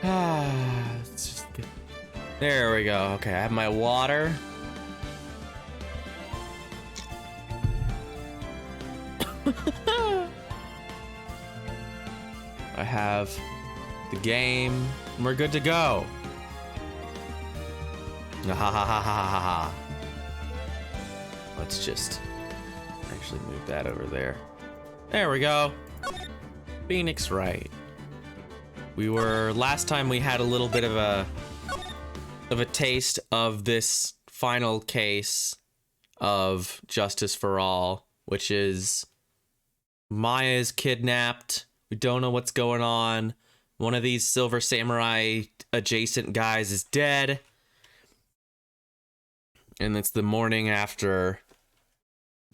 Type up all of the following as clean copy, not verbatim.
Let's just get... There we go. Okay, I have my water. I have the game. We're good to go. Ha ha ha ha ha ha. Let's just actually move that over there. There we go. Phoenix Wright. We were last time we had a little bit of a taste of this final case of Justice for All, which is Maya is kidnapped. We don't know what's going on. One of these Silver Samurai adjacent guys is dead. And it's the morning after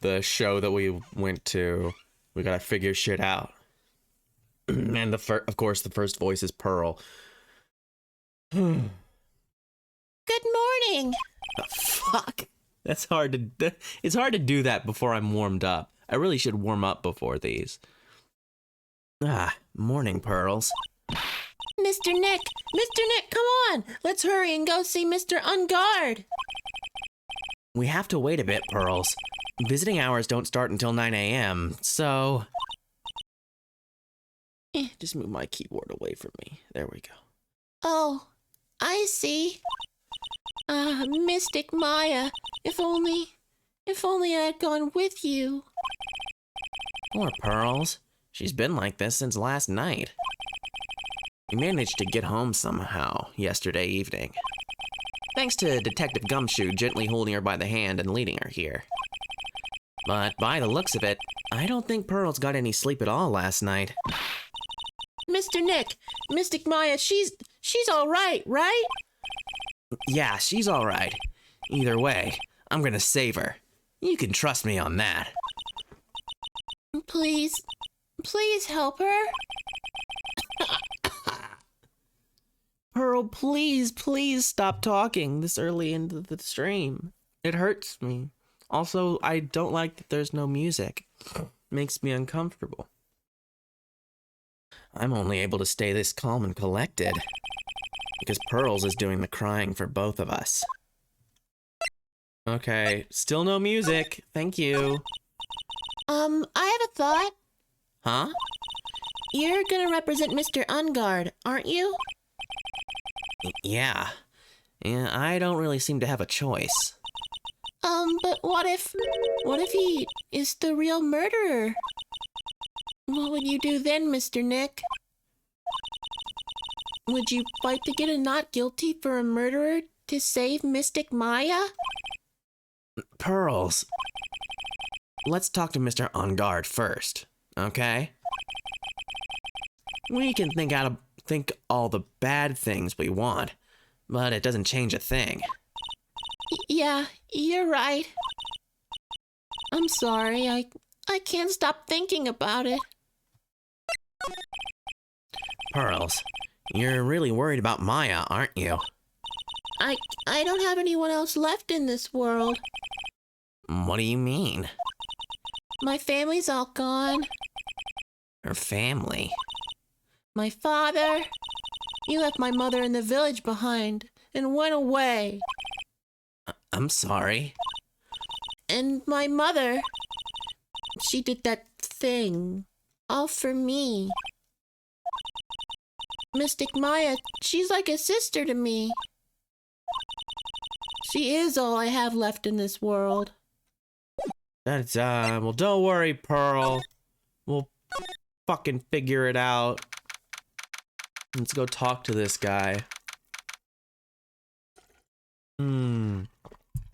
the show that we went to. We gotta figure shit out. And of course, the first voice is Pearl. Good morning. Oh, fuck. That's hard to... It's hard to do that before I'm warmed up. I really should warm up before these. Morning, Pearls. Mr. Nick, come on. Let's hurry and go see Mr. Ungard. We have to wait a bit, Pearls. Visiting hours don't start until 9 a.m., so... Just move my keyboard away from me. There we go. Oh, I see. Mystic Maya, if only I had gone with you. Poor Pearls. She's been like this since last night. We managed to get home somehow yesterday evening. Thanks to Detective Gumshoe gently holding her by the hand and leading her here. But by the looks of it, I don't think Pearls got any sleep at all last night. Mr. Nick, Mystic Maya, she's all right, right? Yeah, she's all right. Either way, I'm gonna save her. You can trust me on that. Please help her. Pearl, please stop talking this early into the stream. It hurts me. Also, I don't like that there's no music. Makes me uncomfortable. I'm only able to stay this calm and collected because Pearls is doing the crying for both of us. Okay, still no music. Thank you. I have a thought. Huh? You're gonna represent Mr. Ungard, aren't you? Yeah, I don't really seem to have a choice. But what if he is the real murderer? What would you do then, Mr. Nick? Would you fight to get a not guilty for a murderer to save Mystic Maya? Pearls. Let's talk to Mr. Ungard first, okay? We can think all the bad things we want, but it doesn't change a thing. Yeah, you're right. I'm sorry, I can't stop thinking about it. Pearls, you're really worried about Maya, aren't you? I don't have anyone else left in this world. What do you mean? My family's all gone. Her family? My father, he left my mother in the village behind and went away. I'm sorry. And my mother, she did that thing, all for me. Mystic Maya, she's like a sister to me. She is all I have left in this world. That's, well, don't worry, Pearl. We'll fucking figure it out. Let's go talk to this guy.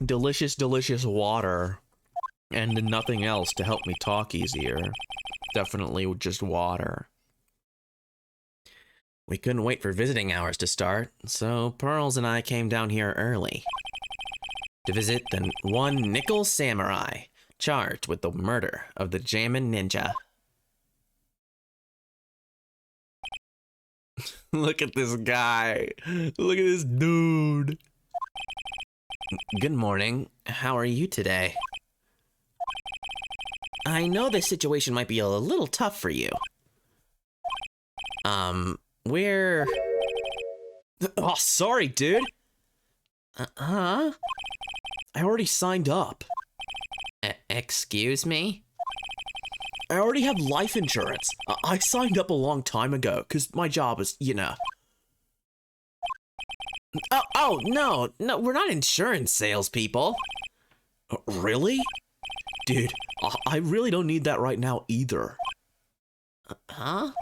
Delicious, delicious water. And nothing else to help me talk easier. Definitely just water. We couldn't wait for visiting hours to start, so Pearls and I came down here early. To visit the one Nickel Samurai, charged with the murder of the Jammin' Ninja. Look at this guy. Look at this dude. Good morning. How are you today? I know this situation might be a little tough for you. Oh, sorry, dude. Huh? I already signed up. Excuse me? I already have life insurance. I signed up a long time ago, because my job is, you know. Oh, no, we're not insurance salespeople. Really? Dude, I really don't need that right now either. Huh?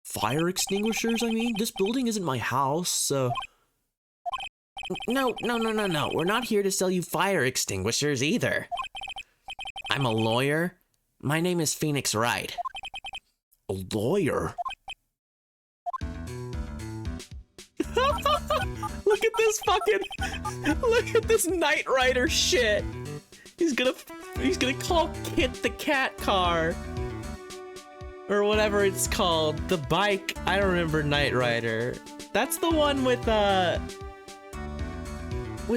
Fire extinguishers, I mean? This building isn't my house, so... No. We're not here to sell you fire extinguishers either. I'm a lawyer. My name is Phoenix Wright. A lawyer? Look at this look at this Knight Rider shit. He's gonna call Kit the cat car. Or whatever it's called. The bike. I don't remember Knight Rider. That's the one with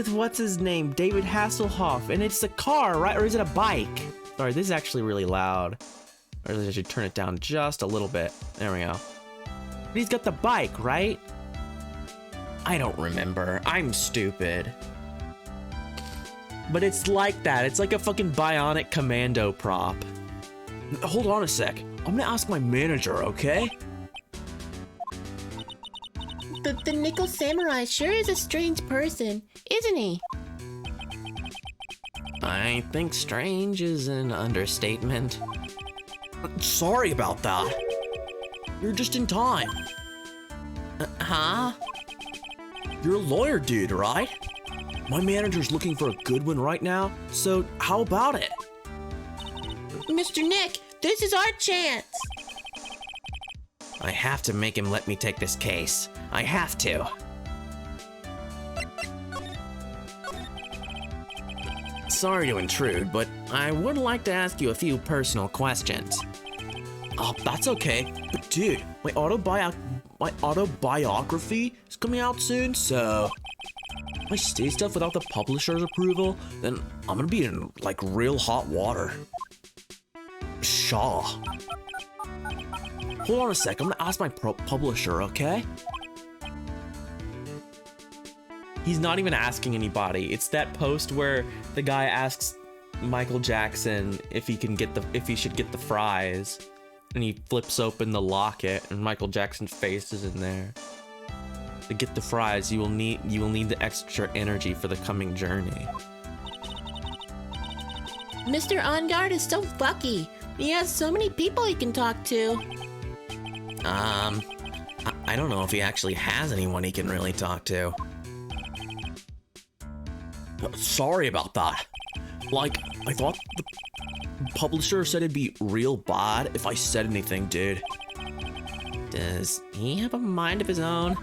what's his name? David Hasselhoff. And it's a car, right? Or is it a bike? Sorry, this is actually really loud. Or I should turn it down just a little bit. There we go. But he's got the bike, right? I don't remember. I'm stupid. But it's like that. It's like a fucking bionic commando prop. Hold on a sec. I'm gonna ask my manager, okay? The Nickel Samurai sure is a strange person, isn't he? I think strange is an understatement. Sorry about that. You're just in time. Huh? You're a lawyer dude, right? My manager's looking for a good one right now, so how about it? Mr. Nick, this is our chance. I have to make him let me take this case. I have to. Sorry to intrude, but I would like to ask you a few personal questions. Oh, that's okay. But dude, my autobiography is coming out soon, so if I say stuff without the publisher's approval, then I'm gonna be in, like, real hot water. Shaw. Hold on a sec, I'm gonna ask my publisher, okay? He's not even asking anybody. It's that post where the guy asks Michael Jackson if he should get the fries, and he flips open the locket, and Michael Jackson's face is in there. To get the fries, you will need the extra energy for the coming journey. Mr. OnGuard is so lucky. He has so many people he can talk to. I don't know if he actually has anyone he can really talk to. Sorry about that. Like, I thought the publisher said it'd be real bad if I said anything, dude. Does he have a mind of his own?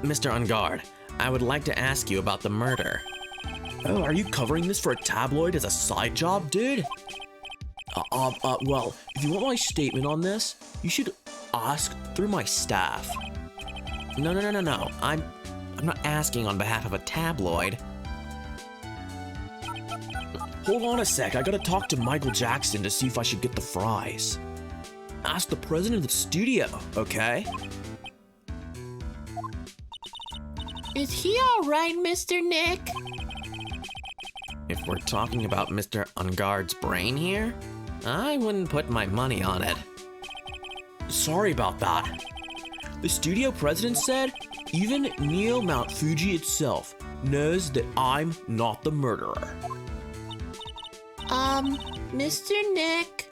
Mr. OnGuard, I would like to ask you about the murder. Oh, are you covering this for a tabloid as a side job, dude? Well, if you want my statement on this, you should ask through my staff. No. I'm not asking on behalf of a tabloid. Hold on a sec, I gotta talk to Michael Jackson to see if I should get the fries. Ask the president of the studio, okay? Is he all right, Mr. Nick? If we're talking about Mr. OnGuard's brain here, I wouldn't put my money on it. Sorry about that. The studio president said even Neo Mount Fuji itself knows that I'm not the murderer. Mr. Nick,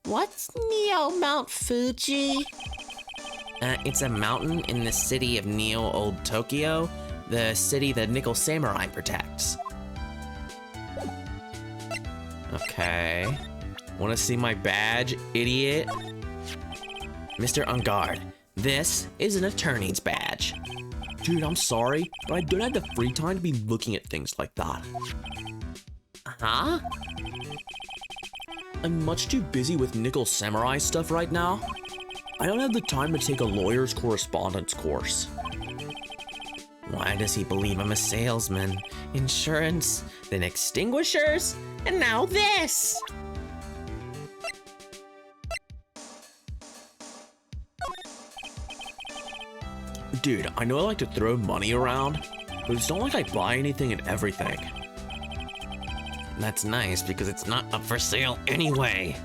what's Neo Mount Fuji? It's a mountain in the city of Neo Old Tokyo, the city the Nickel Samurai protects. Okay. Want to see my badge, idiot? Mr. OnGuard, this is an attorney's badge. Dude, I'm sorry, but I don't have the free time to be looking at things like that. Huh? I'm much too busy with Nickel Samurai stuff right now. I don't have the time to take a lawyer's correspondence course. Why does he believe I'm a salesman? Insurance, then extinguishers, and now this! Dude, I know I like to throw money around, but it's not like I buy anything and everything. That's nice because it's not up for sale anyway.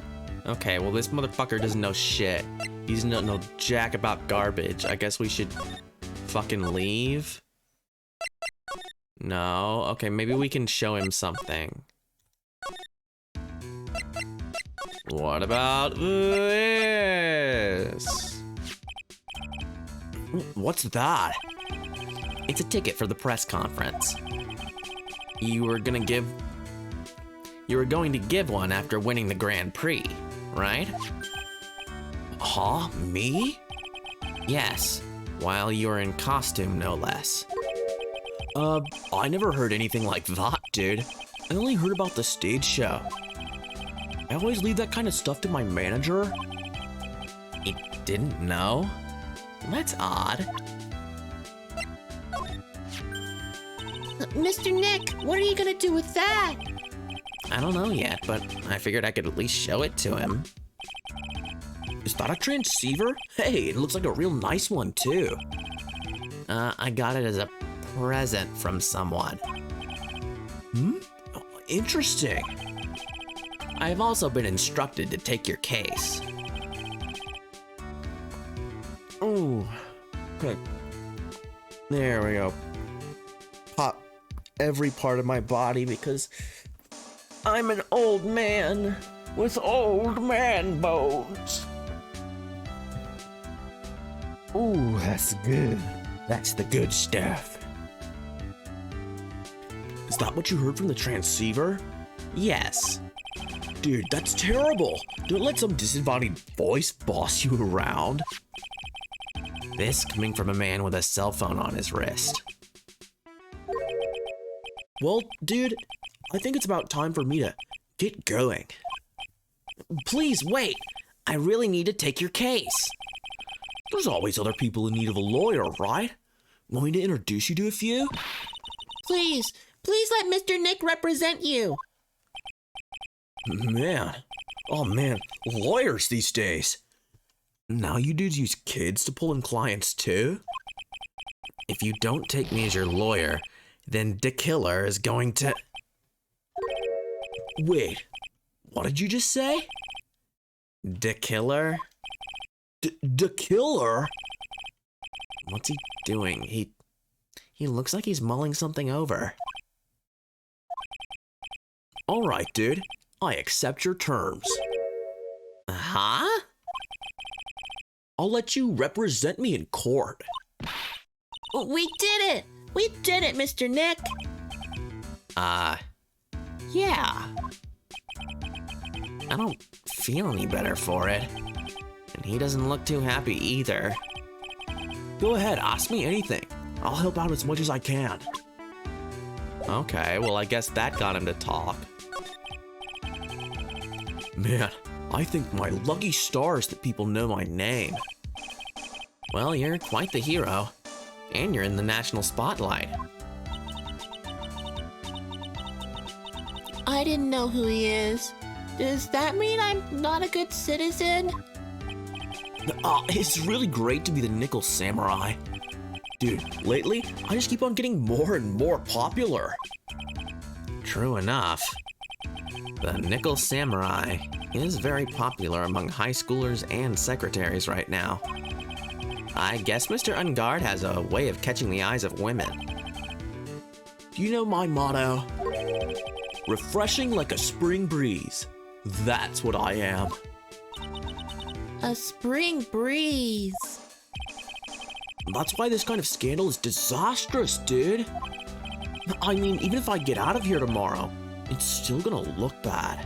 Okay, well this motherfucker doesn't know shit. He doesn't know jack about garbage. I guess we should fucking leave? No? Okay, maybe we can show him something. What about this? What's that? It's a ticket for the press conference. You were going to give one after winning the Grand Prix, right? Huh? Me? Yes, while you were in costume, no less. I never heard anything like that, dude. I only heard about the stage show. I always leave that kind of stuff to my manager. You didn't know? That's odd. Mr. Nick, what are you gonna do with that? I don't know yet, but I figured I could at least show it to him. Is that a transceiver? Hey, it looks like a real nice one, too. I got it as a present from someone. Interesting. I have also been instructed to take your case. Ooh. Good. There we go. Pop every part of my body because I'm an old man with old man bones. Ooh, that's good. That's the good stuff. Is that what you heard from the transceiver? Yes. Dude, that's terrible. Don't let some disembodied voice boss you around. This coming from a man with a cell phone on his wrist. Well, dude, I think it's about time for me to get going. Please wait. I really need to take your case. There's always other people in need of a lawyer, right? Want me to introduce you to a few? Please let Mr. Nick represent you. Man. Oh man, lawyers these days. Now you dudes use kids to pull in clients too? If you don't take me as your lawyer, then the killer is going to... Wait, what did you just say? The killer? The killer? What's he doing? He looks like he's mulling something over. All right, dude. I accept your terms. Huh? I'll let you represent me in court. We did it! We did it, Mr. Nick! Yeah. I don't feel any better for it. And he doesn't look too happy either. Go ahead, ask me anything. I'll help out as much as I can. Okay, well I guess that got him to talk. Man, I think my lucky stars that people know my name. Well, you're quite the hero. And you're in the national spotlight. I didn't know who he is. Does that mean I'm not a good citizen? It's really great to be the Nickel Samurai. Dude, lately, I just keep on getting more and more popular. True enough. The Nickel Samurai is very popular among high schoolers and secretaries right now. I guess Mr. Ungard has a way of catching the eyes of women. Do you know my motto? Refreshing like a spring breeze. That's what I am. A spring breeze. That's why this kind of scandal is disastrous, dude. I mean, even if I get out of here tomorrow, it's still gonna look bad.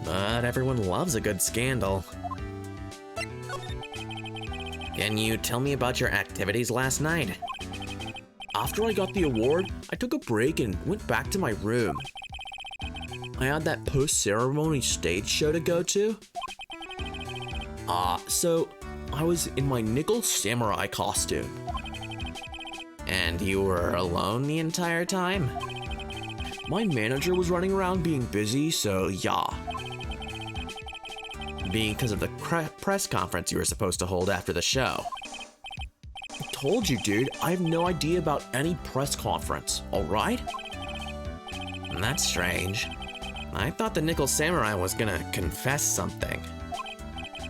But everyone loves a good scandal. Can you tell me about your activities last night? After I got the award, I took a break and went back to my room. I had that post-ceremony stage show to go to. So I was in my Nickel Samurai costume. And you were alone the entire time? My manager was running around being busy, so yeah. Because of the press conference you were supposed to hold after the show. told you, dude, I have no idea about any press conference, alright? That's strange. I thought the Nickel Samurai was gonna confess something.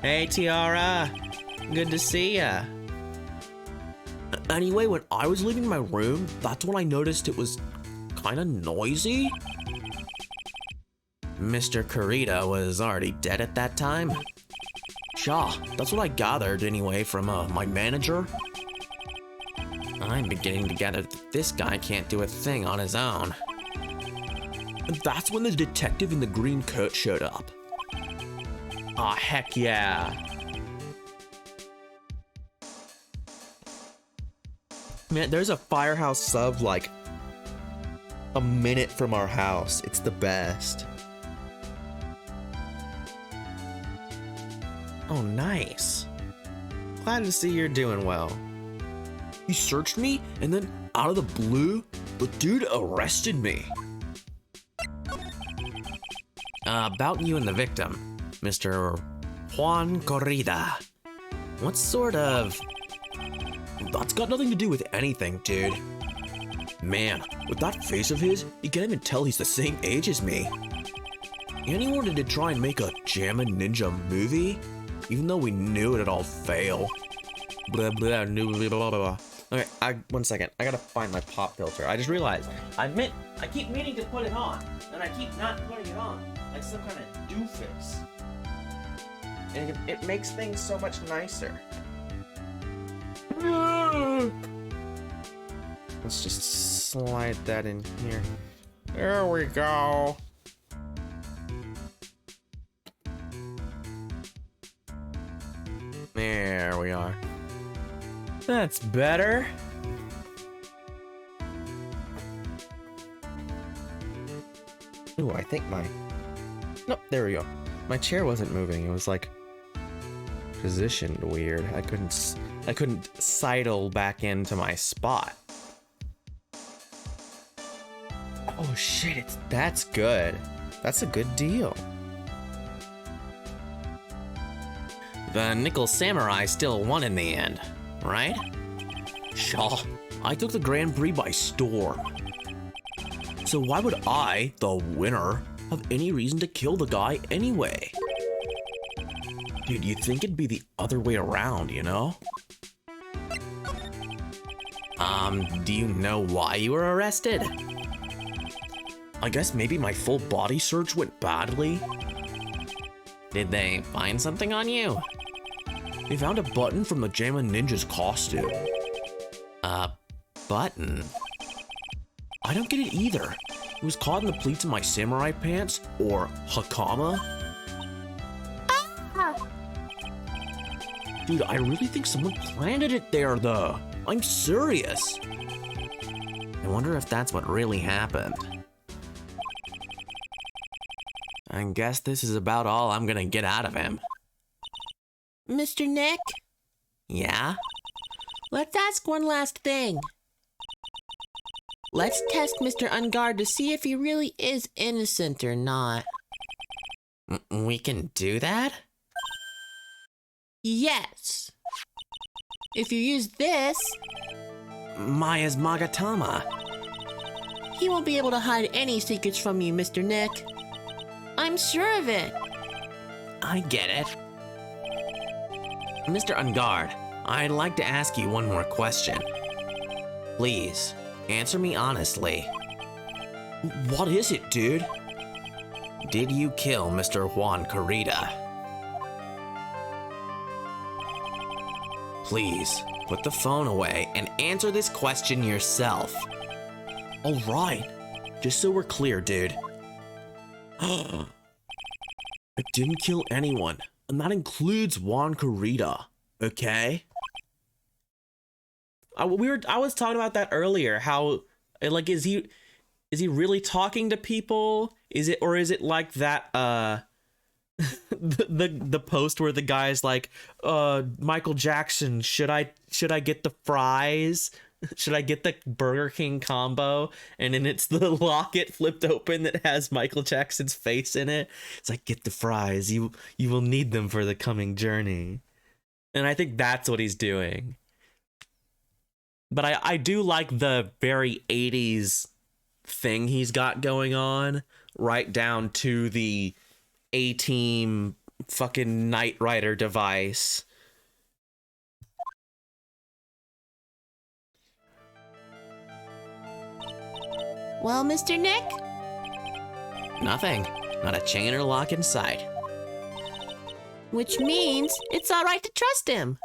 Hey, Tiara. Good to see ya. Anyway, when I was leaving my room, that's when I noticed it was kinda noisy. Mr. Kurita was already dead at that time? Yeah, that's what I gathered anyway from my manager. I'm beginning to gather that this guy can't do a thing on his own. And that's when the detective in the green coat showed up. Aw, heck yeah. Man, there's a Firehouse sub like a minute from our house. It's the best. Oh, nice. Glad to see you're doing well. He searched me, and then out of the blue, the dude arrested me. About you and the victim, Mr. Juan Corrida. What sort of... That's got nothing to do with anything, dude. Man, with that face of his, you can't even tell he's the same age as me. And he wanted to try and make a Jammin' Ninja movie, even though we knew it'd all fail. Blah, blah, blah, blah, blah. Okay, one second. I gotta find my pop filter. I just realized I keep meaning to put it on, and I keep not putting it on, like some kind of doofus. And it makes things so much nicer. Let's just slide that in here. There we go. There we are. That's better. Ooh, I think nope, there we go. My chair wasn't moving. It was like positioned weird. I couldn't sidle back into my spot. Oh shit, that's good. That's a good deal. The Nickel Samurai still won in the end, right? Shaw, I took the Grand Prix by storm. So why would I, the winner, have any reason to kill the guy anyway? Dude, you'd think it'd be the other way around, you know? Do you know why you were arrested? I guess maybe my full body search went badly. Did they find something on you? They found a button from the Jammin' Ninja's costume. A button? I don't get it either. It was caught in the pleats of my samurai pants, or hakama. Dude, I really think someone planted it there, though. I'm serious. I wonder if that's what really happened. I guess this is about all I'm gonna get out of him. Mr. Nick, Yeah? let's ask one last thing. Let's test Mr. Ungard to see if he really is innocent or not. We can do that? Yes. If you use this, Maya's Magatama. he won't be able to hide any secrets from you, Mr. Nick. I'm sure of it. I get it. Mr. Ungard, I'd like to ask you one more question. Please, answer me honestly. What is it, dude? Did you kill Mr. Juan Corrida? Please, put the phone away and answer this question yourself. All right. Just so we're clear, dude. I didn't kill anyone, and that includes Juan Corrida, okay? I was talking about that earlier. How, like, is he really talking to people? Is it like that? The post where the guy's like, Michael Jackson, should I get the fries? Should I get the Burger King combo? And then it's the locket flipped open that has Michael Jackson's face in it. It's like, get the fries. You will need them for the coming journey. And I think that's what he's doing. But I do like the very 80s thing he's got going on, right down to the A-Team fucking Knight Rider device. Well, Mr. Nick? Nothing. Not a chain or lock in sight. Which means it's all right to trust him.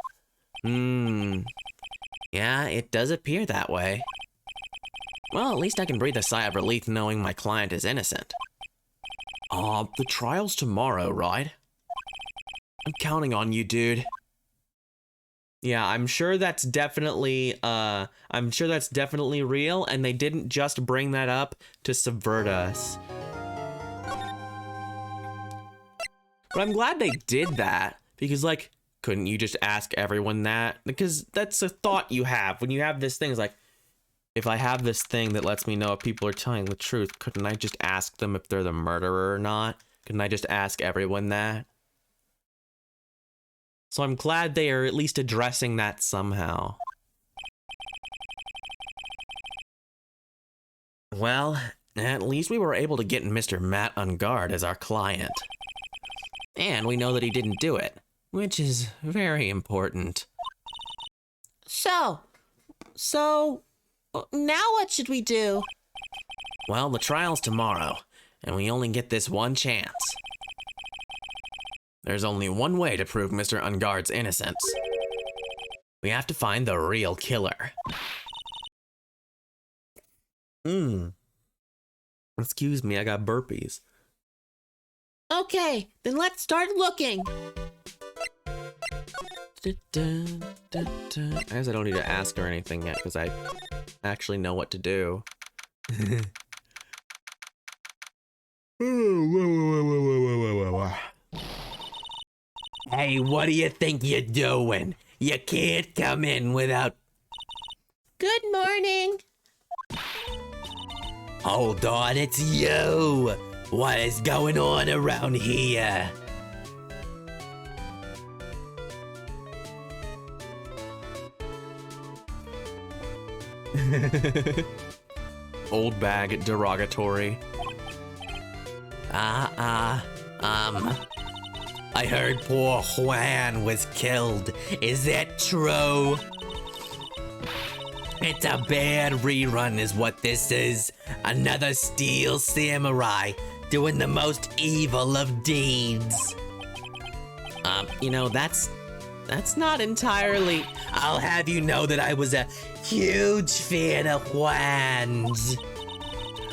Yeah, it does appear that way. Well, at least I can breathe a sigh of relief knowing my client is innocent. The trial's tomorrow, right? I'm counting on you, dude. Yeah, I'm sure that's definitely real, and they didn't just bring that up to subvert us. But I'm glad they did that, because, like, couldn't you just ask everyone that? Because that's a thought you have when you have this thing. It's like, if I have this thing that lets me know if people are telling the truth, couldn't I just ask them if they're the murderer or not? Couldn't I just ask everyone that? So I'm glad they are at least addressing that somehow. Well, at least we were able to get Mr. Matt on guard as our client. And we know that he didn't do it, which is very important. So, now what should we do? Well, the trial's tomorrow, and we only get this one chance. There's only one way to prove Mr. Unguard's innocence. We have to find the real killer. Excuse me, I got burpees. Okay, then let's start looking. I guess I don't need to ask her anything yet, because I actually know what to do. Hey, what do you think you're doing? You can't come in without... Good morning. Hold on, it's you! What is going on around here? Old bag derogatory. I heard poor Juan was killed. Is that true? It's a bad rerun is what this is. Another Steel Samurai doing the most evil of deeds. You know, that's not entirely... I'll have you know that I was a huge fan of Juan's.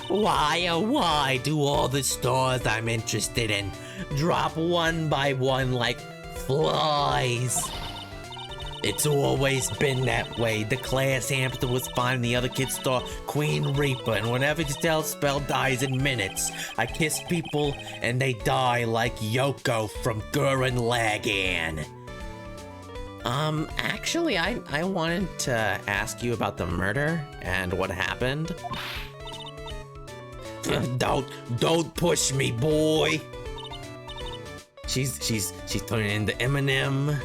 Why do all the stores I'm interested in drop one by one like flies? It's always been that way. The class hamster was fine, the other kids store Queen Reaper, and whenever the stealth spell dies in minutes, I kiss people and they die like Yoko from Gurren Lagann. Actually, I wanted to ask you about the murder and what happened. Don't push me, boy. She's turning into Eminem.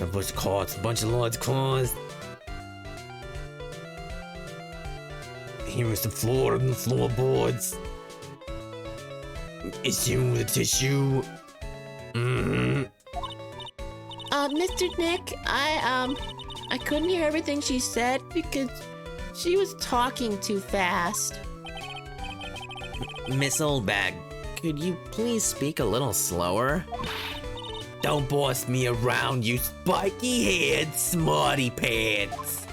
A bunch of cards, a bunch of large claws. Here is the floor and the floorboards. Issue with a tissue. Mr. Nick, I couldn't hear everything she said because she was talking too fast. Miss Oldbag, could you please speak a little slower? Don't boss me around, you spiky-haired smarty pants.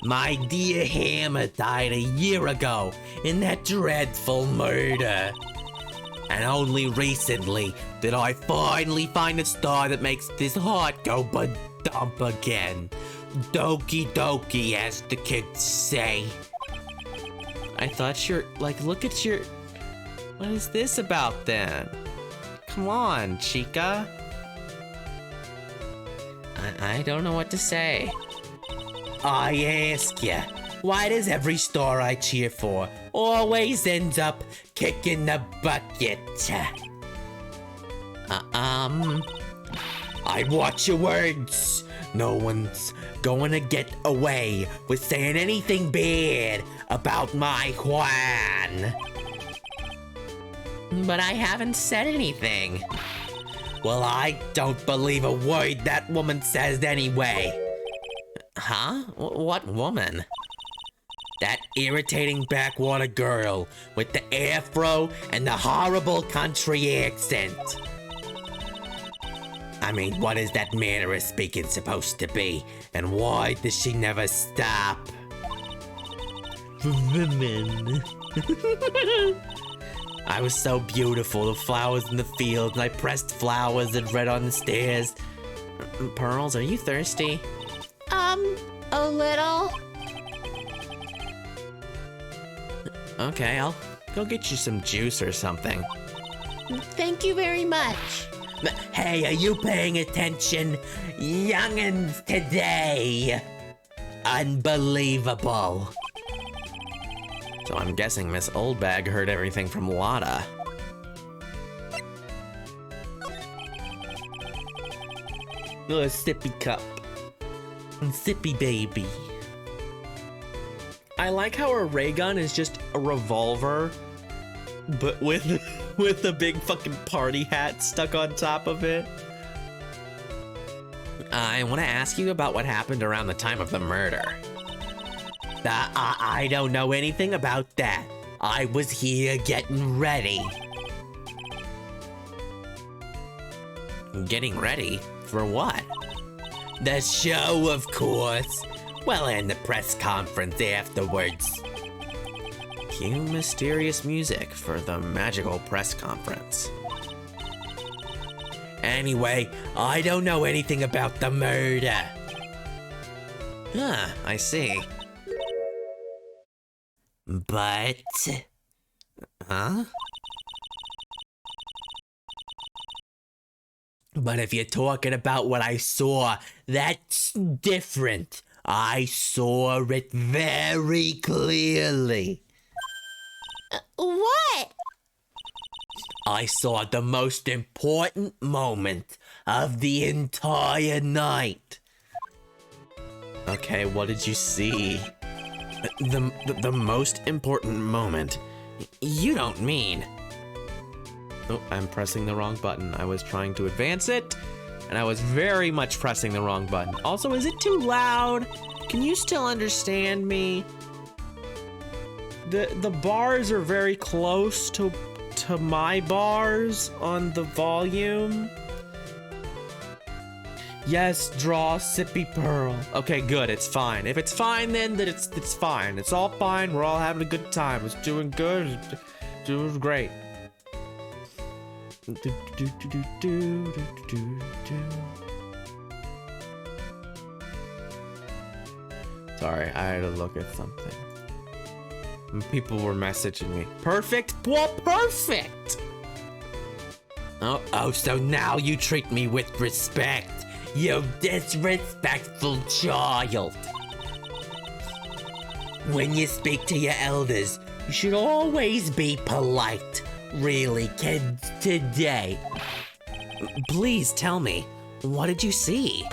My dear Hammer died a year ago in that dreadful murder. And only recently did I finally find a star that makes this heart go ba-dump again. Doki doki, as the kids say. I thought look at your... What is this about then? Come on, Chica. I don't know what to say. I ask ya, Why does every star I cheer for always end up kicking the bucket? I watch your words. No one's going to get away with saying anything bad about my Juan. But I haven't said anything. Well, I don't believe a word that woman says anyway. Huh? What woman? That irritating backwater girl with the afro and the horrible country accent. I mean, what is that manner of speaking supposed to be? And why does she never stop? Women. I was so beautiful, the flowers in the field, and I pressed flowers and read on the stairs. Pearls, are you thirsty? A little. Okay, I'll go get you some juice or something. Thank you very much. Hey, are you paying attention? Youngins today. Unbelievable. So I'm guessing Miss Oldbag heard everything from Lotta. A sippy cup. Sippy baby. I like how a ray gun is just a revolver, but with a big fucking party hat stuck on top of it. I want to ask you about what happened around the time of the murder. I don't know anything about that. I was here getting ready. Getting ready? For what? The show, of course. Well, and the press conference afterwards. Cue mysterious music for the magical press conference. Anyway, I don't know anything about the murder. Huh, I see. But... Huh? But if you're talking about what I saw, that's different. I saw it very clearly. What? I saw the most important moment of the entire night. Okay, what did you see? The most important moment? You don't mean... Oh, I'm pressing the wrong button. I was trying to advance it, and I was very much pressing the wrong button. Also, is it too loud? Can you still understand me? The bars are very close to my bars on the volume. Yes, draw Sippy Pearl. Okay, good, it's fine. If it's fine, then it's fine. It's all fine, we're all having a good time. It's doing good, doing great. Sorry, I had to look at something. People were messaging me. Perfect? Well, perfect! Oh, so now you treat me with respect. You disrespectful child. When you speak to your elders, you should always be polite. Really, kids today. Please tell me, what did you see?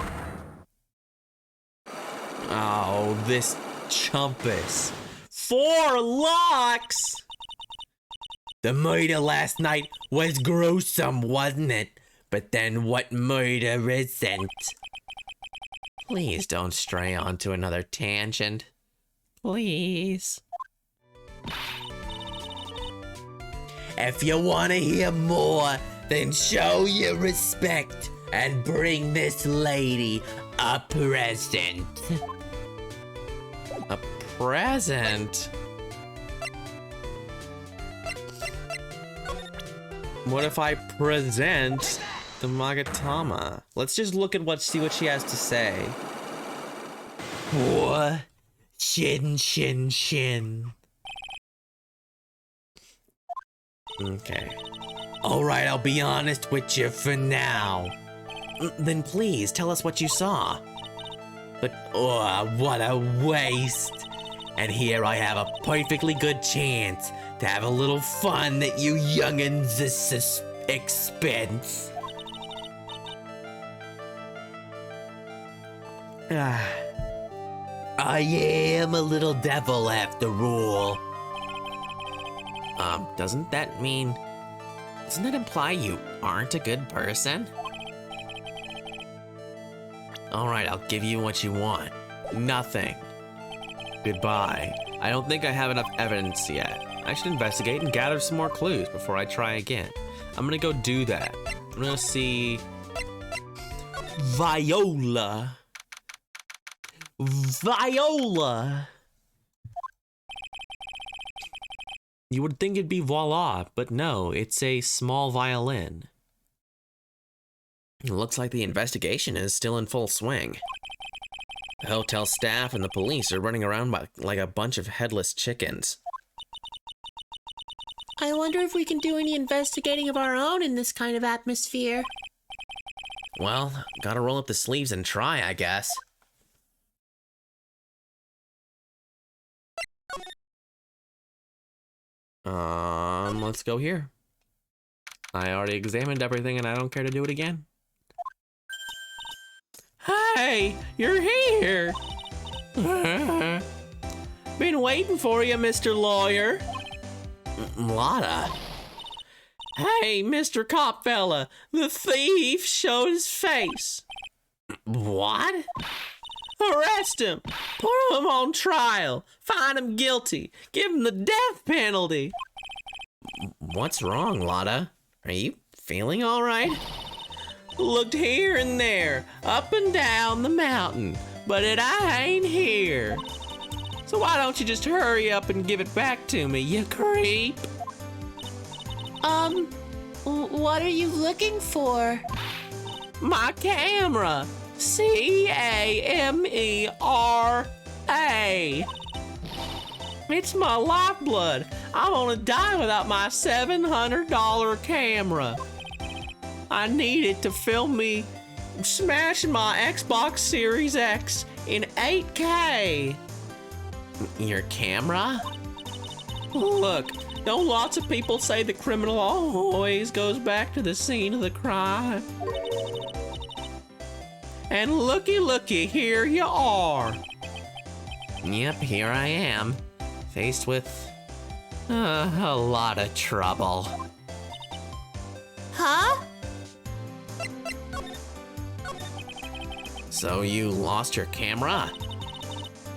Oh, this chumpus. 4 locks! The murder last night was gruesome, wasn't it? But then what murder isn't? Please don't stray onto another tangent. Please. If you want to hear more, then show your respect and bring this lady a present. A present? What if I present the Magatama? Let's just look at see what she has to say. What? Shin, shin, shin. Okay. Alright, I'll be honest with you for now. Then please, tell us what you saw. But, oh, what a waste. And here I have a perfectly good chance to have a little fun at you youngins' expense. I am a little devil after all. Doesn't that imply you aren't a good person? Alright, I'll give you what you want. Nothing. Goodbye. I don't think I have enough evidence yet. I should investigate and gather some more clues before I try again. I'm gonna go do that. I'm gonna see... Viola. Viola! You would think it'd be voila, but no, it's a small violin. It looks like the investigation is still in full swing. The hotel staff and the police are running around like a bunch of headless chickens. I wonder if we can do any investigating of our own in this kind of atmosphere. Well, gotta roll up the sleeves and try, I guess. Let's go here. I already examined everything and I don't care to do it again. Hey, you're here! Been waiting for you, Mr. Lawyer. Lotta. Hey, Mr. Cop fella, the thief showed his face. What? Arrest him, put him on trial, find him guilty, give him the death penalty. What's wrong, Lotta? Are you feeling all right? Looked here and there, up and down the mountain, but it ain't here. So why don't you just hurry up and give it back to me, you creep? What are you looking for? My camera. C-A-M-E-R-A. It's my lifeblood. I'm gonna die without my $700 camera. I need it to film me smashing my Xbox Series X in 8K. Your camera? Look, don't lots of people say the criminal always goes back to the scene of the crime? And looky, here you are. Yep, here I am, faced with a lot of trouble. Huh? So you lost your camera?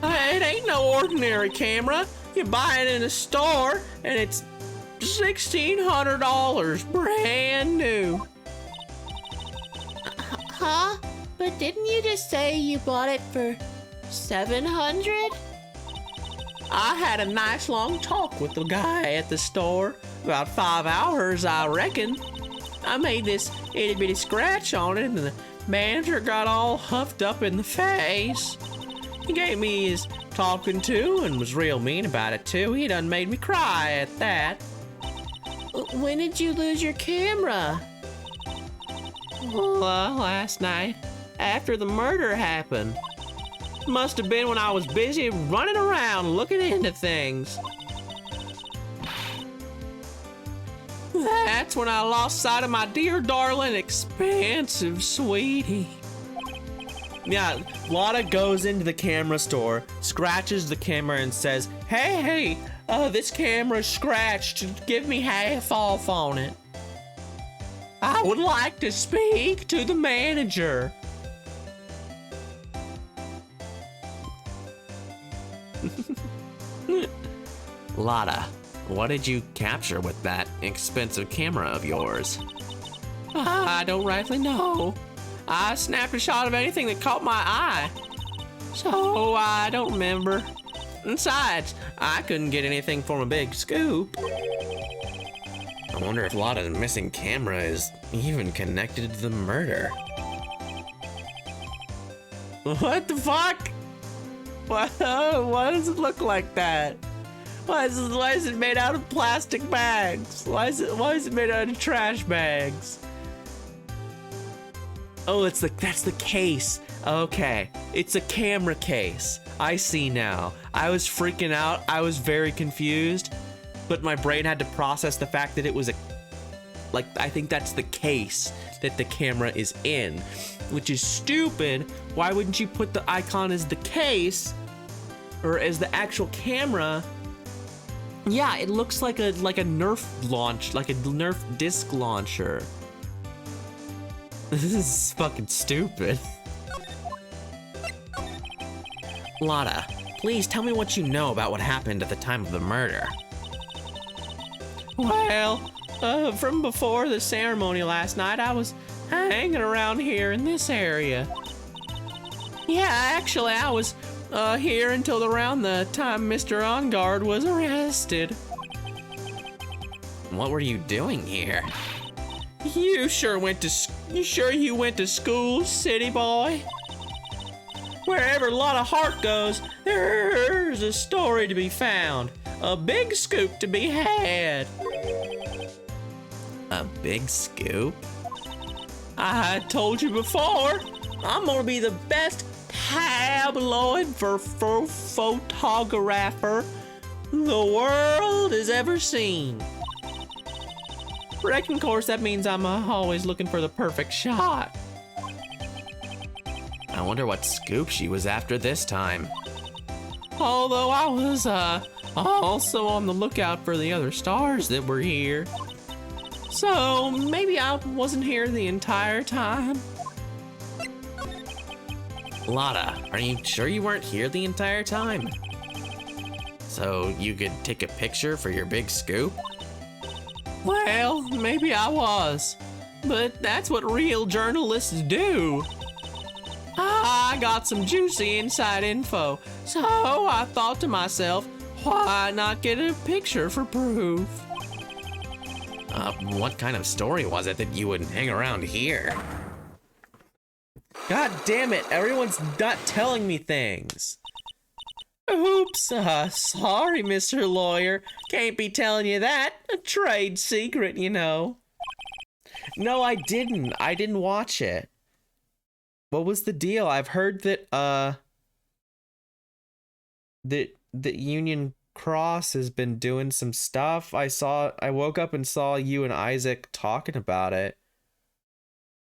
It ain't no ordinary camera. You buy it in a store, and it's $1,600, brand new. Huh? But didn't you just say you bought it for $700? I had a nice long talk with the guy at the store. About 5 hours, I reckon. I made this itty bitty scratch on it, and the manager got all huffed up in the face. He gave me his talking to and was real mean about it too. He done made me cry at that. When did you lose your camera? Well, last night, after the murder happened. Must have been when I was busy running around looking into things. That's when I lost sight of my dear darling expensive sweetie. Yeah, Lotta goes into the camera store, scratches the camera and says, hey, this camera's scratched, give me half off on it. I would like to speak to the manager. Lotta, what did you capture with that expensive camera of yours? I don't rightly know. I snapped a shot of anything that caught my eye. So I don't remember. Besides, I couldn't get anything from a big scoop. I wonder if Lotta's missing camera is even connected to the murder. What the fuck? Why does it look like that? Why is it made out of plastic bags? Why is it made out of trash bags? Oh, that's the case. Okay, it's a camera case. I see now. I was freaking out. I was very confused, but my brain had to process the fact that it was I think that's the case that the camera is in, which is stupid. Why wouldn't you put the icon as the case or as the actual camera? Yeah, it looks like a Nerf launch, like a Nerf disc launcher. This is fucking stupid. Lotta, please tell me what you know about what happened at the time of the murder. Well, from before the ceremony last night, I was hanging around here in this area. Yeah, actually, I was here until around the time Mr. On Guard was arrested. What were you doing here? You sure you went to school, city boy? Wherever Lotta Hart goes, there's a story to be found. A big scoop to be had. A big scoop? I told you before, I'm gonna be the best tabloid photographer the world has ever seen. Reckon, of course, that means I'm always looking for the perfect shot. I wonder what scoop she was after this time. Although I was also on the lookout for the other stars that were here. So maybe I wasn't here the entire time. Lotta, are you sure you weren't here the entire time? So you could take a picture for your big scoop? Well, maybe I was, but that's what real journalists do. I got some juicy inside info, so I thought to myself, why not get a picture for proof? What kind of story was it that you would hang around here? God damn it, everyone's not telling me things. Oops, sorry, Mr. Lawyer. Can't be telling you that. A trade secret, you know. No, I didn't. I didn't watch it. What was the deal? I've heard that, that Union Cross has been doing some stuff. I woke up and saw you and Isaac talking about it.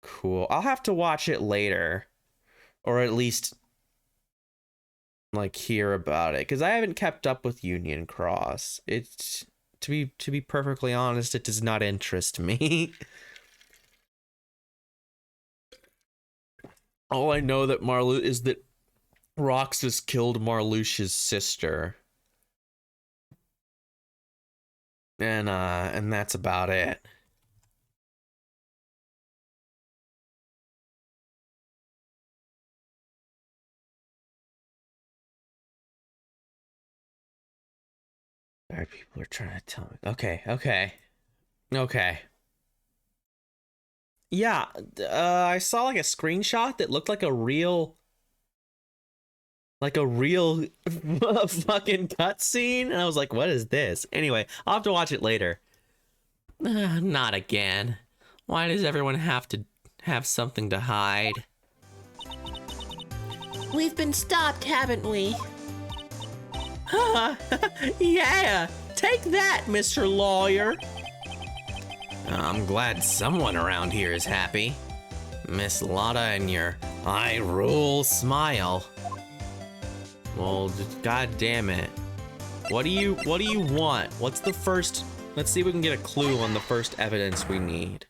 Cool. I'll have to watch it later. Or at least, like, hear about it. Because I haven't kept up with Union Cross. It's, to be perfectly honest, it does not interest me. All I know that is that Roxas killed Marlux's sister. And that's about it. Sorry, people are trying to tell me. Okay. Yeah, I saw like a screenshot that looked like a real fucking cutscene, and I was like, what is this? Anyway, I'll have to watch it later. Not again. Why does everyone have to have something to hide? We've been stopped, haven't we? Yeah, take that, Mr. Lawyer. I'm glad someone around here is happy. Miss Lotta and your I rule smile. Well, god damn it. What do you want? What's the first? Let's see if we can get a clue on the first evidence we need.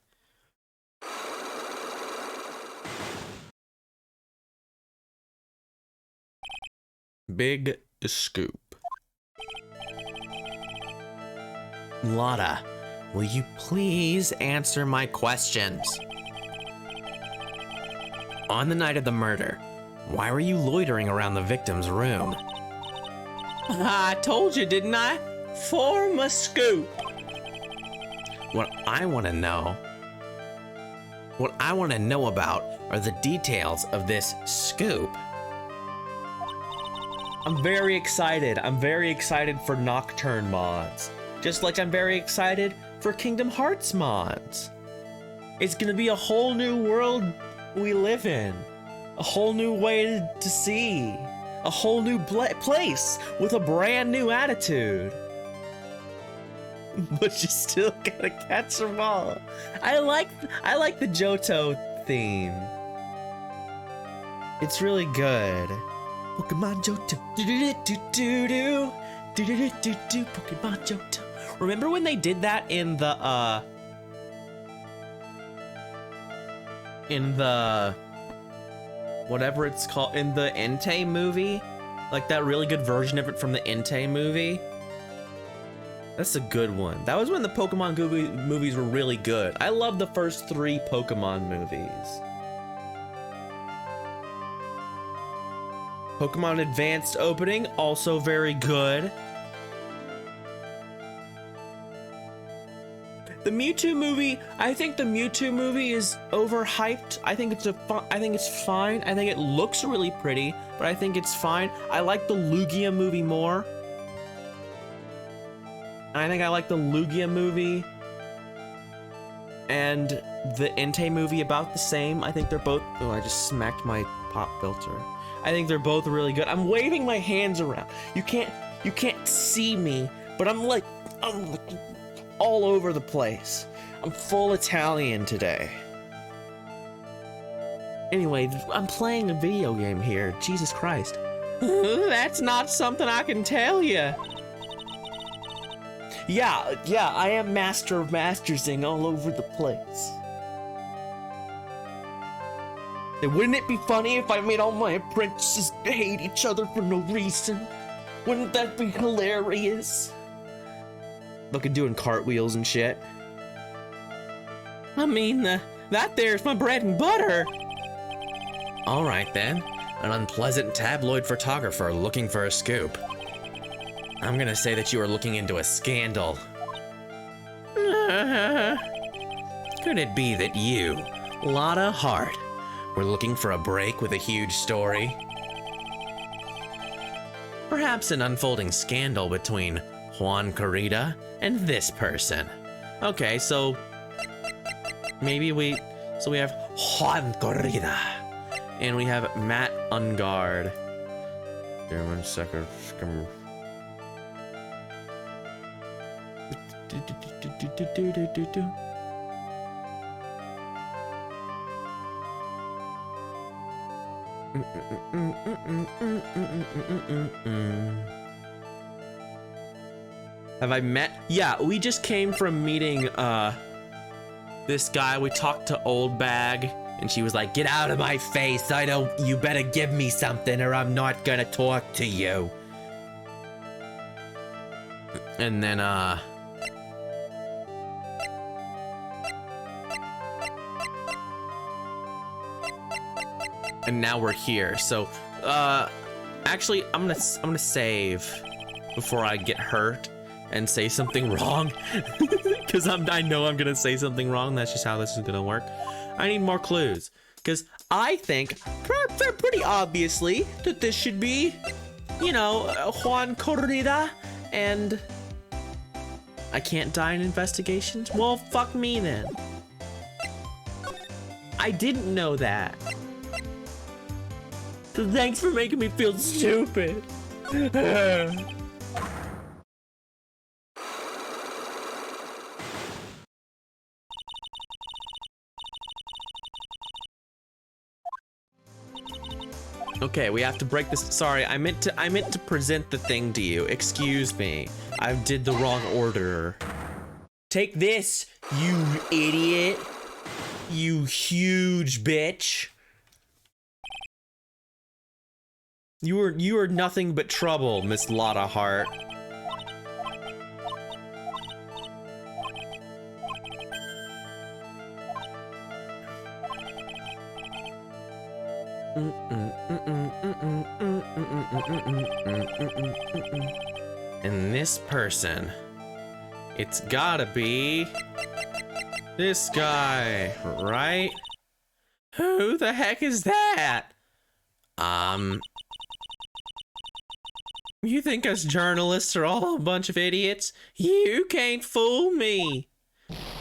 Big scoop. Lotta, will you please answer my questions? On the night of the murder, why were you loitering around the victim's room? I told you, didn't I? Form a scoop. What I want to know about are the details of this scoop. I'm very excited. I'm very excited for Nocturne mods. Just like I'm very excited for Kingdom Hearts mods. It's gonna be a whole new world we live in. A whole new way to see. a whole new place with a brand new attitude. But you still gotta catch them all. I like the Johto theme. It's really good. Pokemon Johto. Do-do-do-do-do-do. Do-do-do-do-do. Pokemon Johto. Remember when they did that in the whatever it's called, in the Entei movie? Like that really good version of it from the Entei movie? That's a good one. That was when the Pokemon movies were really good. I love the first 3 Pokemon movies. Pokemon Advanced opening, also very good. The Mewtwo movie, I think the Mewtwo movie is overhyped. I think it's fine. I think it looks really pretty, but I think it's fine. I like the Lugia movie more. I think I like the Lugia movie and the Entei movie about the same. I think they're both... Oh, I just smacked my pop filter. I think they're both really good. I'm waving my hands around. You can't see me, but I'm all over the place. I'm full Italian today. Anyway, I'm playing a video game here. Jesus Christ. That's not something I can tell you. Yeah, I am master of mastersing all over the place. And wouldn't it be funny if I made all my apprentices hate each other for no reason? Wouldn't that be hilarious? Look at doing cartwheels and shit. I mean, that there's my bread and butter. All right then, an unpleasant tabloid photographer looking for a scoop. I'm gonna say that you are looking into a scandal. Could it be that you, Lotta Hart, were looking for a break with a huge story? Perhaps an unfolding scandal between Juan Corrida and this person. Okay, so maybe we have Juan Corrida and we have Matt Ungard. Here, 1 second. Have I met? Yeah, we just came from meeting this guy. We talked to Old Bag and she was like, "Get out of my face. You better give me something or I'm not gonna talk to you." And then and now we're here. So actually I'm gonna save before I get hurt and say something wrong. Because I know I'm gonna say something wrong. That's just how this is gonna work. I need more clues because I think pretty obviously that this should be, you know, Juan Corrida. And I can't die in investigations? Well, fuck me then. I didn't know that. So thanks for making me feel stupid. Okay, we have to break this. Sorry, I meant to present the thing to you. Excuse me. I did the wrong order. Take this, you idiot. You huge bitch. You are nothing but trouble, Miss Lotta Hart. And this person, it's gotta be this guy, right? Who the heck is that? You think us journalists are all a bunch of idiots? You can't fool me.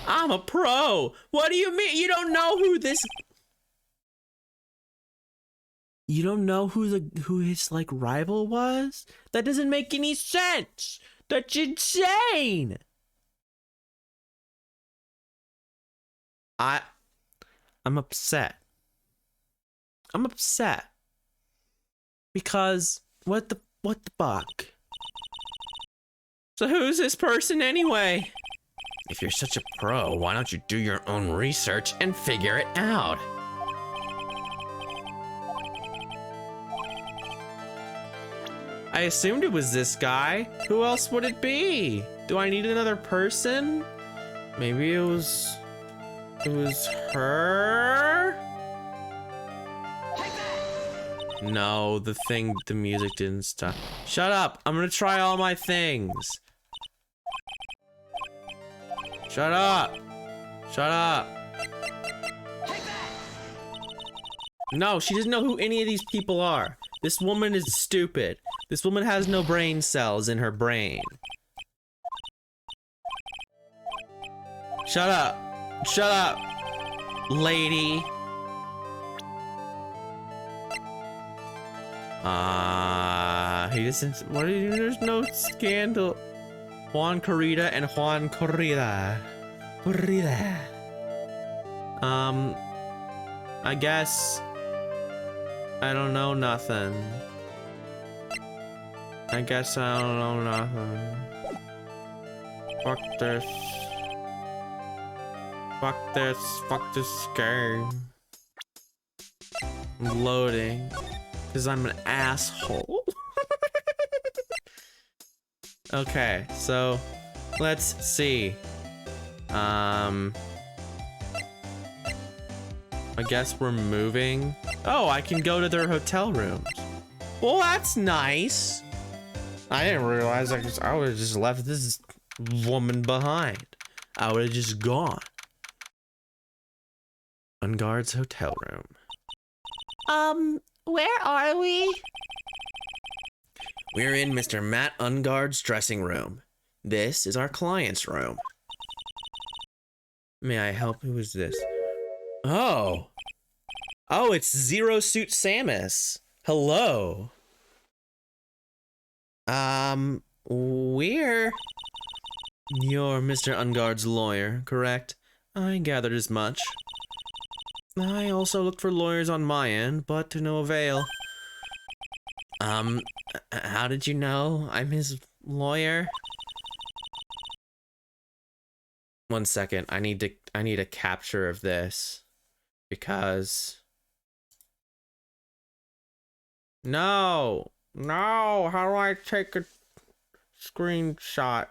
I'm a pro. What do you mean? You don't know who this... You don't know who his like rival was? That doesn't make any sense. That's insane. I'm upset. I'm upset. Because what the fuck? So who's this person anyway? If you're such a pro, why don't you do your own research and figure it out? I assumed it was this guy. Who else would it be? Do I need another person? Maybe it was her? No, the music didn't stop. Shut up. I'm gonna try all my things. Shut up. Shut up. No, she doesn't know who any of these people are. This woman is stupid. This woman has no brain cells in her brain. Shut up. Shut up, lady. He doesn't. What are you? There's no scandal. Juan Corrida and Juan Corrida. Corrida. I guess. I don't know nothing. I guess I don't know nothing. Fuck this. Fuck this. Fuck this game. I'm loading. Because I'm an asshole. Okay, so let's see. I guess we're moving. Oh, I can go to their hotel rooms. Well, that's nice. I didn't realize I would have just left this woman behind. I would have just gone. Unguard's hotel room. Where are we? We're in Mr. Matt Unguard's dressing room. This is our client's room. May I help? Who is this? Oh. Oh, it's Zero Suit Samus. Hello. You're Mr. Unguard's lawyer, correct? I gathered as much. I also looked for lawyers on my end, but to no avail. How did you know I'm his lawyer? 1 second, I need a capture of this. Because... No! No! How do I take a screenshot?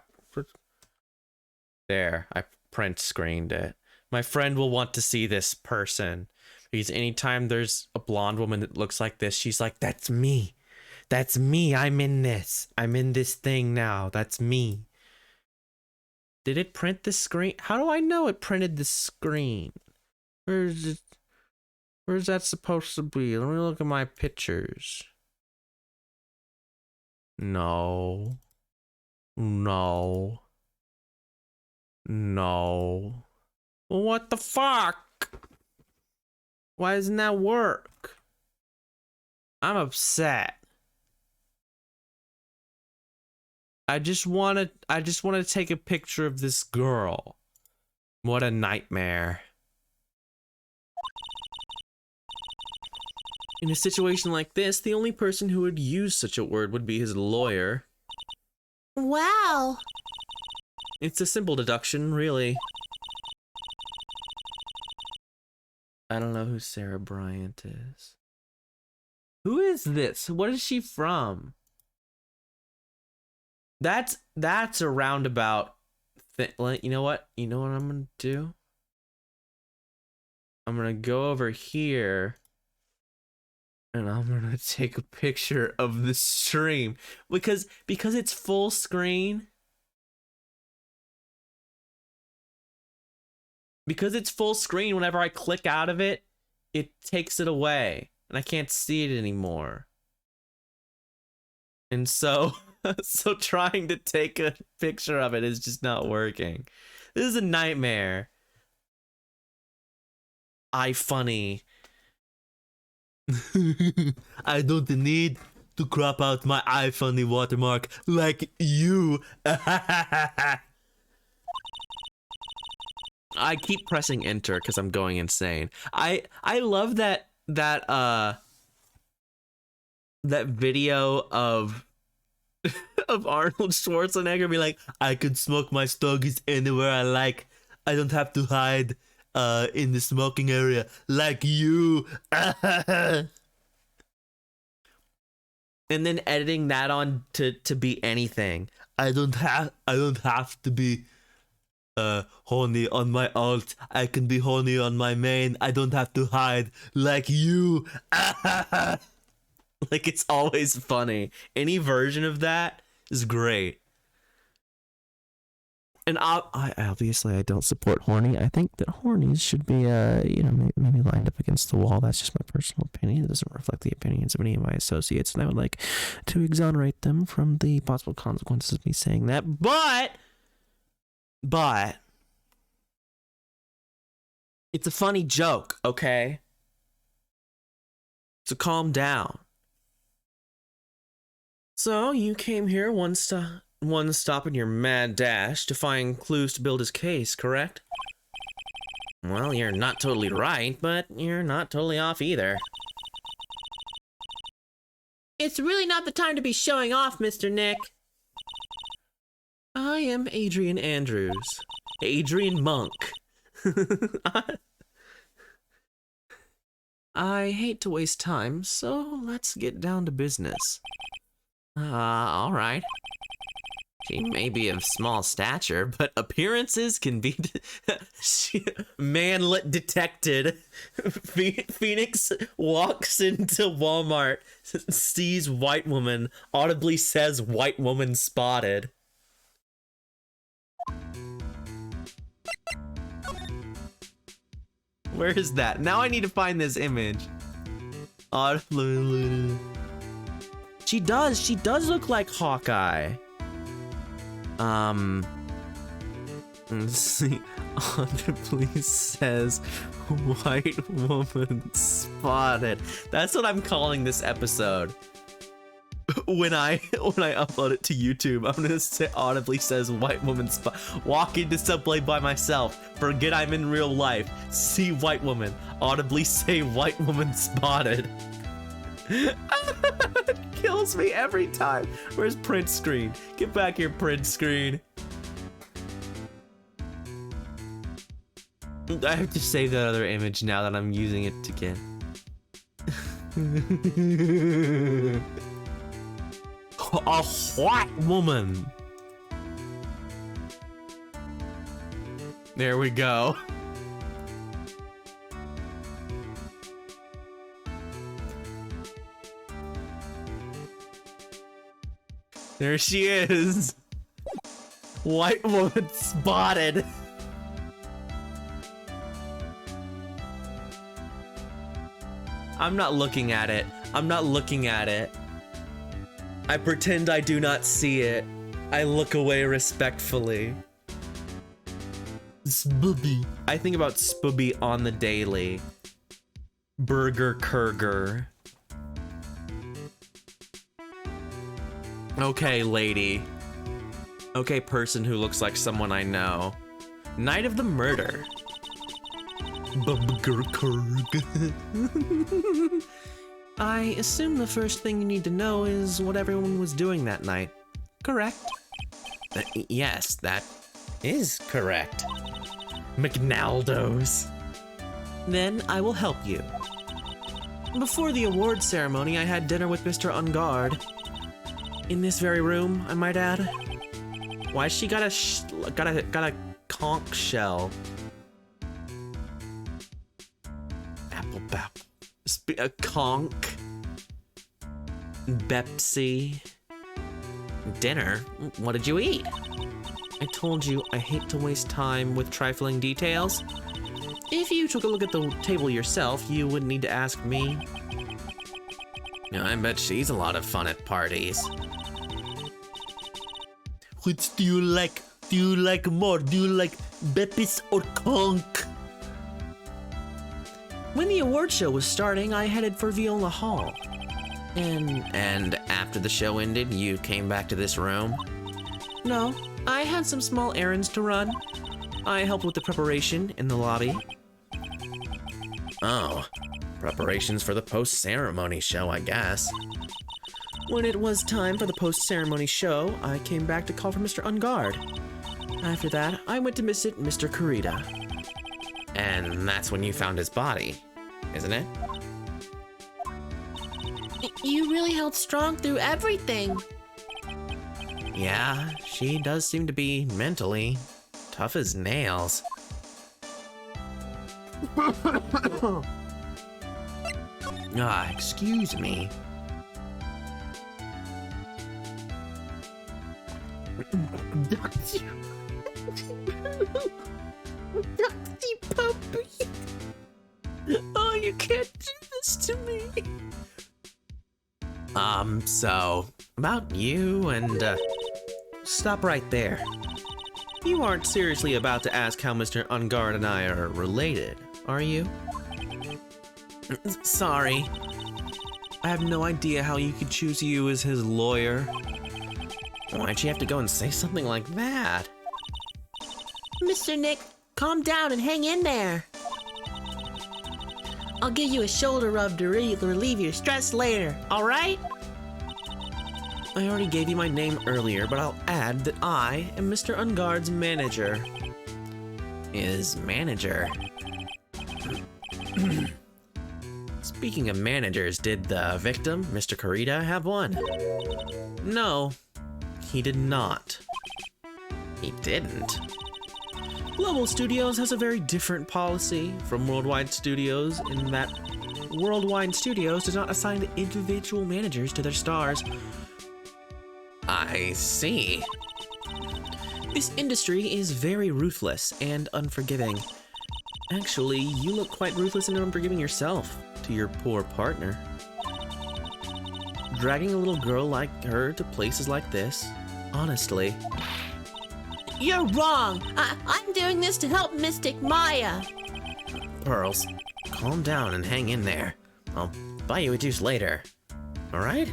There, I print screened it. My friend will want to see this person. Because anytime there's a blonde woman that looks like this, she's like, that's me. That's me. I'm in this. I'm in this thing now. That's me. Did it print the screen? How do I know it printed the screen? Where's it? Where's that supposed to be? Let me look at my pictures. No. No. No. What the fuck? Why doesn't that work? I'm upset. I just want to take a picture of this girl. What a nightmare. In a situation like this, the only person who would use such a word would be his lawyer. Wow. It's a simple deduction, really. I don't know who Sarah Bryant is. Who is this? What is she from? That's a roundabout thing. You know what? You know what I'm gonna do? I'm gonna go over here and I'm gonna take a picture of the stream because it's full screen. Because it's full screen, whenever I click out of it, it takes it away and I can't see it anymore. And so so trying to take a picture of it is just not working. This is a nightmare. iFunny. I don't need to crop out my iFunny watermark like you. I keep pressing enter because I'm going insane. I love that video of Arnold Schwarzenegger be like, I can smoke my stogies anywhere I like. I don't have to hide in the smoking area like you. and then editing that on to be anything. I don't have to be horny on my alt. I can be horny on my main. I don't have to hide like you. Like, it's always funny. Any version of that is great. And I don't support horny. I think that hornies should be maybe lined up against the wall. That's just my personal opinion. It doesn't reflect the opinions of any of my associates, and I would like to exonerate them from the possible consequences of me saying that. But it's a funny joke, okay? So calm down. So you came here one stop in your mad dash to find clues to build his case, correct? Well, you're not totally right, but you're not totally off either. It's really not the time to be showing off, Mr. Nick. I am Adrian Andrews. Adrian Monk. I hate to waste time, so let's get down to business. All right. She may be of small stature, but appearances can be manlet detected. Phoenix walks into Walmart, sees white woman, audibly says white woman spotted. Where is that? Now I need to find this image. She does look like Hawkeye. Let's see. Audibly says white woman spotted. That's what I'm calling this episode. When I upload it to YouTube, I'm gonna say audibly says white woman spot. Walk into Subway by myself. Forget I'm in real life. See white woman. Audibly say white woman spotted. Kills me every time. Where's print screen? Get back here, print screen. I have to save that other image now that I'm using it again. A white woman. There we go. There she is. White woman spotted. I'm not looking at it. I'm not looking at it. I pretend I do not see it. I look away respectfully. Spooby. I think about Spooby on the daily. Burger Kurger. Okay, lady. Okay, person who looks like someone I know. Night of the murder. Burger Kurg. I assume the first thing you need to know is what everyone was doing that night. Correct? Yes, that is correct. McNaldo's. Then I will help you. Before the award ceremony, I had dinner with Mr. Ungard. In this very room, I might add. Why she got a conch shell? Apple bap. A conch. Bepsy. Dinner? What did you eat? I told you I hate to waste time with trifling details. If you took a look at the table yourself, you wouldn't need to ask me. I bet she's a lot of fun at parties. Which do you like? Do you like more? Do you like Beppis or Conch? When the award show was starting, I headed for Viola Hall. And after the show ended, you came back to this room? No, I had some small errands to run. I helped with the preparation in the lobby. Oh, preparations for the post-ceremony show, I guess. When it was time for the post-ceremony show, I came back to call for Mr. Ungard. After that, I went to visit Mr. Kurita. And that's when you found his body, isn't it? You really held strong through everything. Yeah, she does seem to be mentally tough as nails. Excuse me. Dusty puppy. Oh, you can't do this to me. So, about you and, Stop right there. You aren't seriously about to ask how Mr. Ungard and I are related, are you? sorry. I have no idea how you could choose you as his lawyer. Why'd you have to go and say something like that? Mr. Nick, calm down and hang in there. I'll give you a shoulder rub to relieve your stress later, all right? I already gave you my name earlier, but I'll add that I am Mr. Ungard's manager. Is manager. Speaking of managers, did the victim, Mr. Kurita, have one? No, he did not. He didn't. Global Studios has a very different policy from Worldwide Studios in that Worldwide Studios does not assign individual managers to their stars. I see. This industry is very ruthless and unforgiving. Actually, you look quite ruthless and unforgiving yourself to your poor partner. Dragging a little girl like her to places like this, honestly. You're wrong. I'm doing this to help Mystic Maya. Pearls, calm down and hang in there. I'll buy you a juice later. All right?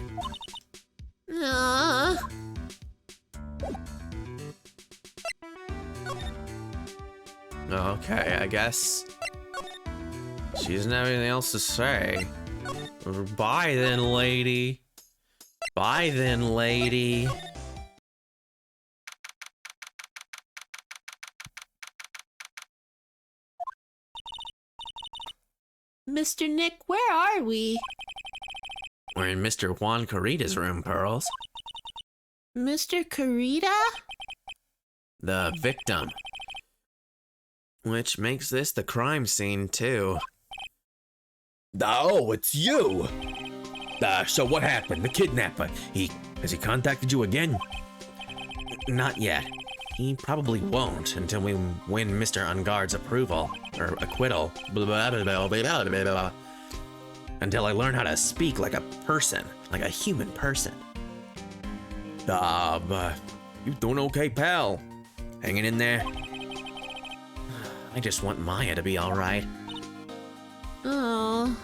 Okay, I guess she doesn't have anything else to say. Bye then, lady. Bye then, lady. Mr. Nick, where are we? We're in Mr. Juan Kurita's room, Pearls. Mr. Kurita? The victim. Which makes this the crime scene, too. Oh, it's you! So what happened? The kidnapper, has he contacted you again? Not yet. He probably won't until we win Mr. Ungard's approval, or acquittal. Until I learn how to speak like a person, like a human person. You doing okay, pal? Hanging in there? I just want Maya to be alright. Oh.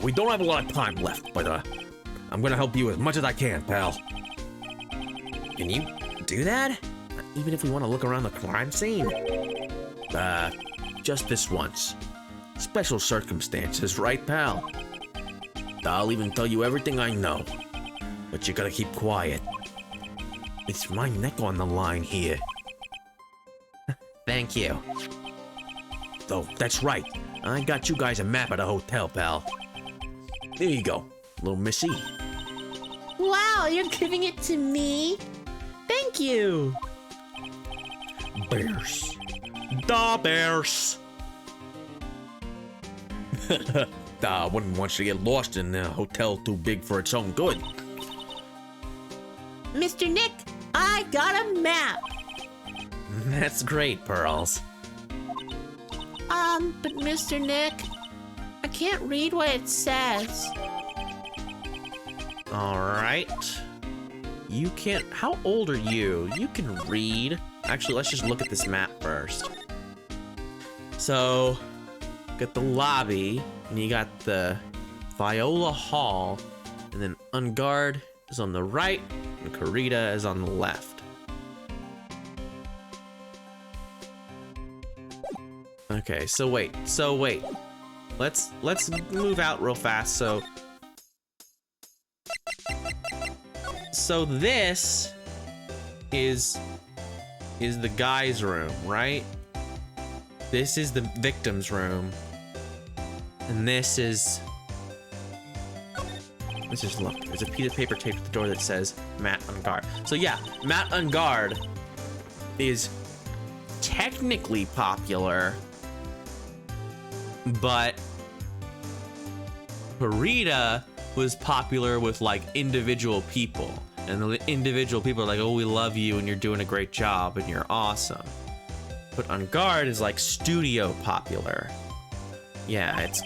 We don't have a lot of time left, but I'm gonna help you as much as I can, pal. Can you do that? Even if we want to look around the crime scene? Just this once. Special circumstances, right, pal? I'll even tell you everything I know, but you gotta keep quiet. It's my neck on the line here. Thank you. Oh, that's right. I got you guys a map of the hotel, pal. There you go, little missy. Wow, you're giving it to me? Thank you. Bears. The bears. Wouldn't want you to get lost in a hotel too big for its own good. Mr. Nick, I got a map. That's great, Pearls. But Mr. Nick, I can't read what it says. Alright. You can't. How old are you? You can read. Actually, let's just look at this map first. So, got the lobby, and you got the Viola Hall, and then Unguard is on the right, and Karita is on the left. Okay, so wait. Let's move out real fast. So this is the guy's room, right? This is the victim's room. And this is look, there's a piece of paper taped to the door that says Matt Unguard. So yeah, Matt Unguard is technically popular, but Karita was popular with like individual people. And the individual people are like, oh, we love you and you're doing a great job and you're awesome. But Unguard is like studio popular. Yeah, that's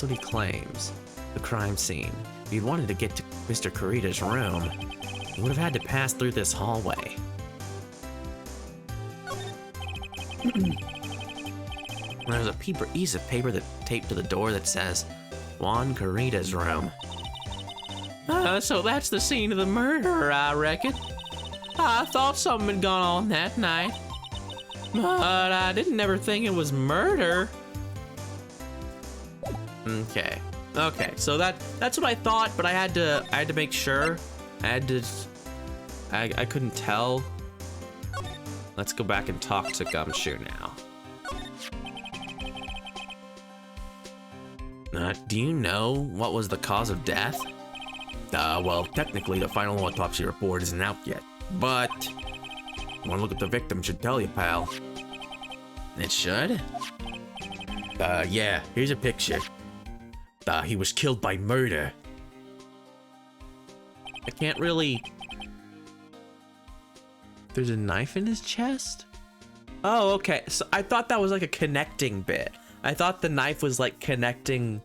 what he claims. The crime scene. If you'd wanted to get to Mr. Karita's room, you would have had to pass through this hallway. There's a piece of paper that taped to the door that says, Juan Karita's room. So that's the scene of the murder, I reckon. I thought something had gone on that night, but I didn't ever think it was murder. Okay, so that's what I thought, but I had to make sure. I couldn't tell. Let's go back and talk to Gumshoe now. Do you know what was the cause of death? Well, technically the final autopsy report isn't out yet, but one look at the victim should tell you, pal. It should? Yeah, here's a picture. He was killed by murder. I can't really... There's a knife in his chest? Oh, okay, so I thought that was like a connecting bit. I thought the knife was like connecting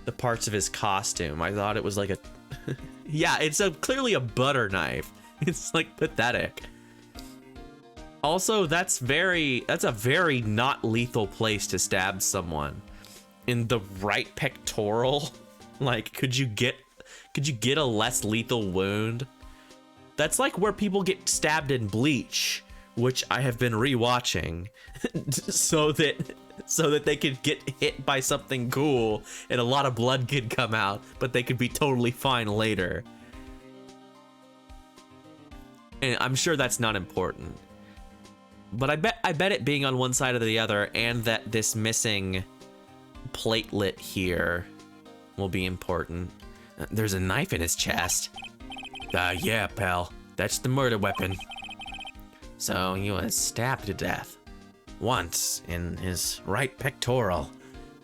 the parts of his costume. I thought it was like a... Yeah, it's clearly a butter knife. It's like pathetic. Also, that's a very not lethal place to stab someone. In the right pectoral. Like, could you get a less lethal wound? That's like where people get stabbed in Bleach, which I have been rewatching, so that they could get hit by something cool and a lot of blood could come out, but they could be totally fine later. And I'm sure that's not important. But I bet it being on one side or the other, and that this missing platelet here will be important. There's a knife in his chest. Yeah, pal. That's the murder weapon. So he was stabbed to death. Once in his right pectoral.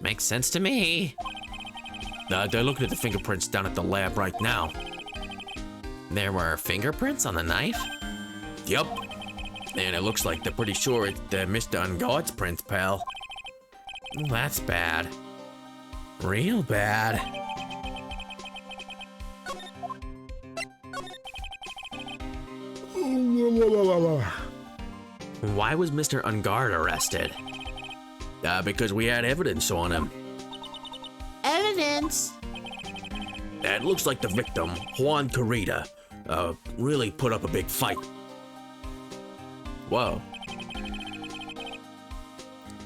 Makes sense to me. They're looking at the fingerprints down at the lab right now. There were fingerprints on the knife? Yup. And it looks like they're pretty sure it's Mr. Unguard's prints, pal. That's bad. Real bad. Why was Mr. Unguard arrested? Because we had evidence on him. Evidence? It looks like the victim, Juan Karita, really put up a big fight. Whoa.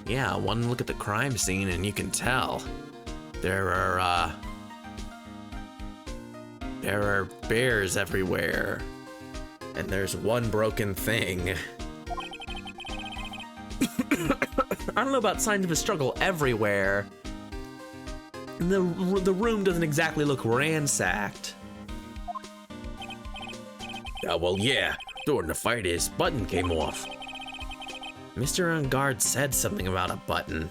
Yeah, one look at the crime scene and you can tell. There are bears everywhere. And there's one broken thing. I don't know about signs of a struggle everywhere. The room doesn't exactly look ransacked. Well, yeah. During the fight, his button came off. Mr. Unguard said something about a button.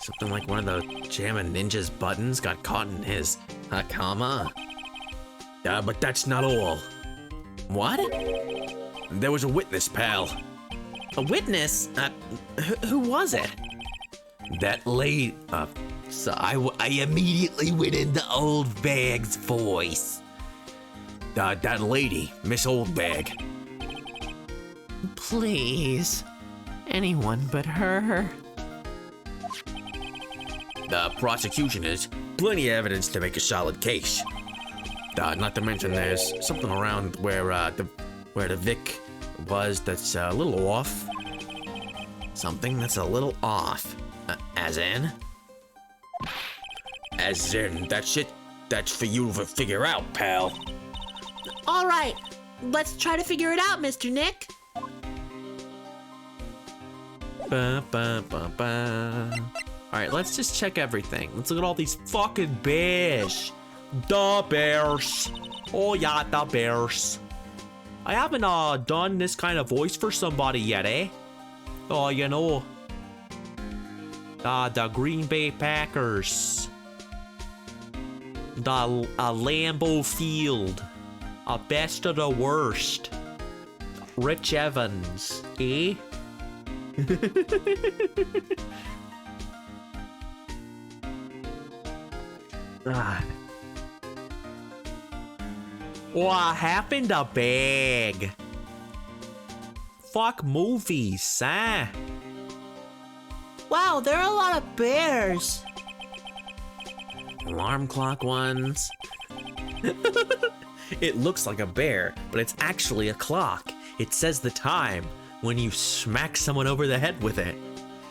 Something like one of the Jammin' Ninja's buttons got caught in his Hakama. But that's not all. What? There was a witness, pal. A witness? Who was it? That lady. So I immediately went into Oldbag's voice. That lady, Miss Oldbag. Please. anyone but her. The prosecution has plenty of evidence to make a solid case. Not to mention there's something around where the Vic was that's a little off. Something that's a little off. As in? As in, that shit, that's for you to figure out, pal. All right, let's try to figure it out, Mr. Nick. Ba, ba, ba, ba. All right, let's just check everything. Let's look at all these fucking bears. The bears. Oh yeah, the bears. I haven't done this kind of voice for somebody yet, eh? Oh, you know. The Green Bay Packers. The Lambeau Field. Best of the worst. Rich Evans, eh? What happened to Bag? Fuck movies, huh? Wow, there are a lot of bears. Alarm clock ones. It looks like a bear, but it's actually a clock. It says the time when you smack someone over the head with it.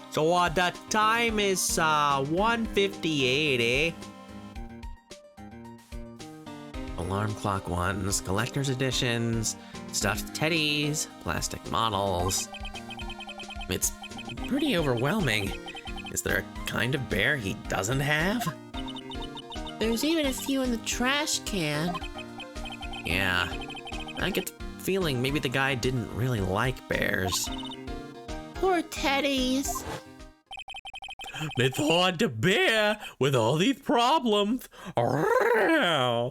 So the time is 1:58, eh? Alarm clock ones, collector's editions, stuffed teddies, plastic models. It's pretty overwhelming. Is there a kind of bear he doesn't have? There's even a few in the trash can. Yeah, I get the feeling maybe the guy didn't really like bears. Poor teddies. They thought the bear with all these problems. I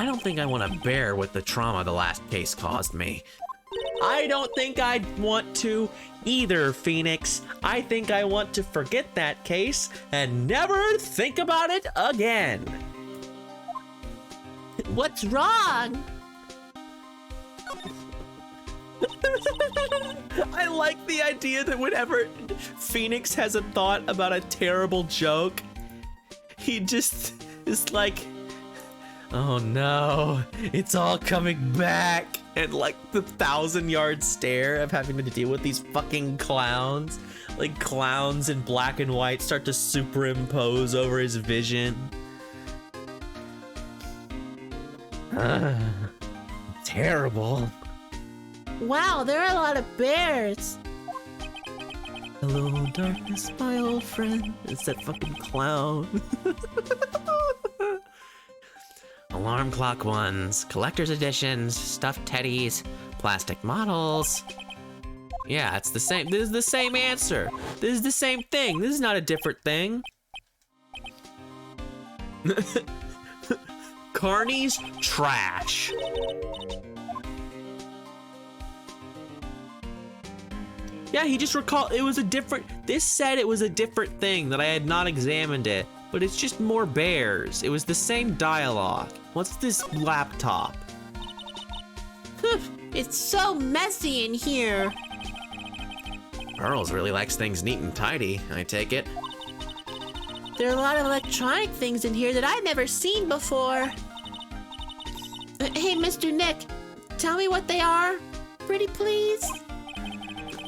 don't think I want to bear with the trauma the last case caused me. I don't think I'd want to either, Phoenix. I think I want to forget that case and never think about it again. What's wrong? I like the idea that whenever Phoenix has a thought about a terrible joke, he just is like, oh no, it's all coming back. And like the 1,000-yard stare of having to deal with these fucking clowns. Like clowns in black and white start to superimpose over his vision. Terrible. Wow, there are a lot of bears. Hello, darkness, my old friend. It's that fucking clown. Alarm clock ones, collector's editions, stuffed teddies, plastic models. Yeah, it's the same. This is the same answer. This is the same thing. This is not a different thing. Carney's trash. Yeah, he just recalled it was a different. This said it was a different thing, that I had not examined it, but it's just more bears. It was the same dialogue. What's this laptop? It's so messy in here. Pearls really likes things neat and tidy, I take it. There are a lot of electronic things in here that I've never seen before. Hey, Mr. Nick, tell me what they are, pretty please.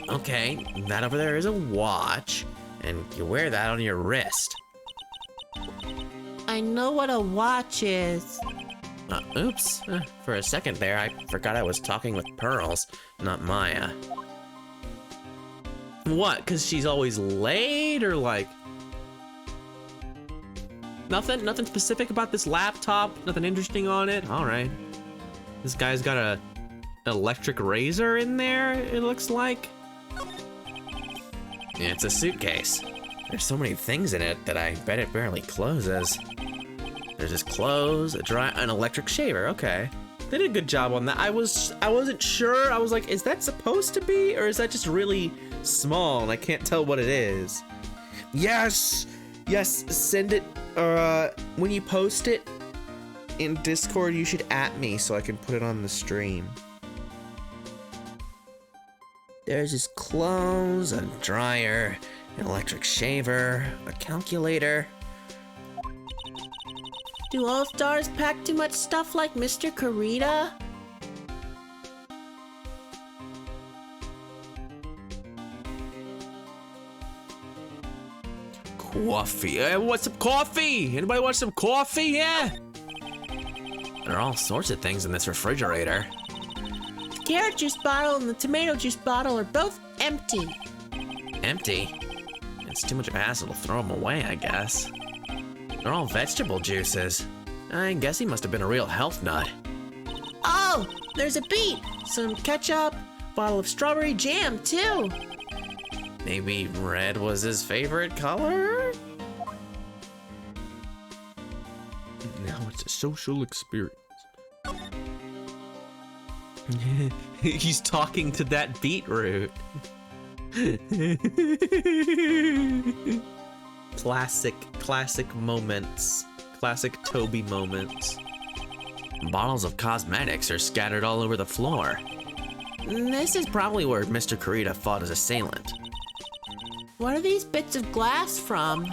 Okay, that over there is a watch, and you wear that on your wrist. I know what a watch is. Oops. For a second there, I forgot I was talking with Pearls, not Maya. What? Because she's always late, or like... Nothing specific about this laptop? Nothing interesting on it? Alright. This guy's got an electric razor in there, it looks like. Yeah, it's a suitcase. There's so many things in it that I bet it barely closes. There's his clothes, an electric shaver, okay. They did a good job on that. I wasn't sure. I was like, is that supposed to be, or is that just really small and I can't tell what it is? Yes, send it, or when you post it, in Discord, you should @ me so I can put it on the stream. There's his clothes, a dryer, an electric shaver, a calculator. Do all stars pack too much stuff like Mr. Karita? Coffee. Want some coffee? Anybody want some coffee? Yeah. There are all sorts of things in this refrigerator. The carrot juice bottle and the tomato juice bottle are both empty. Empty? It's too much of a hassle to throw them away, I guess. They're all vegetable juices. I guess he must have been a real health nut. Oh, there's a beet, some ketchup, bottle of strawberry jam too. Maybe red was his favorite color? Now it's a social experience. He's talking to that beetroot. Classic moments. Classic Toby moments. Bottles of cosmetics are scattered all over the floor. This is probably where Mr. Karita fought his assailant. What are these bits of glass from?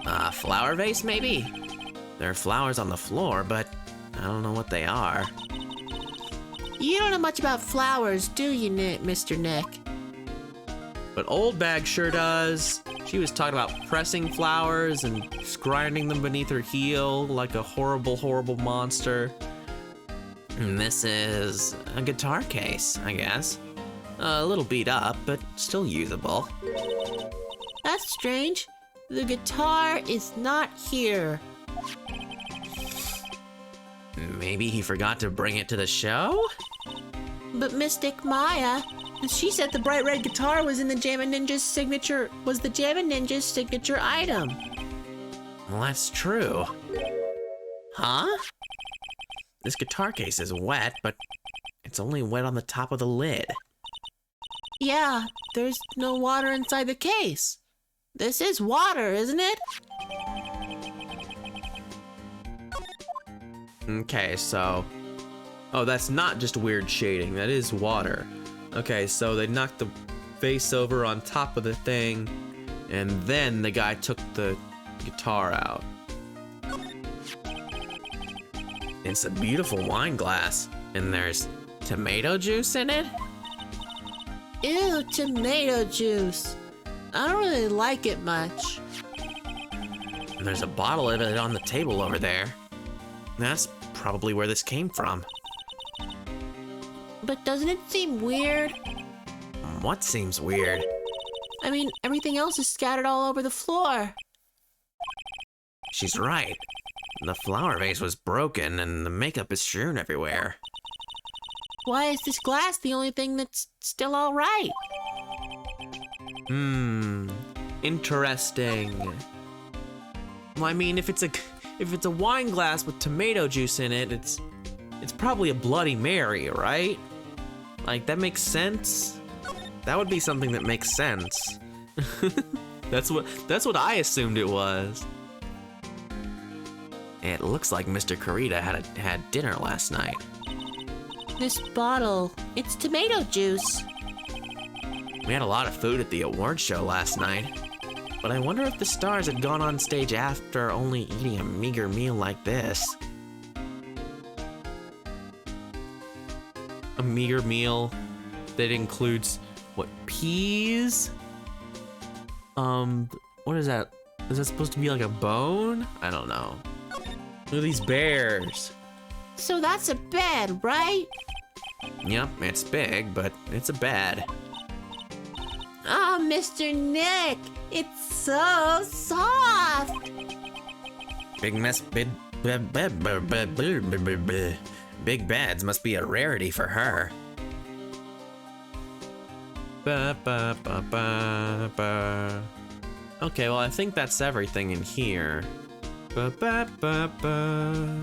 A flower vase, maybe? There are flowers on the floor, but I don't know what they are. You don't know much about flowers, do you, Mr. Nick? But Old Bag sure does. She was talking about pressing flowers and just grinding them beneath her heel like a horrible, horrible monster. And this is a guitar case, I guess. A little beat up, but still usable. That's strange. The guitar is not here. Maybe he forgot to bring it to the show? But Mystic Maya, she said the bright red guitar was in the Jammin' Ninja's signature, was the Jammin' Ninja's signature item. Well, that's true. Huh? This guitar case is wet, but it's only wet on the top of the lid. Yeah, there's no water inside the case. This is water, isn't it? Okay, so... Oh, that's not just weird shading, that is water. Okay, so they knocked the vase over on top of the thing, and then the guy took the guitar out. It's a beautiful wine glass, and there's tomato juice in it? Ew, tomato juice. I don't really like it much. And there's a bottle of it on the table over there. That's probably where this came from. But doesn't it seem weird? What seems weird? I mean, everything else is scattered all over the floor. She's right. The flower vase was broken and the makeup is strewn everywhere. Why is this glass the only thing that's still all right? Interesting. Well, I mean, if it's a wine glass with tomato juice in it, it's probably a Bloody Mary, right? Like, that makes sense. That would be something that makes sense. That's what I assumed it was. It looks like Mr. Karita had dinner last night. This bottle, it's tomato juice. We had a lot of food at the award show last night. But I wonder if the stars had gone on stage after only eating a meager meal like this. A meager meal that includes, what, peas? What is that? Is that supposed to be like a bone? I don't know. Look at these bears. So that's a bed, right? Yep, it's big, but it's a bed. Oh, Mr. Nick, it's so soft. Big beds must be a rarity for her. Ba, ba, ba, ba, ba. Okay, well, I think that's everything in here. Ba, ba, ba, ba.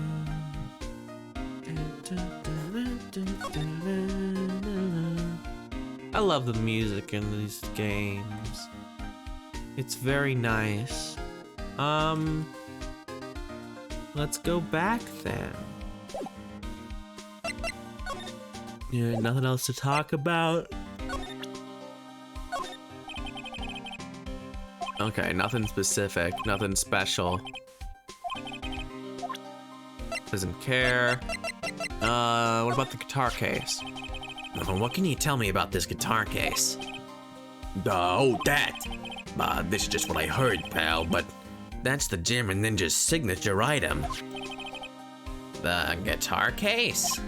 I love the music in these games. It's very nice. let's go back then. Yeah, nothing else to talk about. Okay, nothing specific, nothing special. Doesn't care. What about the guitar case? What can you tell me about this guitar case? That. This is just what I heard, pal, but that's the Jammin' Ninja's signature item. The guitar case?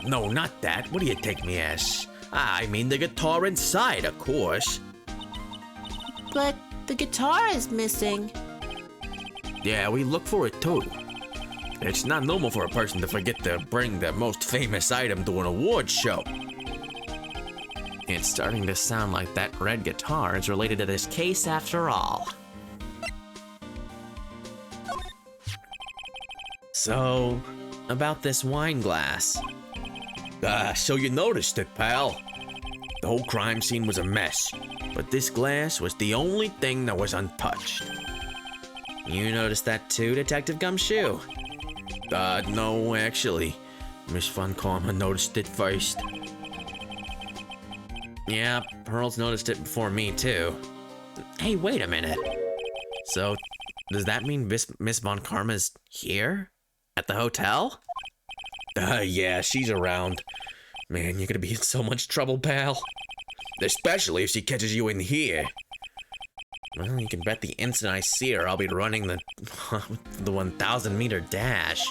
No, not that. What do you take me as? I mean the guitar inside, of course. But the guitar is missing. Yeah, we look for it too. It's not normal for a person to forget to bring the most famous item to an award show. It's starting to sound like that red guitar is related to this case after all. So, about this wine glass. So you noticed it, pal. The whole crime scene was a mess, but this glass was the only thing that was untouched. You noticed that too, Detective Gumshoe? No, actually. Miss Von Karma noticed it first. Yeah, Pearl's noticed it before me too. Hey, wait a minute. So, does that mean Miss Von Karma's here? At the hotel? Yeah, she's around. Man, you're gonna be in so much trouble, pal. Especially if she catches you in here. Well, you can bet the instant I see her, I'll be running the 1,000-meter dash.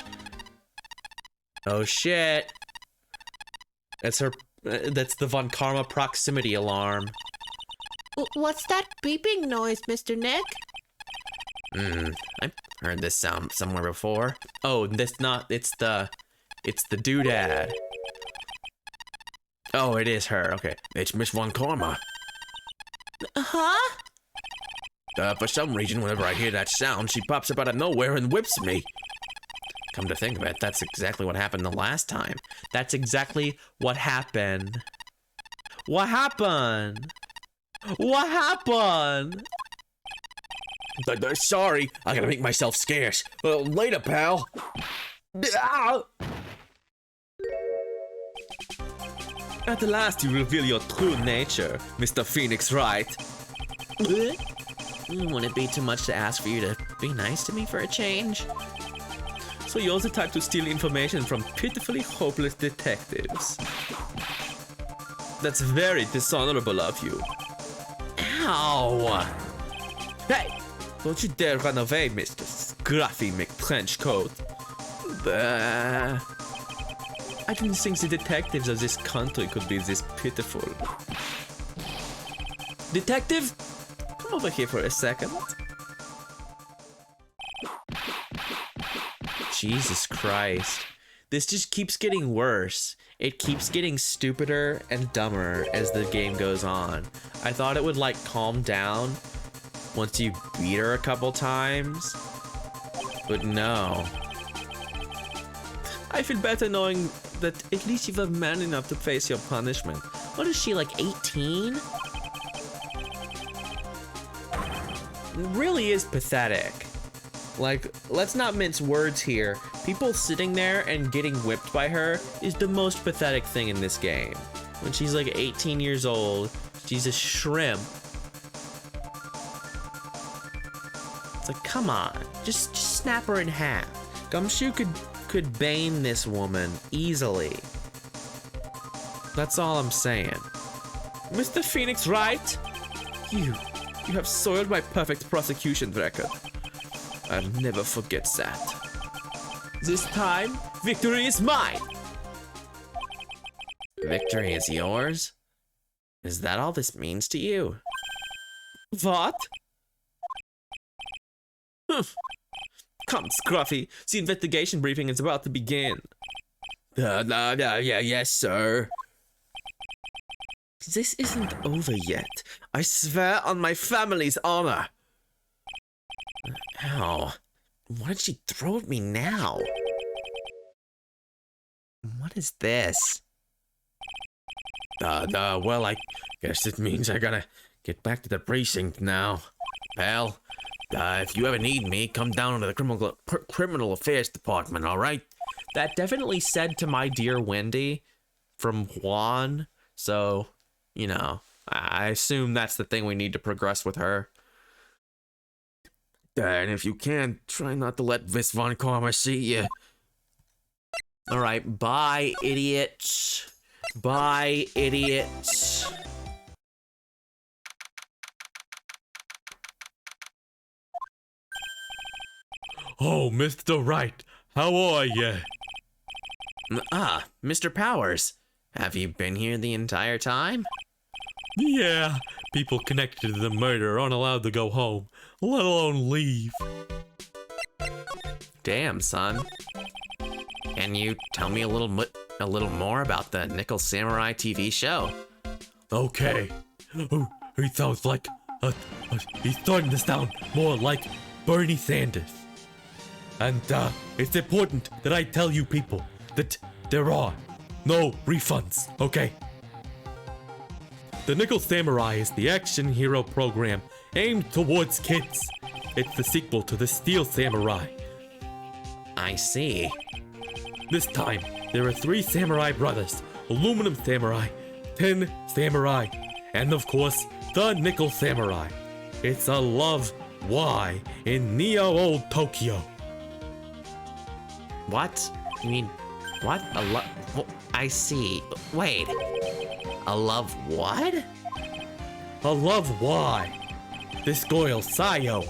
Oh shit! That's her. That's the Von Karma proximity alarm. What's that beeping noise, Mr. Nick? I've heard this sound somewhere before. Oh, that's not. It's the doodad. Oh, it is her. Okay. It's Miss Von Karma. Huh? For some reason, whenever I hear that sound, she pops up out of nowhere and whips me. Come to think of it, that's exactly what happened the last time. That's exactly what happened. What happened? What happened? Sorry, I gotta make myself scarce. Later, pal. At last you reveal your true nature, Mr. Phoenix Wright. Wouldn't it be too much to ask for you to be nice to me for a change? So you're the type to steal information from pitifully hopeless detectives. That's very dishonorable of you. Ow! Hey! Don't you dare run away, Mr. Scruffy McTrenchcoat. I didn't think the detectives of this country could be this pitiful. Detective, come over here for a second. Jesus Christ. This just keeps getting worse. It keeps getting stupider and dumber as the game goes on. I thought it would like calm down once you beat her a couple times, but no. I feel better knowing that at least you were man enough to face your punishment. What is she, like 18? It really is pathetic. Like, let's not mince words here. People sitting there and getting whipped by her is the most pathetic thing in this game. When she's like 18 years old, she's a shrimp. It's like, come on, just snap her in half. Gumshoe could bane this woman easily. That's all I'm saying. Mr. Phoenix Wright, you have soiled my perfect prosecution record. I'll never forget that. This time, victory is mine! Victory is yours? Is that all this means to you? What? Come, Scruffy, the investigation briefing is about to begin. Yes, sir. This isn't over yet. I swear on my family's honor. Ow. What did she throw at me now? What is this? Well, I guess it means I gotta get back to the precinct now. Pal, If you ever need me, come down to the criminal affairs department, all right? That definitely said to my dear Wendy from Juan. So, you know, I assume that's the thing we need to progress with her. And if you can, try not to let Miss Von Karma see you. All right, bye, idiot. Bye, idiot. Oh, Mr. Wright, how are you? Ah, Mr. Powers. Have you been here the entire time? Yeah, people connected to the murder aren't allowed to go home, let alone leave. Damn, son. Can you tell me a little more about the Nickel Samurai TV show? Okay. Oh, he sounds like he's starting to sound more like Bernie Sanders. And it's important that I tell you people that there are no refunds, okay? The Nickel Samurai is the action hero program aimed towards kids. It's the sequel to the Steel Samurai. I see. This time, there are 3 samurai brothers, Aluminum Samurai, Tin Samurai, and of course, the Nickel Samurai. It's a love why in Neo Old Tokyo. What? You mean, what? I see. Wait. A love what? A love why. This girl, Sayo,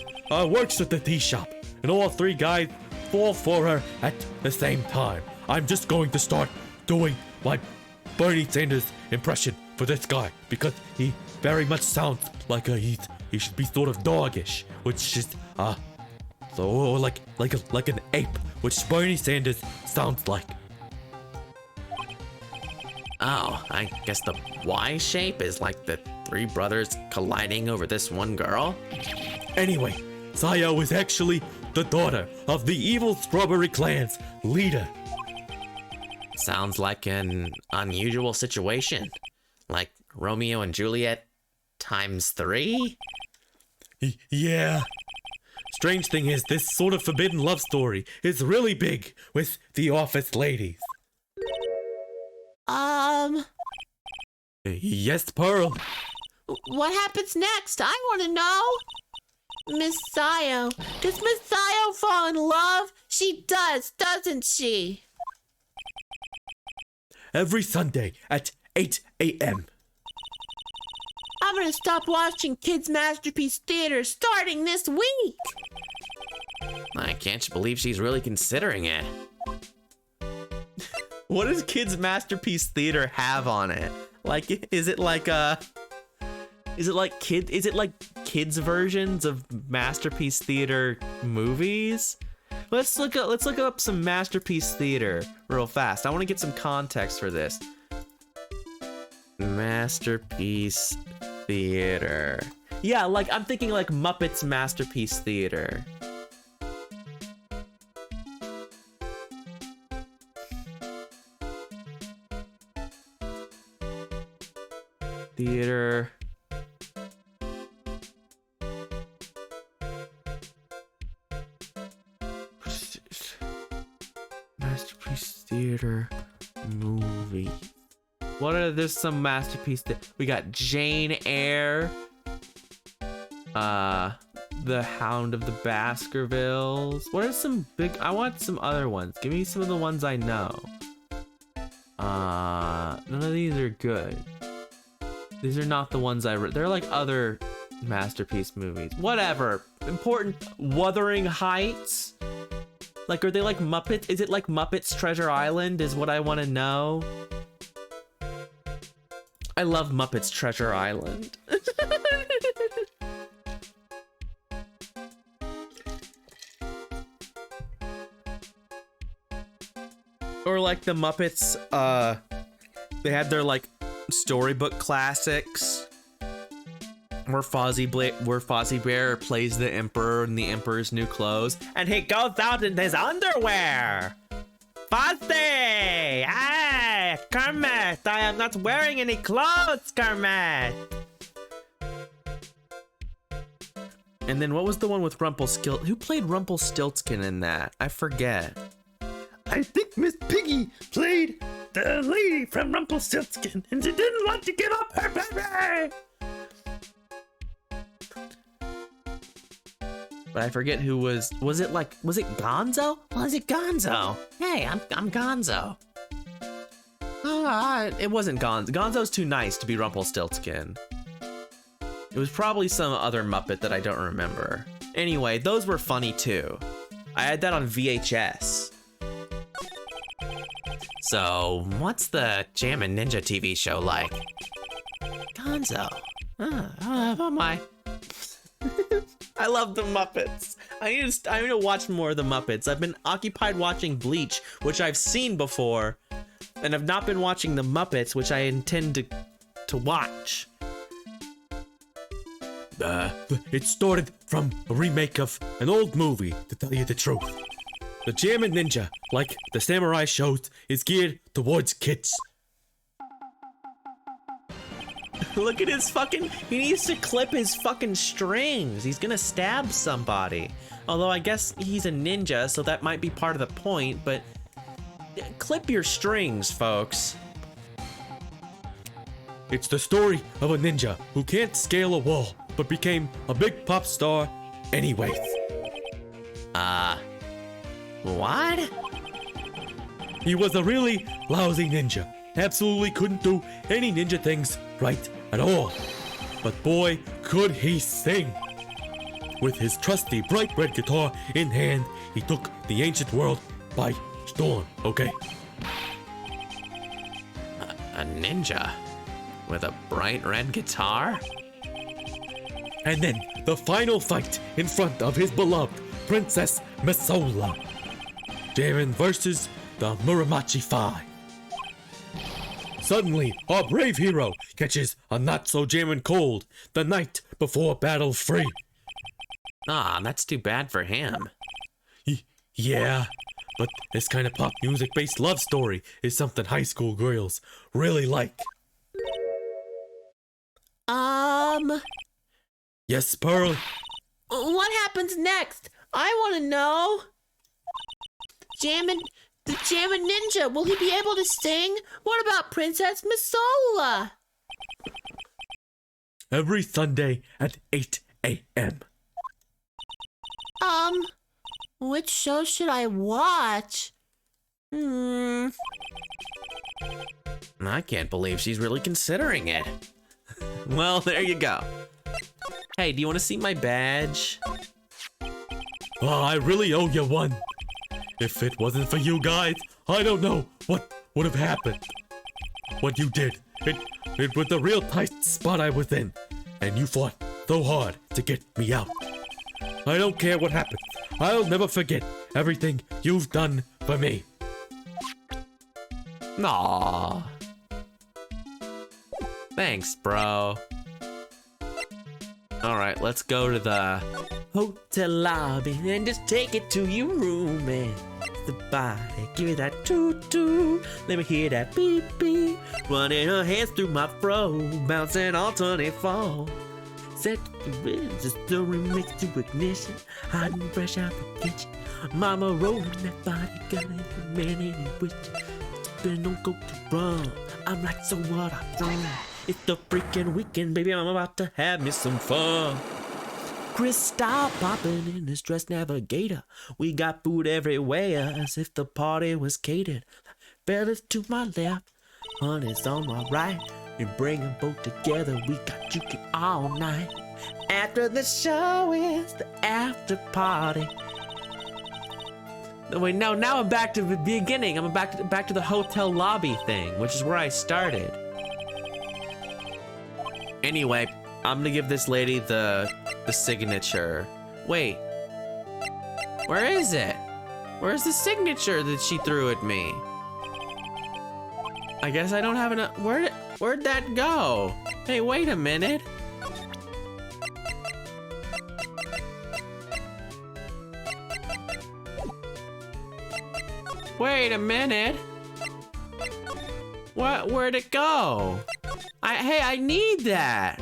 works at the tea shop, and all 3 guys fall for her at the same time. I'm just going to start doing my Bernie Sanders impression for this guy, because he very much sounds like he should be sort of doggish, which is so like an ape, which Bernie Sanders sounds like. Oh, I guess the Y shape is like the 3 brothers colliding over this one girl? Anyway, Sayo is actually the daughter of the evil Strawberry Clan's leader. Sounds like an unusual situation. Like Romeo and Juliet times 3? Yeah. Strange thing is, this sort of forbidden love story is really big with the office ladies. Yes, Pearl. What happens next? I want to know. Miss Sayo. Does Miss Sayo fall in love? She does, doesn't she? Every Sunday at 8 a.m. I'm gonna stop watching Kids Masterpiece Theater starting this week. I can't believe she's really considering it. What does Kids Masterpiece Theater have on it? Like, is it like kids versions of Masterpiece Theater movies? Let's look up some Masterpiece Theater real fast. I want to get some context for this. Masterpiece Theater. Yeah, like I'm thinking like Muppets Masterpiece Theater. Theater. Masterpiece Theater movie. There's some masterpiece that we got. Jane Eyre. The Hound of the Baskervilles. What are some big? I want some other ones. Give me some of the ones I know. None of these are good. These are not the ones I read. They're like other masterpiece movies. Whatever. Important. Wuthering Heights. Like, are they like Muppets? Is it like Muppets Treasure Island is what I want to know. I love Muppets Treasure Island. Or like the Muppets, they had their like storybook classics where Fozzie Bear plays the Emperor in the Emperor's New Clothes, and he goes out in his underwear. Fozzie! Hey, Kermit! I am not wearing any clothes, Kermit! And then what was the one with Rumpelstiltskin? Who played Rumpelstiltskin in that? I forget. I think Miss Piggy played the lady from Rumpelstiltskin, and she didn't want to give up her baby. But I forget who was it Gonzo? Was it Gonzo? Hey, I'm Gonzo. It wasn't Gonzo. Gonzo's too nice to be Rumpelstiltskin. It was probably some other Muppet that I don't remember. Anyway, those were funny too. I had that on VHS. So, what's the Jammin' Ninja TV show like? Gonzo. I love the Muppets. I need to watch more of the Muppets. I've been occupied watching Bleach, which I've seen before, and I've not been watching the Muppets, which I intend to watch. It started from a remake of an old movie, to tell you the truth. The Jammin' Ninja, like the samurai shows, is geared towards kids. Look at his he needs to clip his fucking strings. He's gonna stab somebody. Although I guess he's a ninja, so that might be part of the point, but clip your strings, folks. It's the story of a ninja who can't scale a wall, but became a big pop star anyways. What? He was a really lousy ninja. Absolutely couldn't do any ninja things right at all. But boy, could he sing! With his trusty bright red guitar in hand, he took the ancient world by storm, okay? A ninja? With a bright red guitar? And then the final fight in front of his beloved Princess Misola. Jammin' versus the Muramachi 5. Suddenly, our brave hero catches a not-so-jammin' cold the night before Battle Free. That's too bad for him. Yeah, but this kind of pop music-based love story is something high school girls really like. Yes, Pearl? What happens next? I want to know. The Jammin' Ninja, will he be able to sing? What about Princess Misola? Every Sunday at 8 a.m. Which show should I watch? I can't believe she's really considering it. Well, there you go. Hey, do you want to see my badge? Oh, I really owe you one. If it wasn't for you guys, I don't know what would have happened. What you did, it was the real tight spot I was in, and you fought so hard to get me out. I don't care what happens. I'll never forget everything you've done for me. Aww. Thanks, bro. Alright, let's go to the hotel lobby and just take it to your room and the body. Give me that toot-toot. Let me hear that beep-beep. Running her hands through my fro, bouncing on 24. Set the rhythms, it's the remix to ignition. Hot and fresh out the kitchen. Mama rolling that body, got it, man, ain't with you. Spin don't go to run. I'm like, so what I've done. It's the freaking weekend, baby, I'm about to have me some fun. Crystal popping in this dress navigator. We got food everywhere, as if the party was catered. Fellas to my left, honey's on my right. We bring them both together, we got juking all night. After the show is the after party. No, wait, no, now I'm back to the beginning. I'm back to the hotel lobby thing, which is where I started. Anyway, I'm gonna give this lady the signature. Wait, where is it? Where's the signature that she threw at me? I guess I don't have enough. Where'd that go? Hey, wait a minute. Wait a minute. Where'd it go? Hey, I need that.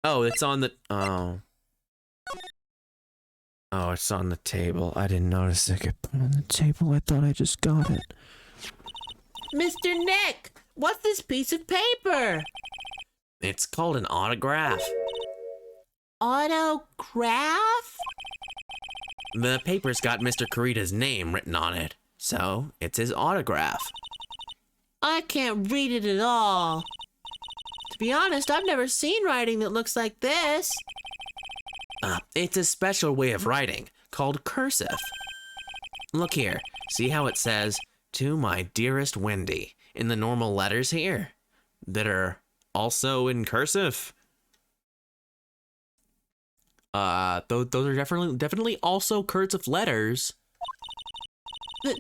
Oh, it's on the... Oh. Oh, it's on the table. I didn't notice it get put on the table. I thought I just got it. Mr. Nick, what's this piece of paper? It's called an autograph. Autograph? The paper's got Mr. Kurita's name written on it, so it's his autograph. I can't read it at all. To be honest, I've never seen writing that looks like this. It's a special way of writing called cursive. Look here, see how it says, "To my dearest Wendy," in the normal letters here that are also in cursive. Those are definitely also cursive letters.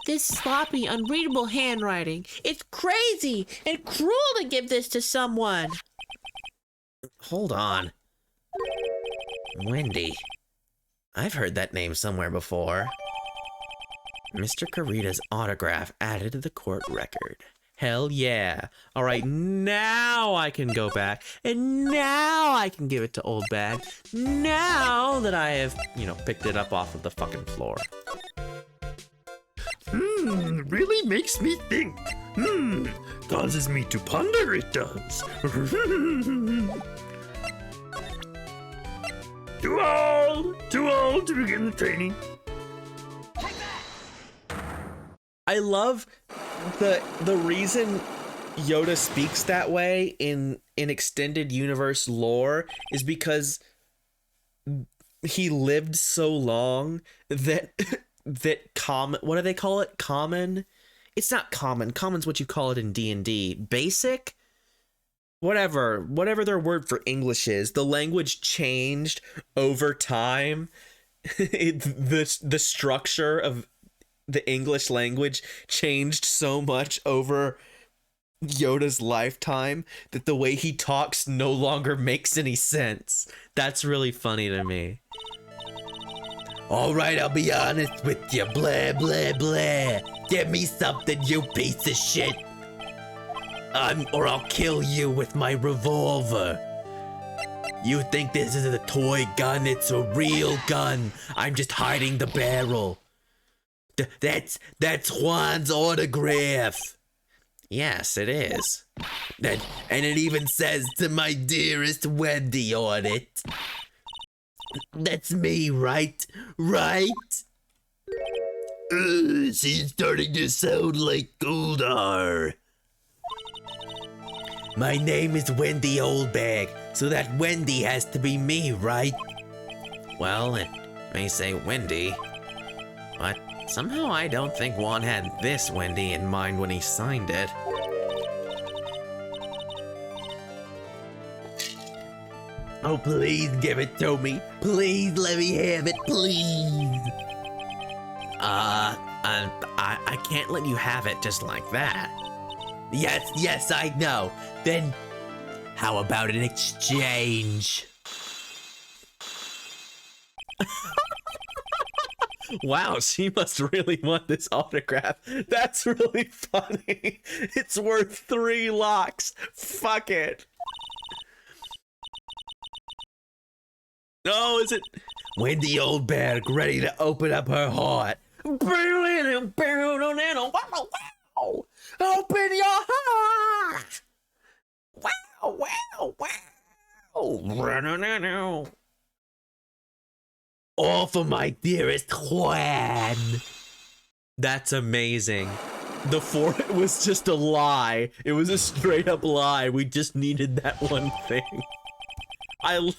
This sloppy, unreadable handwriting. It's crazy and cruel to give this to someone. Hold on. Wendy. I've heard that name somewhere before. Mr. Kurita's autograph added to the court record. Hell yeah. All right, now I can go back, and now I can give it to Old Bag, now that I have, picked it up off of the fucking floor. Really makes me think. Causes me to ponder, it does. Too old to begin the training. I love the reason Yoda speaks that way in extended universe lore is because he lived so long that what do they call it? Common? It's not common. Common's what you call it in D&D. Basic? Whatever their word for English is. The language changed over time. The structure of the English language changed so much over Yoda's lifetime that the way he talks no longer makes any sense. That's really funny to me. Alright, I'll be honest with you. Blah, blah, blah. Give me something, you piece of shit. Or I'll kill you with my revolver. You think this is a toy gun? It's a real gun. I'm just hiding the barrel. That's Juan's autograph. Yes, it is. And it even says "to my dearest Wendy" on it. That's me, right? Right? She's starting to sound like Goldar. My name is Wendy Oldbag, so that Wendy has to be me, right? Well, it may say Wendy, but somehow I don't think Juan had this Wendy in mind when he signed it. Oh, please give it to me. Please let me have it, please. I can't let you have it just like that. Yes, I know. Then, how about an exchange? Wow, she must really want this autograph. That's really funny. It's worth 3 locks. Fuck it. No, is it? Wendy Oldberg ready to open up her heart. Open your heart! Wow! All for my dearest Juan. That's amazing. The fort was just a lie. It was a straight up lie. We just needed that one thing. I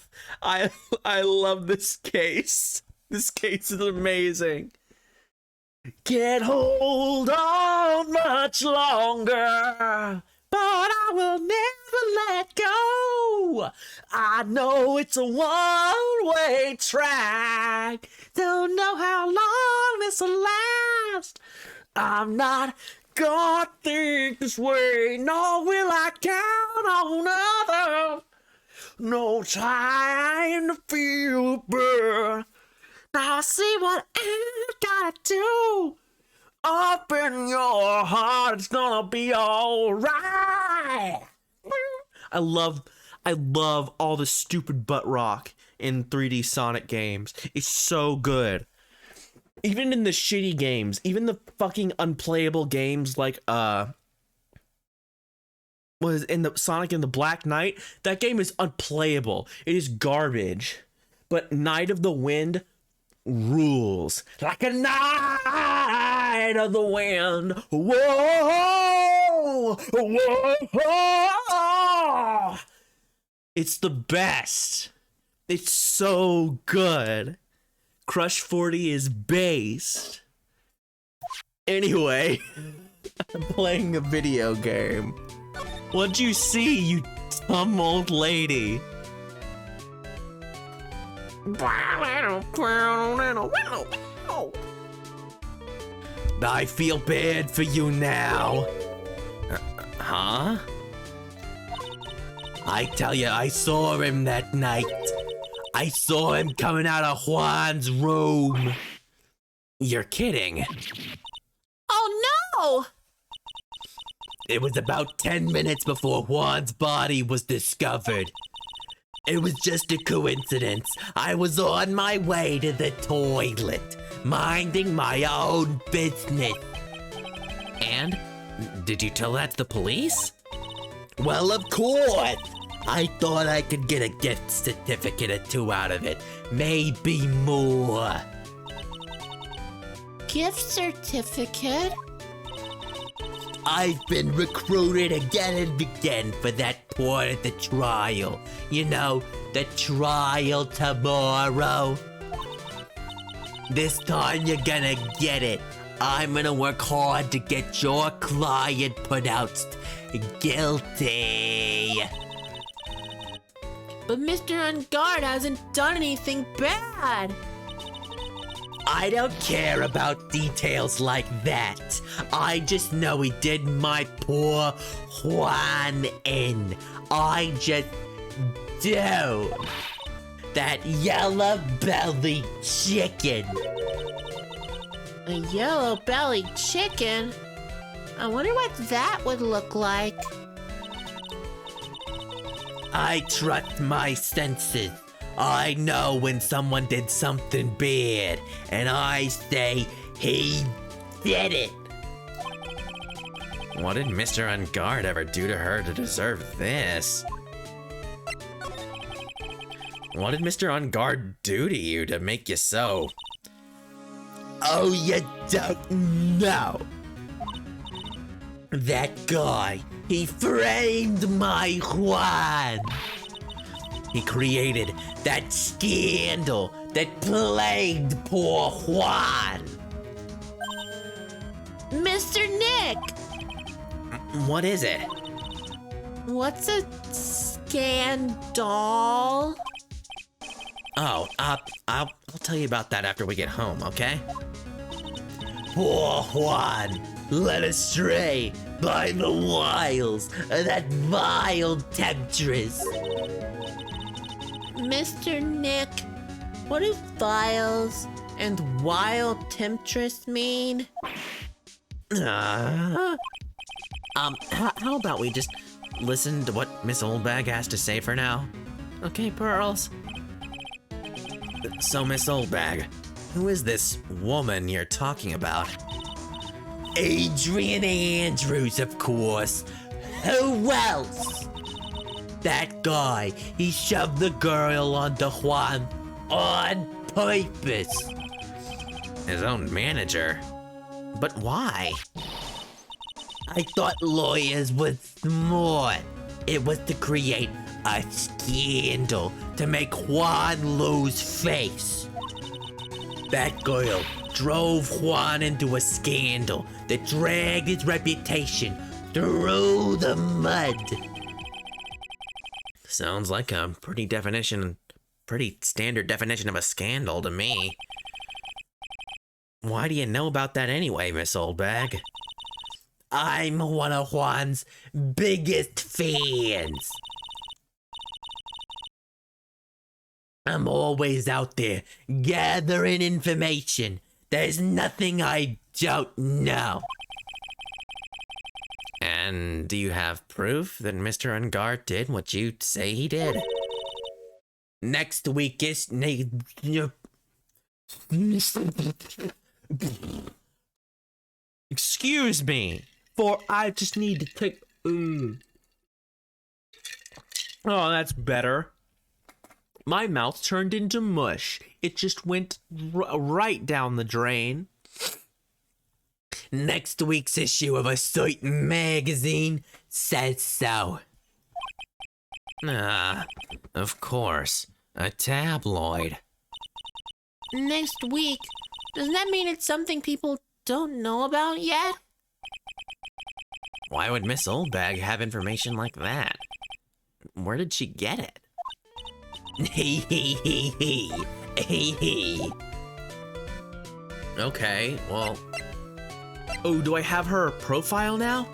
love this case. This case is amazing. Can't hold on much longer, but I will never let go. I know it's a one-way track. Don't know how long this will last. I'm not gonna think this way, nor will I count on others. No time to feel the burn. Now see what I gotta do. Open your heart, it's gonna be alright. I love I love all the stupid butt rock in 3D Sonic games. It's so good. Even in the shitty games, even the fucking unplayable games like was in the Sonic and the Black Knight, that game is unplayable. It is garbage. But Night of the Wind rules. Like a night of the wind. Whoa! Whoa! It's the best. It's so good. Crush 40 is based. Anyway, I'm playing a video game. What'd you see, you dumb old lady? I feel bad for you now. Huh? I tell you, I saw him that night. I saw him coming out of Juan's room. You're kidding. Oh no! It was about 10 minutes before Juan's body was discovered. It was just a coincidence. I was on my way to the toilet, minding my own business. And? Did you tell that to the police? Well, of course. I thought I could get a gift certificate or two out of it. Maybe more. Gift certificate? I've been recruited again and again for that part of the trial. You know, the trial tomorrow. This time you're gonna get it. I'm gonna work hard to get your client pronounced guilty. But Mr. Unguard hasn't done anything bad. I don't care about details like that. I just know he did my poor Juan in. I just do. That yellow-bellied chicken. A yellow-bellied chicken? I wonder what that would look like. I trust my senses. I know when someone did something bad, and I say he did it. What did Mr. Unguard ever do to her to deserve this? What did Mr. Unguard do to you to make you so? Oh, you don't know. That guy, he framed my Juan. He created that scandal that plagued poor Juan. Mr. Nick! What is it? What's a scandal? Oh, I'll tell you about that after we get home, okay? Poor Juan, led astray by the wiles of that vile temptress. Mr. Nick, what do vials and wild temptress mean? How about we just listen to what Miss Oldbag has to say for now? Okay, Pearls? So, Miss Oldbag, who is this woman you're talking about? Adrian Andrews, of course. Who else? That guy, he shoved the girl onto Juan on purpose. His own manager? But why? I thought lawyers were smart. It was to create a scandal to make Juan lose face. That girl drove Juan into a scandal that dragged his reputation through the mud. Sounds like a pretty standard definition of a scandal to me. Why do you know about that anyway, Miss Oldbag? I'm one of Juan's biggest fans. I'm always out there gathering information. There's nothing I don't know. And And do you have proof that Mr. Unguard did what you say he did? Next week is... Excuse me, for I just need to take... Oh, that's better. My mouth turned into mush. It just went right down the drain. Next week's issue of a certain magazine says so. Ah, of course. A tabloid. Next week? Does that mean it's something people don't know about yet? Why would Miss Oldbag have information like that? Where did she get it? Hee hee hee hee. Hee hee. Okay, well, Oh, do I have her profile now?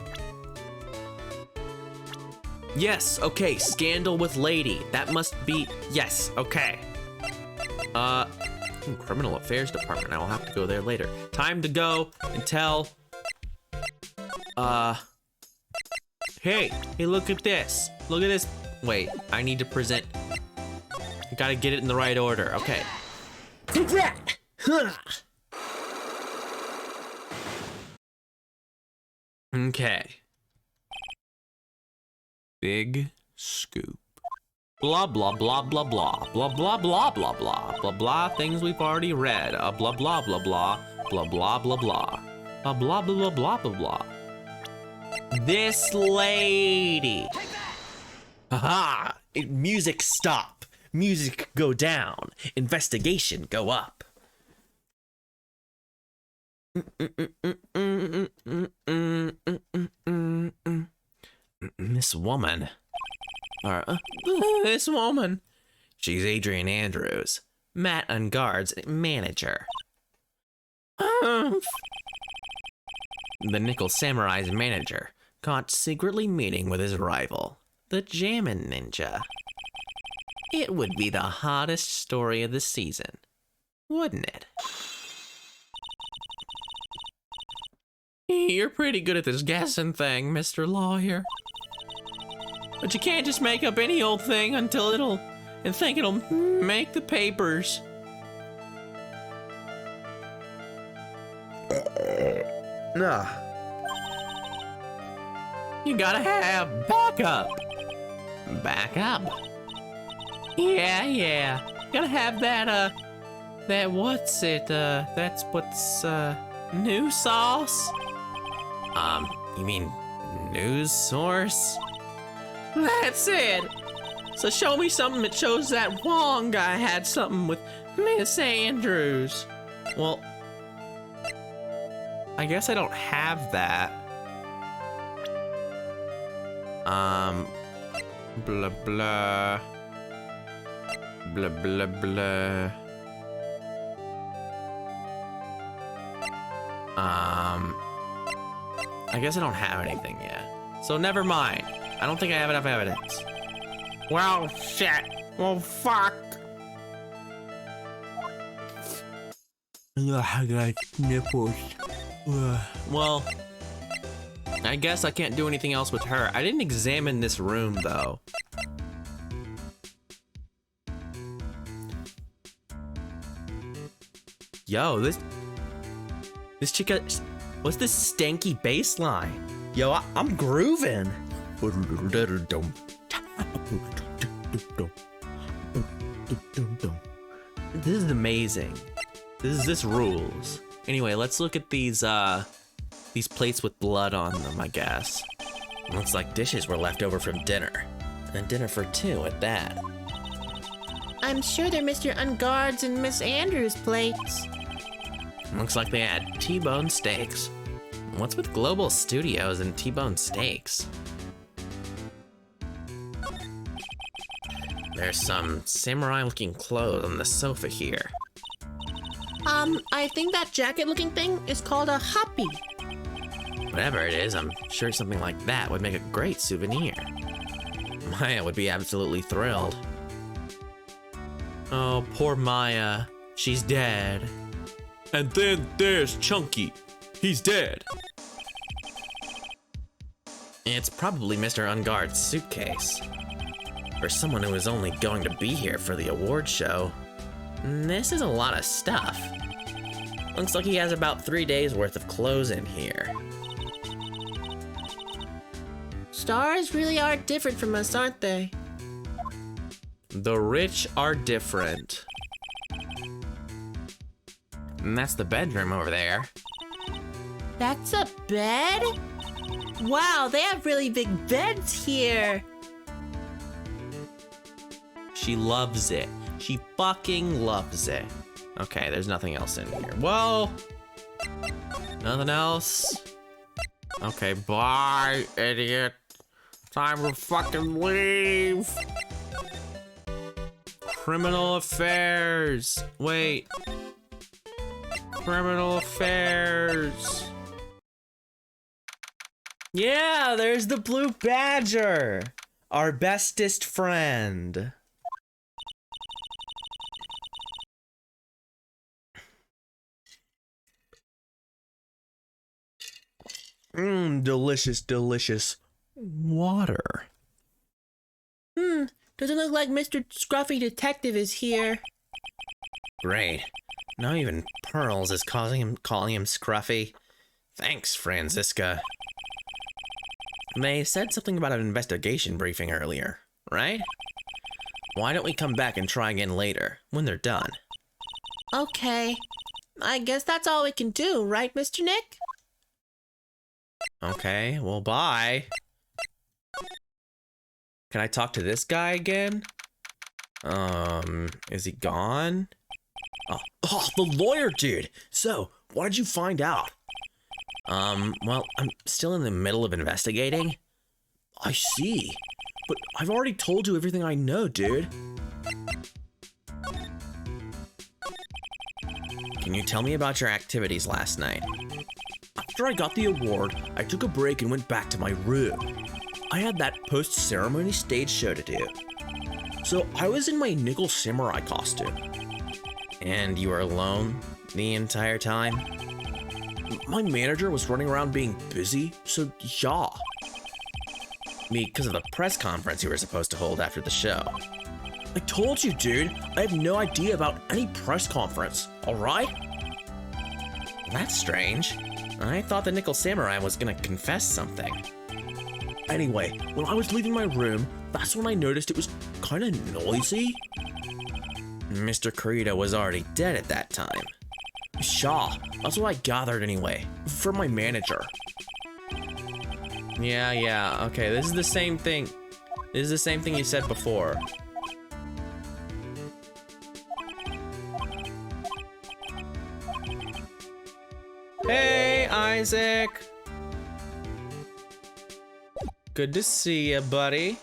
Yes, okay, scandal with lady. That must be, yes, okay. Criminal Affairs Department. I will have to go there later. Time to go and tell, hey, look at this. Look at this. Wait, I need to present. I gotta get it in the right order. Okay. Okay. Big scoop. Blah blah blah blah blah blah blah blah blah blah blah blah things we've already read. Blah blah blah blah blah blah blah blah blah blah blah blah blah blah. This lady. Haha! Music stop. Music go down. Investigation go up. This woman. This woman. She's Adrian Andrews, Matt Unguard's manager. The Nickel Samurai's manager caught secretly meeting with his rival, the Jammin' Ninja. It would be the hottest story of the season, wouldn't it? You're pretty good at this guessing thing, Mr. Lawyer. But you can't just make up any old thing and think it'll make the papers. Nah. You gotta have backup. Backup? Yeah. You gotta have that that's what's, new sauce? You mean news source? That's it. So show me something that shows that Wong guy had something with Miss Andrews. Well, I guess I don't have that. Blah blah. Blah blah blah. I guess I don't have anything yet. So never mind. I don't think I have enough evidence. Well, shit. Well, fuck. I got nipples. Well, I guess I can't do anything else with her. I didn't examine this room, though. Yo, this chica, what's this stanky bass line? Yo, I'm grooving. This is amazing. This rules. Anyway, let's look at these plates with blood on them, I guess. Looks like dishes were left over from dinner. And dinner for two at that. I'm sure they're Mr. Unguard's and Miss Andrews' plates. Looks like they had T-bone steaks. What's with Global Studios and T-bone steaks? There's some samurai-looking clothes on the sofa here. I think that jacket-looking thing is called a hoppy. Whatever it is, I'm sure something like that would make a great souvenir. Maya would be absolutely thrilled. Oh, poor Maya. She's dead. And then there's Chunky. He's dead. It's probably Mr. Unguard's suitcase. For someone who is only going to be here for the award show, this is a lot of stuff. Looks like he has about 3 days worth of clothes in here. Stars really are different from us, aren't they? The rich are different. And that's the bedroom over there. That's a bed? Wow, they have really big beds here. She loves it. She fucking loves it. Okay, there's nothing else in here. Whoa! Nothing else? Okay, bye, idiot. Time to fucking leave. Criminal affairs. Wait. Criminal affairs. Yeah, there's the blue badger. Our bestest friend. Delicious, delicious water. Doesn't look like Mr. Scruffy Detective is here. Great. Now even Pearls is calling him Scruffy. Thanks, Franziska. They said something about an investigation briefing earlier, right? Why don't we come back and try again later, when they're done? Okay. I guess that's all we can do, right, Mr. Nick? Okay, well, bye. Can I talk to this guy again? Is he gone? Oh, the lawyer dude. So, what did you find out? Well, I'm still in the middle of investigating. I see. But I've already told you everything I know, dude. Can you tell me about your activities last night? After I got the award, I took a break and went back to my room. I had that post-ceremony stage show to do. So I was in my nickel samurai costume. And you were alone the entire time? My manager was running around being busy, so yeah. Because of the press conference you were supposed to hold after the show. I told you, dude. I have no idea about any press conference, alright? That's strange. I thought the Nickel Samurai was gonna confess something. Anyway, when I was leaving my room, that's when I noticed it was kinda noisy. Mr. Kurita was already dead at that time. Sure, that's what I gathered anyway, from my manager. Yeah, okay, this is the same thing. This is the same thing you said before. Hey, Isaac! Good to see you, buddy.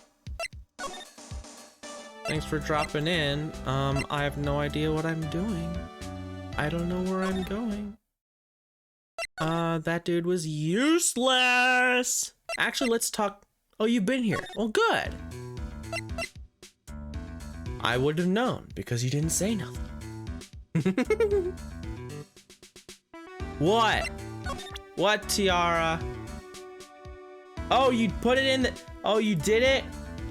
Thanks for dropping in. I have no idea what I'm doing. I don't know where I'm going. That dude was useless! Actually, let's talk. Oh, you've been here. Well, good. I would have known because you didn't say nothing. What? What, Tiara? Oh, you put it in the... Oh, you did it?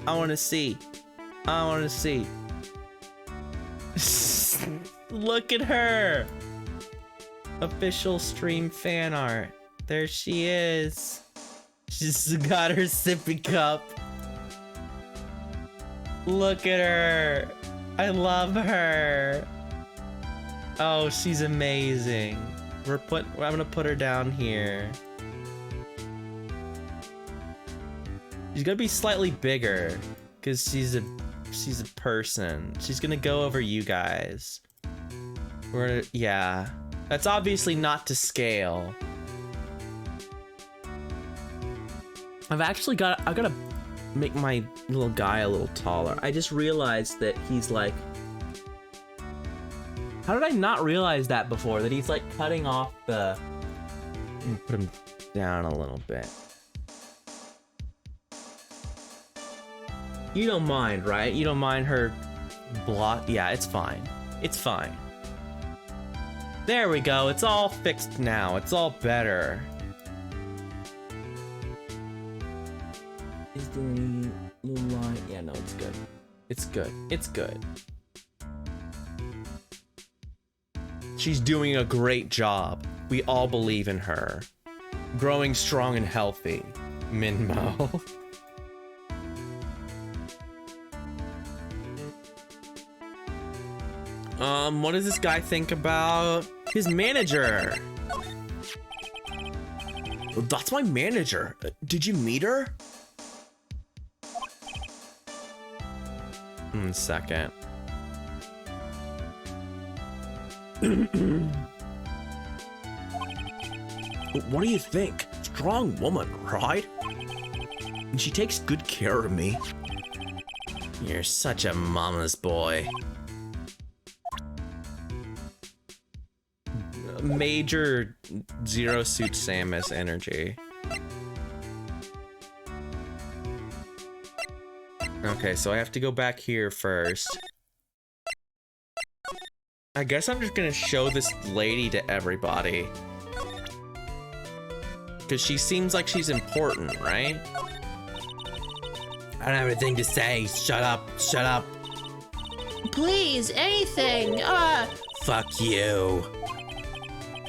I want to see. I want to see. Look at her. Official stream fan art. There she is. She's got her sippy cup. Look at her. I love her. Oh, she's amazing. I'm gonna put her down here. She's gonna be slightly bigger because she's a person. She's gonna go over you guys. Yeah. That's obviously not to scale. I've gotta make my little guy a little taller. I just realized that he's like, how did I not realize that before? That he's like cutting off the, put him down a little bit. You don't mind, right? You don't mind her block? Yeah, it's fine. It's fine. There we go. It's all fixed now. It's all better. there any little line? Yeah, no, it's good. It's good. It's good. She's doing a great job. We all believe in her. Growing strong and healthy. Minmo. What does this guy think about his manager? That's my manager. Did you meet her? Second. What do you think? Strong woman, right? And she takes good care of me. You're such a mama's boy. Major Zero Suit Samus energy. Okay, so I have to go back here first. I guess I'm just gonna show this lady to everybody. Because she seems like she's important, right? I don't have anything to say. Shut up. Shut up. Please, anything. Fuck you.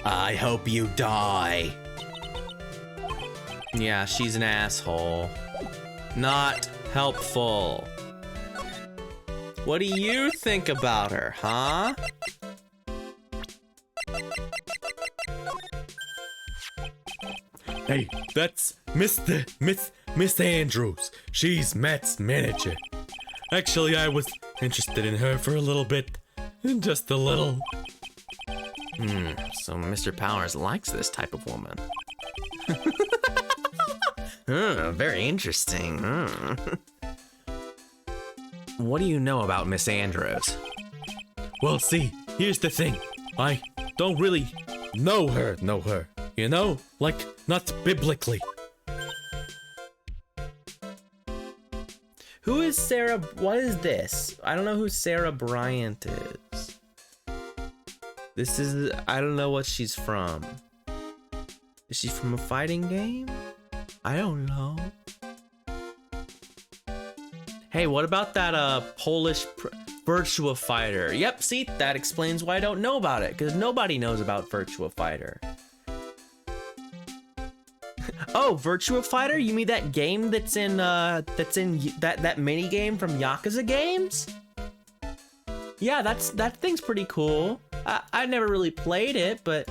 I hope you die. Yeah, she's an asshole. Not helpful. What do you think about her, huh? Hey, that's Miss Andrews. She's Matt's manager. Actually, I was interested in her for a little bit. Just a little. So Mr. Powers likes this type of woman. Very interesting. What do you know about Miss Andrews? Well, see, here's the thing. I don't really know her. You know? Like, not biblically. Who is Sarah? What is this? I don't know who Sarah Bryant is. This is, I don't know what she's from. Is she from a fighting game? I don't know. Hey, what about that Polish Virtua Fighter? Yep, see, that explains why I don't know about it, because nobody knows about Virtua Fighter. Oh, Virtua Fighter? You mean that game that's in that mini game from Yakuza games? Yeah, that thing's pretty cool. I never really played it, but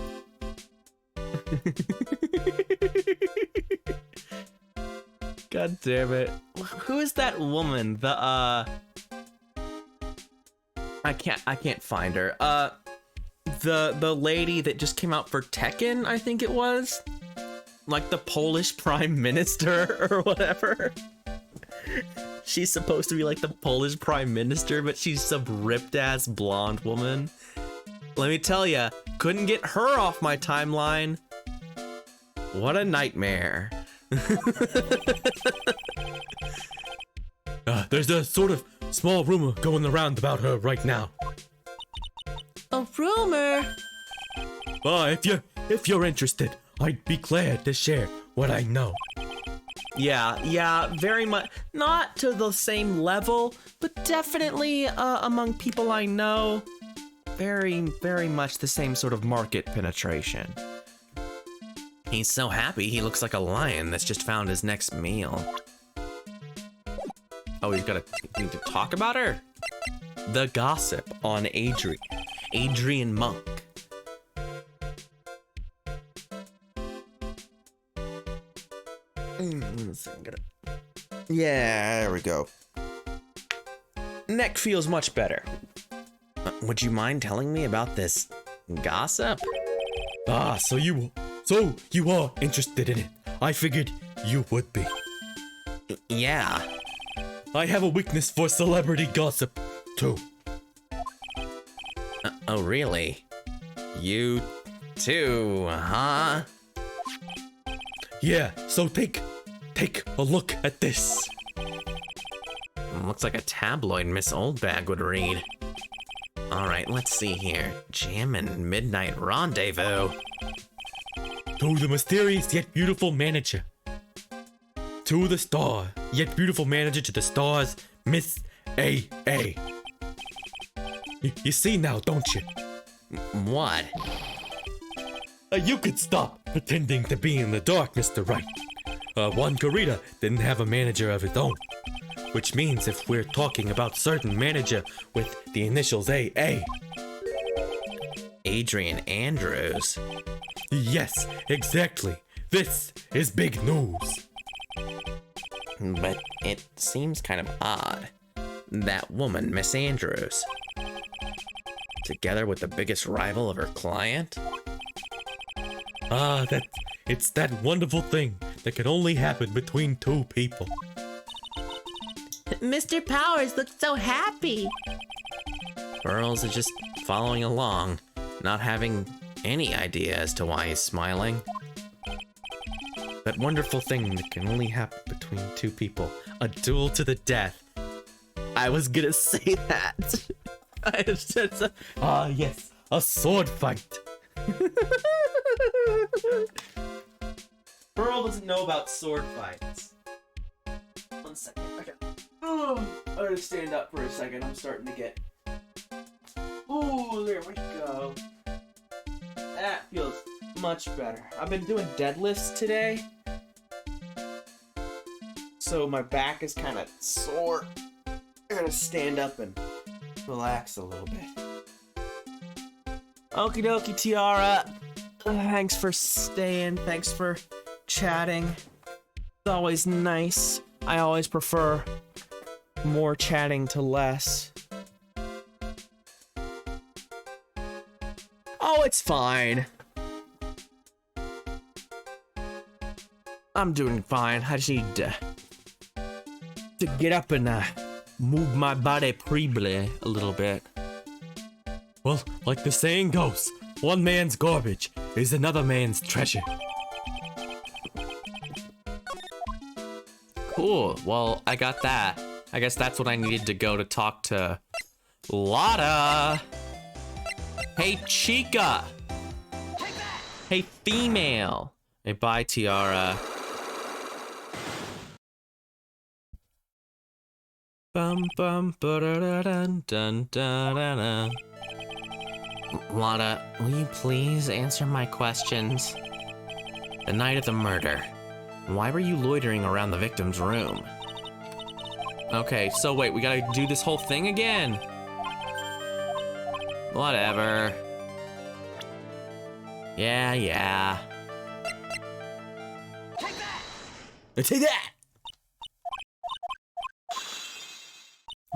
God damn it. Who is that woman? I can't find her. The lady that just came out for Tekken, I think it was. Like the Polish Prime Minister or whatever. She's supposed to be like the Polish Prime Minister, but she's some ripped ass blonde woman. Let me tell ya, couldn't get her off my timeline. What a nightmare. There's a sort of small rumor going around about her right now. A rumor? If you're interested, I'd be glad to share what I know. Yeah, very much. Not to the same level, but definitely among people I know, very, very much the same sort of market penetration. He's so happy he looks like a lion that's just found his next meal. Oh, you need to talk about her? The gossip on Adrian Monk. Yeah, there we go. Neck feels much better. Would you mind telling me about this gossip? So you are interested in it. I figured you would be. Yeah. I have a weakness for celebrity gossip, too. Oh, really? You too, huh? Yeah, so take a look at this. Looks like a tabloid Miss Oldbag would read. Alright, let's see here. Jammin' Midnight Rendezvous. To the mysterious yet beautiful manager. to the star, yet beautiful manager to the stars, Miss A.A. You see now, don't you? What? You could stop pretending to be in the dark, Mr. Right. Juan Corrida didn't have a manager of his own. Which means if we're talking about certain manager with the initials AA. Adrian Andrews? Yes, exactly. This is big news. But it seems kind of odd. That woman, Miss Andrews. Together with the biggest rival of her client? It's that wonderful thing that can only happen between two people. Mr. Powers looks so happy. Burls is just following along, not having any idea as to why he's smiling. That wonderful thing that can only happen between two people. A duel to the death. I was gonna say that. Yes, a sword fight. Burl doesn't know about sword fights. 1 second. Okay. Oh, I gotta stand up for a second. I'm starting to get. Ooh, there we go. That feels much better. I've been doing deadlifts today, so my back is kind of sore. I gotta stand up and relax a little bit. Okie dokie, Tiara. Thanks for staying. Thanks for chatting. It's always nice. I always prefer more chatting to less. Oh, it's fine. I'm doing fine. I just need to get up and move my body briefly a little bit. Well, like the saying goes, one man's garbage is another man's treasure. Cool. Well, I got that. I guess that's what I needed to go to talk to Lotta. Hey, Chica. Hey, female. Hey, bye, Tiara. Bum bum ba-da-da-dun dun da-da-da. Lotta, will you please answer my questions? The night of the murder, why were you loitering around the victim's room? Okay, so wait, we gotta do this whole thing again. Whatever. Yeah. Take that!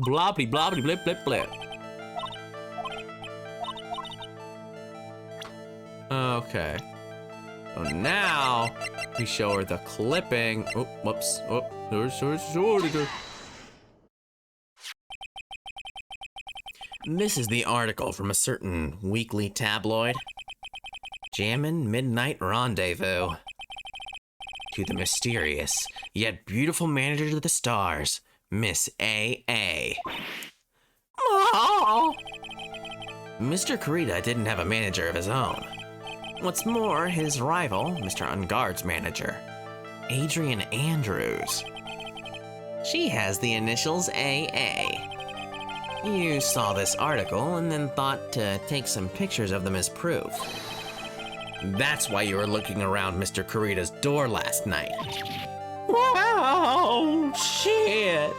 Blobbly blobbly blip blip blip. Okay. So now we show her the clipping. Oh, whoops. Oh, this is the article from a certain weekly tabloid. Jammin' Midnight Rendezvous. To the mysterious, yet beautiful manager to the stars, Miss A.A. Oh. Mr. Corrida didn't have a manager of his own. What's more, his rival, Mr. Unguard's manager, Adrian Andrews. She has the initials A.A. You saw this article and then thought to take some pictures of them as proof. That's why you were looking around Mr. Corrida's door last night. Whoa, shit.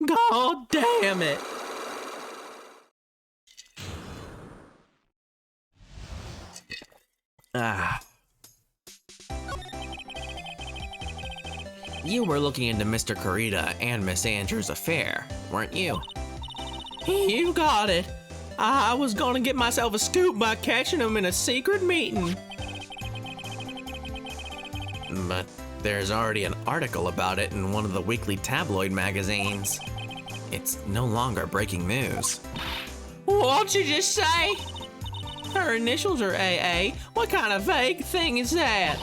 God damn it. You were looking into Mr. Corrida and Miss Andrews' affair, weren't you? You got it. I was gonna get myself a scoop by catching them in a secret meeting. But there's already an article about it in one of the weekly tabloid magazines. It's no longer breaking news. What'd you just say? Her initials are AA. What kind of vague thing is that?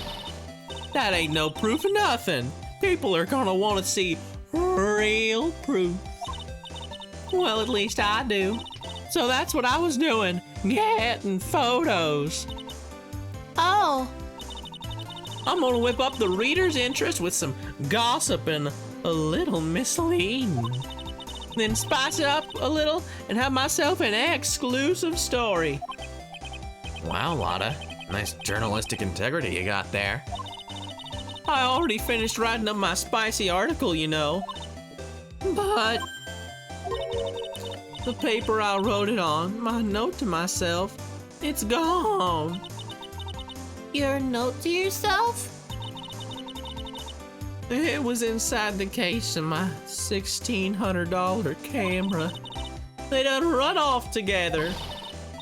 That ain't no proof of nothing. People are gonna want to see real proof. Well, at least I do. So that's what I was doing, getting photos. Oh. I'm gonna whip up the reader's interest with some gossip and a little misleading. Then spice it up a little and have myself an exclusive story. Wow, Lotta. Nice journalistic integrity you got there. I already finished writing up my spicy article, you know. But the paper I wrote it on, my note to myself, it's gone. Your note to yourself? It was inside the case of my $1,600 camera. They done run off together.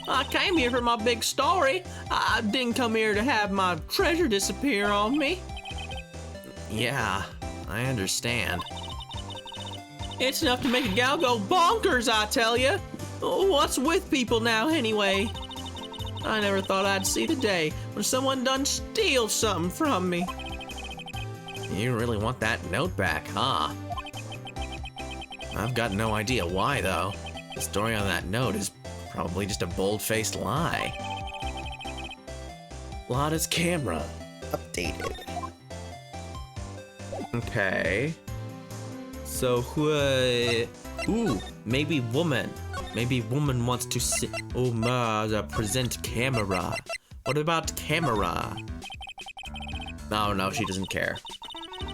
I came here for my big story. I didn't come here to have my treasure disappear on me. Yeah, I understand. It's enough to make a gal go bonkers, I tell ya. What's with people now, anyway? I never thought I'd see the day when someone done steal something from me. You really want that note back, huh? I've got no idea why, though. The story on that note is probably just a bold-faced lie. Lotta's camera. Updated. Okay. So ooh, maybe woman. Maybe woman wants to see. Oh my, the present camera. What about camera? No, she doesn't care.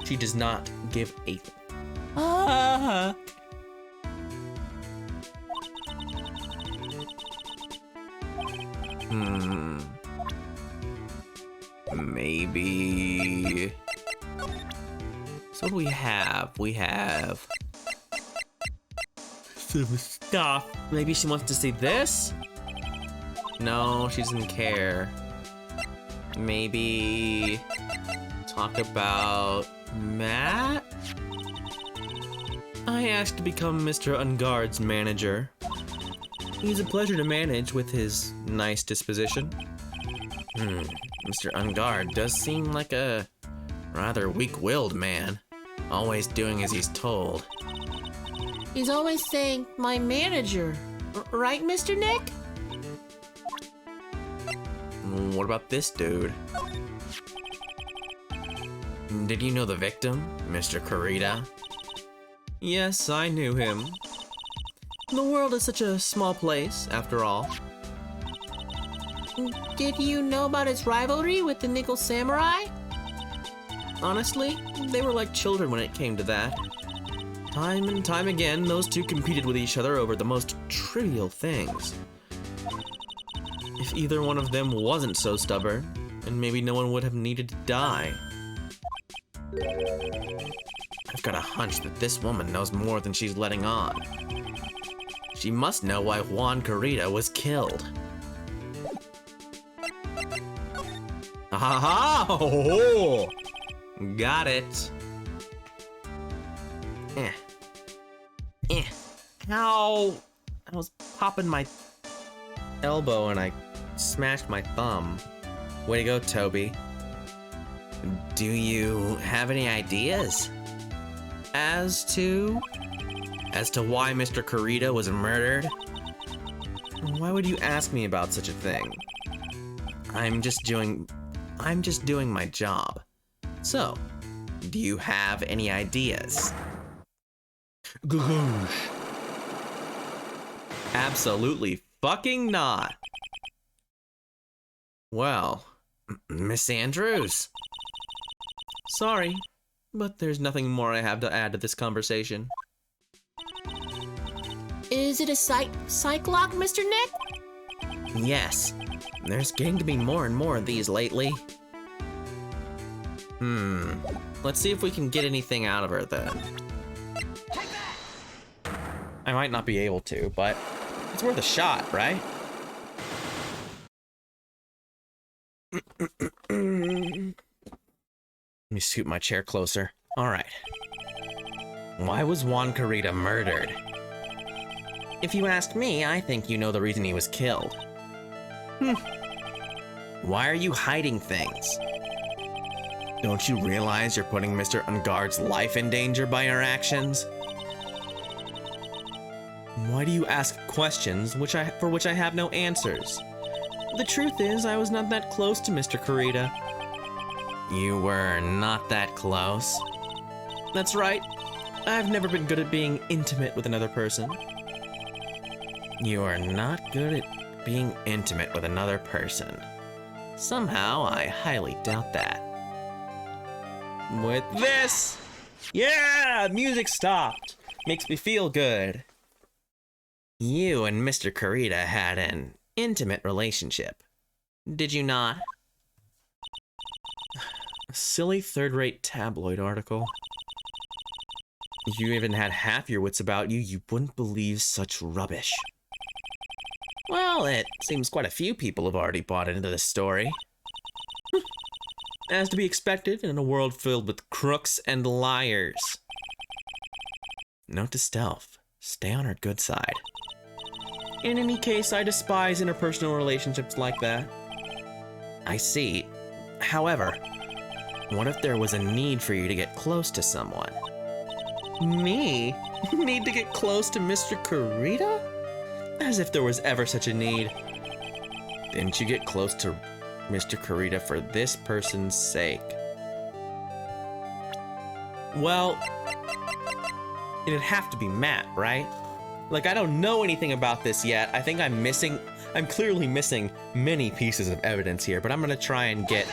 She does not give a. Maybe. So what do we have? We have some stuff. Maybe she wants to see this? No, she doesn't care. Maybe talk about Matt? I asked to become Mr. Unguard's manager. He's a pleasure to manage with his nice disposition. Mr. Unguard does seem like a rather weak-willed man, always doing as he's told. He's always saying, my manager. Right, Mr. Nick? What about this dude? Did you know the victim, Mr. Kurita? Yes, I knew him. The world is such a small place, after all. Did you know about his rivalry with the Nickel Samurai? Honestly, they were like children when it came to that. Time and time again, those two competed with each other over the most trivial things. If either one of them wasn't so stubborn, then maybe no one would have needed to die. I've got a hunch that this woman knows more than she's letting on. She must know why Juan Kurita was killed. Ha ha! Got it. Ow! I was popping my elbow and I smashed my thumb. Way to go, Toby. Do you have any ideas? As to why Mr. Kurita was murdered? Why would you ask me about such a thing? I'm just doing my job. So, do you have any ideas? Goosh. Absolutely fucking not. Well, Miss Andrews. Sorry, but there's nothing more I have to add to this conversation. Is it a psych lock, Mr. Nick? Yes, there's getting to be more and more of these lately. Let's see if we can get anything out of her then. I might not be able to, but it's worth a shot, right? Let me scoot my chair closer. All right. Why was Juan Kurita murdered? If you ask me, I think you know the reason he was killed. Why are you hiding things? Don't you realize you're putting Mr. Unguard's life in danger by your actions? Why do you ask questions for which I have no answers? The truth is, I was not that close to Mr. Kurita. You were not that close? That's right. I've never been good at being intimate with another person. You are not good at being intimate with another person. Somehow, I highly doubt that. With this! Yeah! Music stopped! Makes me feel good. You and Mr. Kurita had an intimate relationship. Did you not? A silly third-rate tabloid article. If you even had half your wits about you, you wouldn't believe such rubbish. Well, it seems quite a few people have already bought into this story. As to be expected in a world filled with crooks and liars. Note to Stealth, stay on her good side. In any case, I despise interpersonal relationships like that. I see. However, what if there was a need for you to get close to someone? Me? Need to get close to Mr. Kurita? As if there was ever such a need. Didn't you get close to Mr. Kurita for this person's sake? Well, it'd have to be Matt, right? Like, I don't know anything about this yet. I think I'm clearly missing many pieces of evidence here, but I'm gonna try and get...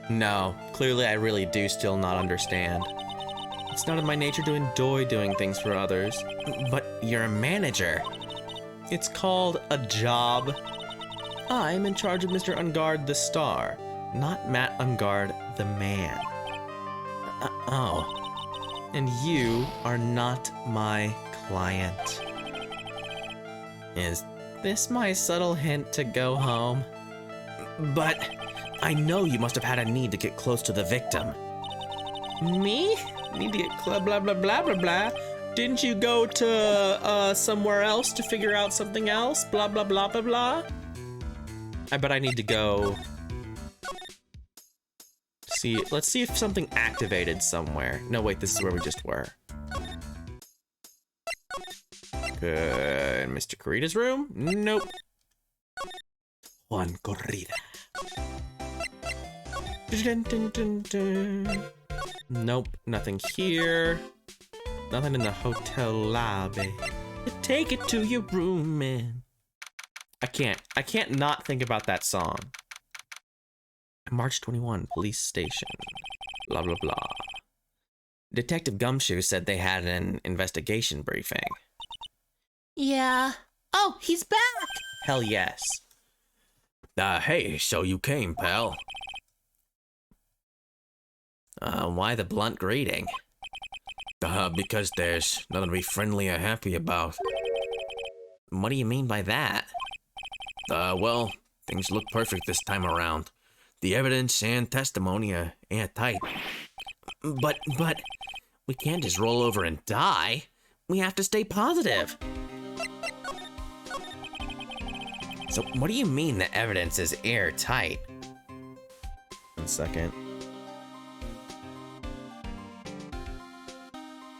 No, clearly I really do still not understand. It's not in my nature to enjoy doing things for others. But you're a manager. It's called a job. I'm in charge of Mr. Ungard the Star, not Matt Ungard the man. Oh. And you are not my client. Is this my subtle hint to go home? But I know you must have had a need to get close to the victim. Me? Need to get blah blah blah blah blah blah. Didn't you go to somewhere else to figure out something else? Blah blah blah blah blah. I bet I need to go. See, let's see if something activated somewhere. No, wait, this is where we just were. Good. Mr. Kurita's room? Nope. Juan Kurita. Dun, dun, dun, dun. Nope, nothing here. Nothing in the hotel lobby. Take it to your room, man. I can't not think about that song. March 21, police station. Blah, blah, blah. Detective Gumshoe said they had an investigation briefing. Yeah. Oh, he's back! Hell yes. Hey, so you came, pal. Why the blunt greeting? Because there's nothing to be friendly or happy about. What do you mean by that? Well, things look perfect this time around. The evidence and testimony are airtight. But, we can't just roll over and die. We have to stay positive. So, what do you mean the evidence is airtight? 1 second.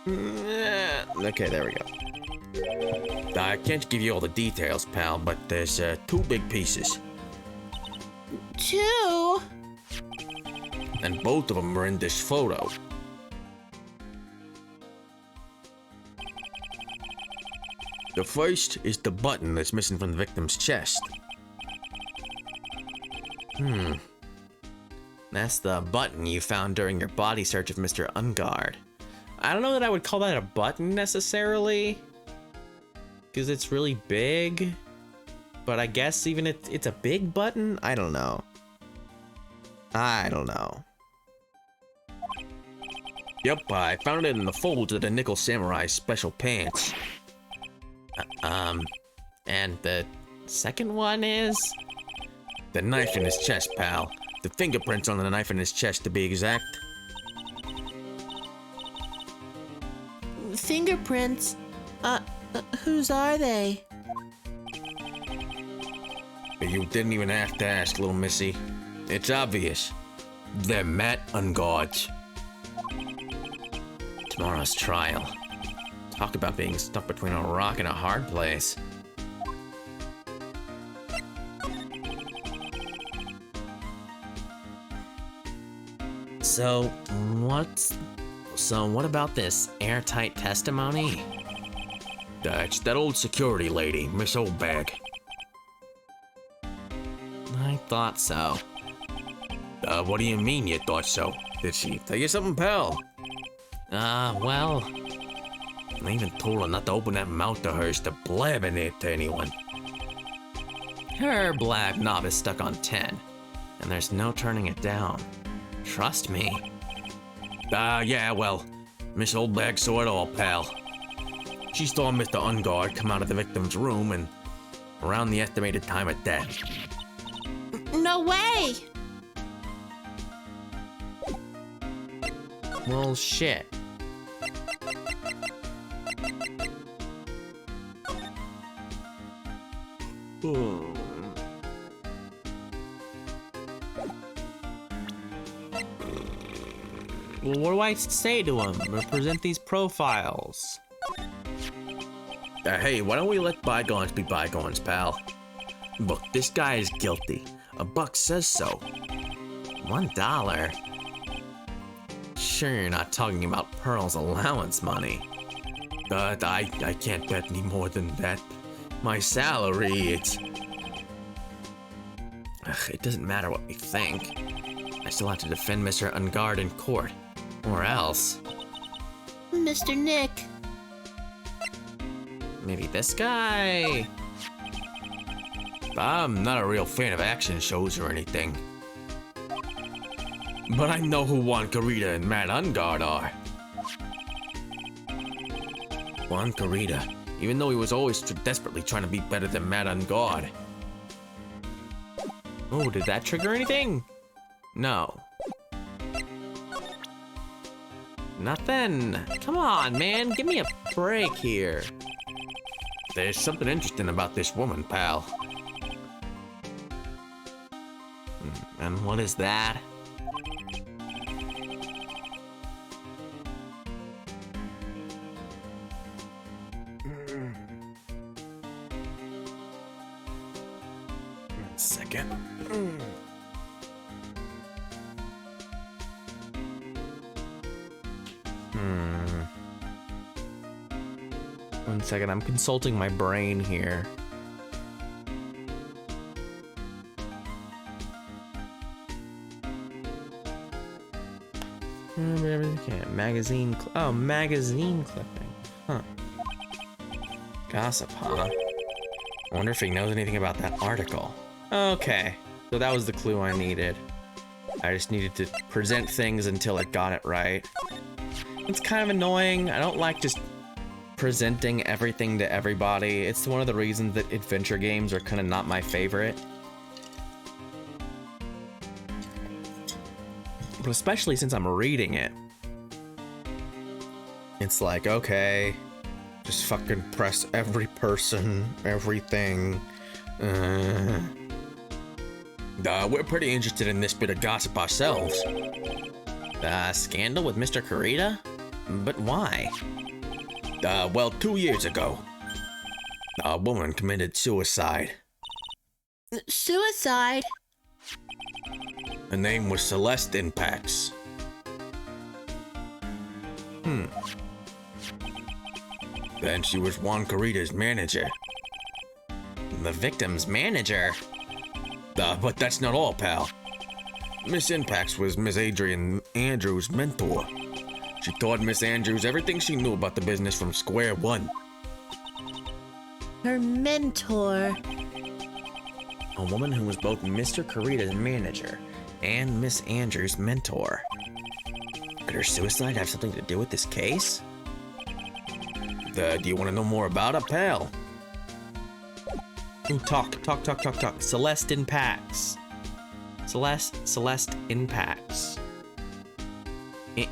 Okay, there we go. I can't give you all the details, pal, but there's 2 big pieces. 2? And both of them are in this photo. The first is the button that's missing from the victim's chest. That's the button you found during your body search of Mr. Ungard. I don't know that I would call that a button necessarily, because it's really big, but I guess even if it's a big button, I don't know. Yep, I found it in the folds of the Nickel Samurai's special pants. And the second one is? The knife in his chest, pal. The fingerprints on the knife in his chest, to be exact. Fingerprints? Whose are they? You didn't even have to ask, little missy. It's obvious. They're Matt Ungard's. Tomorrow's trial. Talk about being stuck between a rock and a hard place. So what about this airtight testimony? It's that old security lady, Miss Oldbag. I thought so. What do you mean you thought so? Did she tell you something, pal? Well, I even told her not to open that mouth of hers to blab in it to anyone. her blab knob is stuck on 10, and there's no turning it down. Trust me. Yeah, well, Miss Oldbag saw it all, pal. She saw Mr. Unguard come out of the victim's room and around the estimated time of death. No way! Well, shit. Well, what do I say to him? Represent these profiles. Hey, why don't we let bygones be bygones, pal? Look, this guy is guilty. A buck says so. $1? Sure you're not talking about Pearl's allowance money. I can't bet any more than that. My salary, It doesn't matter what we think. I still have to defend Mr. Ungard in court. Or else. Mr. Nick. Maybe this guy? I'm not a real fan of action shows or anything. But I know who Juan Carita and Matt Ungard are. Juan Carita, even though he was always desperately trying to be better than Matt Ungard. Oh, did that trigger anything? No. Nothing. Come on, man. Give me a break here. There's something interesting about this woman, pal. And what is that? Second. 1 second, I'm consulting my brain here. Okay, magazine clipping. Huh. Gossip, huh? I wonder if he knows anything about that article. Okay, so that was the clue I needed. I just needed to present things until it got it right. It's kind of annoying. I don't like just presenting everything to everybody. It's one of the reasons that adventure games are kind of not my favorite. But especially since I'm reading it. It's like, okay, just fucking press every person, everything. We're pretty interested in this bit of gossip ourselves. Scandal with Mr. Carita? But why? Well, 2 years ago, a woman committed suicide. Suicide? Her name was Celeste Impax. Then she was Juan Carita's manager. The victim's manager? But that's not all, pal. Miss Impax was Miss Adrian Andrews' mentor. She taught Miss Andrews everything she knew about the business from square one. Her mentor. A woman who was both Mr. Carita's manager and Miss Andrews' mentor. Could her suicide have something to do with this case? Do you want to know more about it, pal? Ooh, talk. Celeste Impax. Celeste Impax.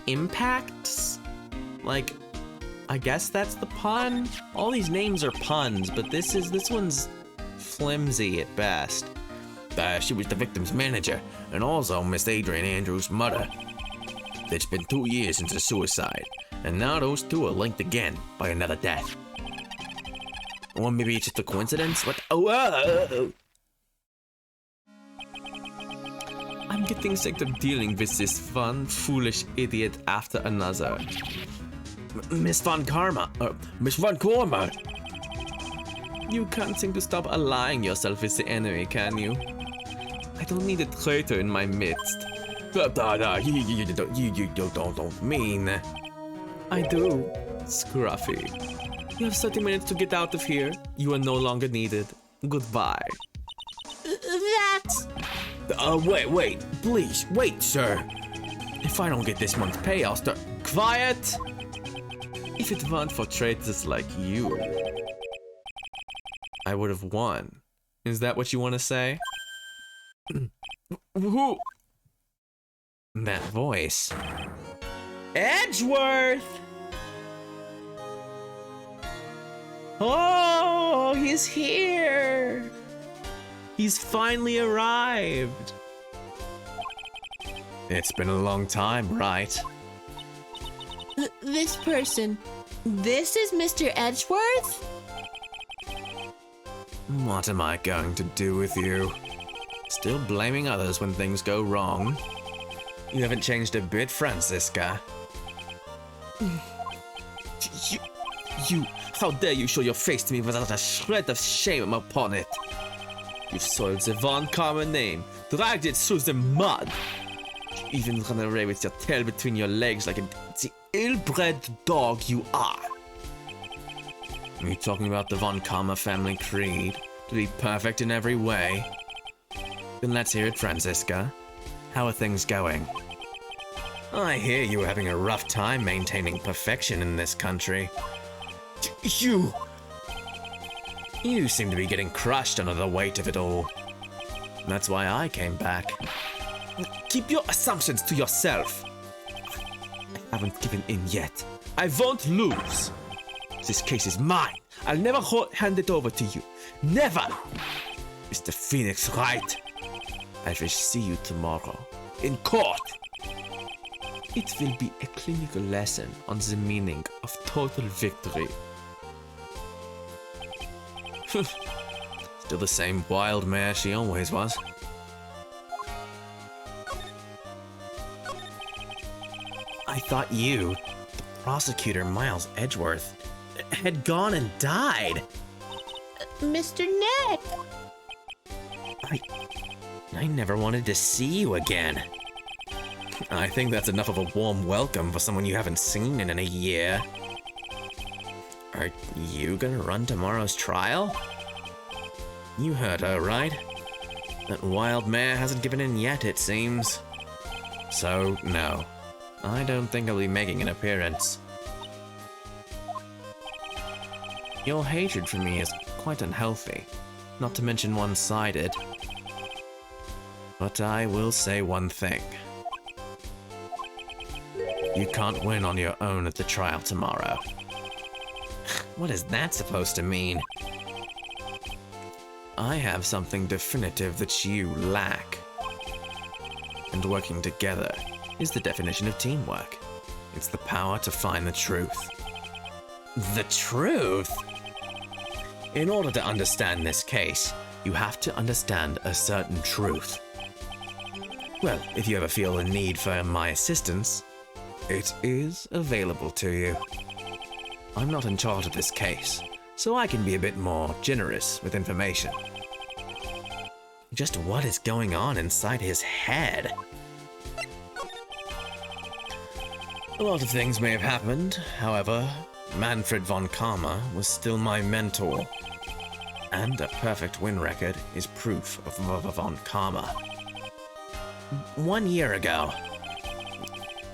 Impacts? Like, I guess that's the pun? All these names are puns, but this one's flimsy at best. She was the victim's manager, and also Miss Adrian Andrews' mother. It's been 2 years since the suicide, and now those two are linked again by another death. Or maybe it's just a coincidence? What? I I'm getting sick of dealing with this one foolish idiot after another. Miss Von Karma. Miss Von Karma. You can't seem to stop allying yourself with the enemy, can you? I don't need a traitor in my midst. You don't mean. I do. Scruffy. You have 30 minutes to get out of here. You are no longer needed. Goodbye. That's... Wait, please, wait, sir. If I don't get this month's pay, I'll start. Quiet! If it weren't for traitors like you, I would have won. Is that what you want to say? Who? That voice. Edgeworth! Oh, he's here! He's finally arrived. It's been a long time, right? This person. This is Mr. Edgeworth? What am I going to do with you? Still blaming others when things go wrong? You haven't changed a bit, Francisca. You, how dare you show your face to me without a shred of shame upon it? You've soiled the Von Karma name, dragged it through the mud. You even run away with your tail between your legs like the ill-bred dog you are. Are you talking about the Von Karma family creed? To be perfect in every way? Then let's hear it, Francisca. How are things going? I hear you were having a rough time maintaining perfection in this country. You seem to be getting crushed under the weight of it all. That's why I came back. Keep your assumptions to yourself. I haven't given in yet. I won't lose. This case is mine. I'll never hand it over to you. Never! Mr. Phoenix Wright. I will see you tomorrow. In court. It will be a clinical lesson on the meaning of total victory. Still the same wild mare she always was. I thought you, the prosecutor Miles Edgeworth, had gone and died. Mr. Nick! I never wanted to see you again. I think that's enough of a warm welcome for someone you haven't seen in a year. Are you gonna run tomorrow's trial? You heard her, right? That wild mare hasn't given in yet, it seems. So, no. I don't think I'll be making an appearance. Your hatred for me is quite unhealthy, not to mention one-sided. But I will say one thing. You can't win on your own at the trial tomorrow. What is that supposed to mean? I have something definitive that you lack. And working together is the definition of teamwork. It's the power to find the truth. The truth? In order to understand this case, you have to understand a certain truth. Well, if you ever feel the need for my assistance, it is available to you. I'm not in charge of this case, so I can be a bit more generous with information. Just what is going on inside his head? A lot of things may have happened, however, Manfred von Karma was still my mentor. And a perfect win record is proof of von Karma. 1 year ago,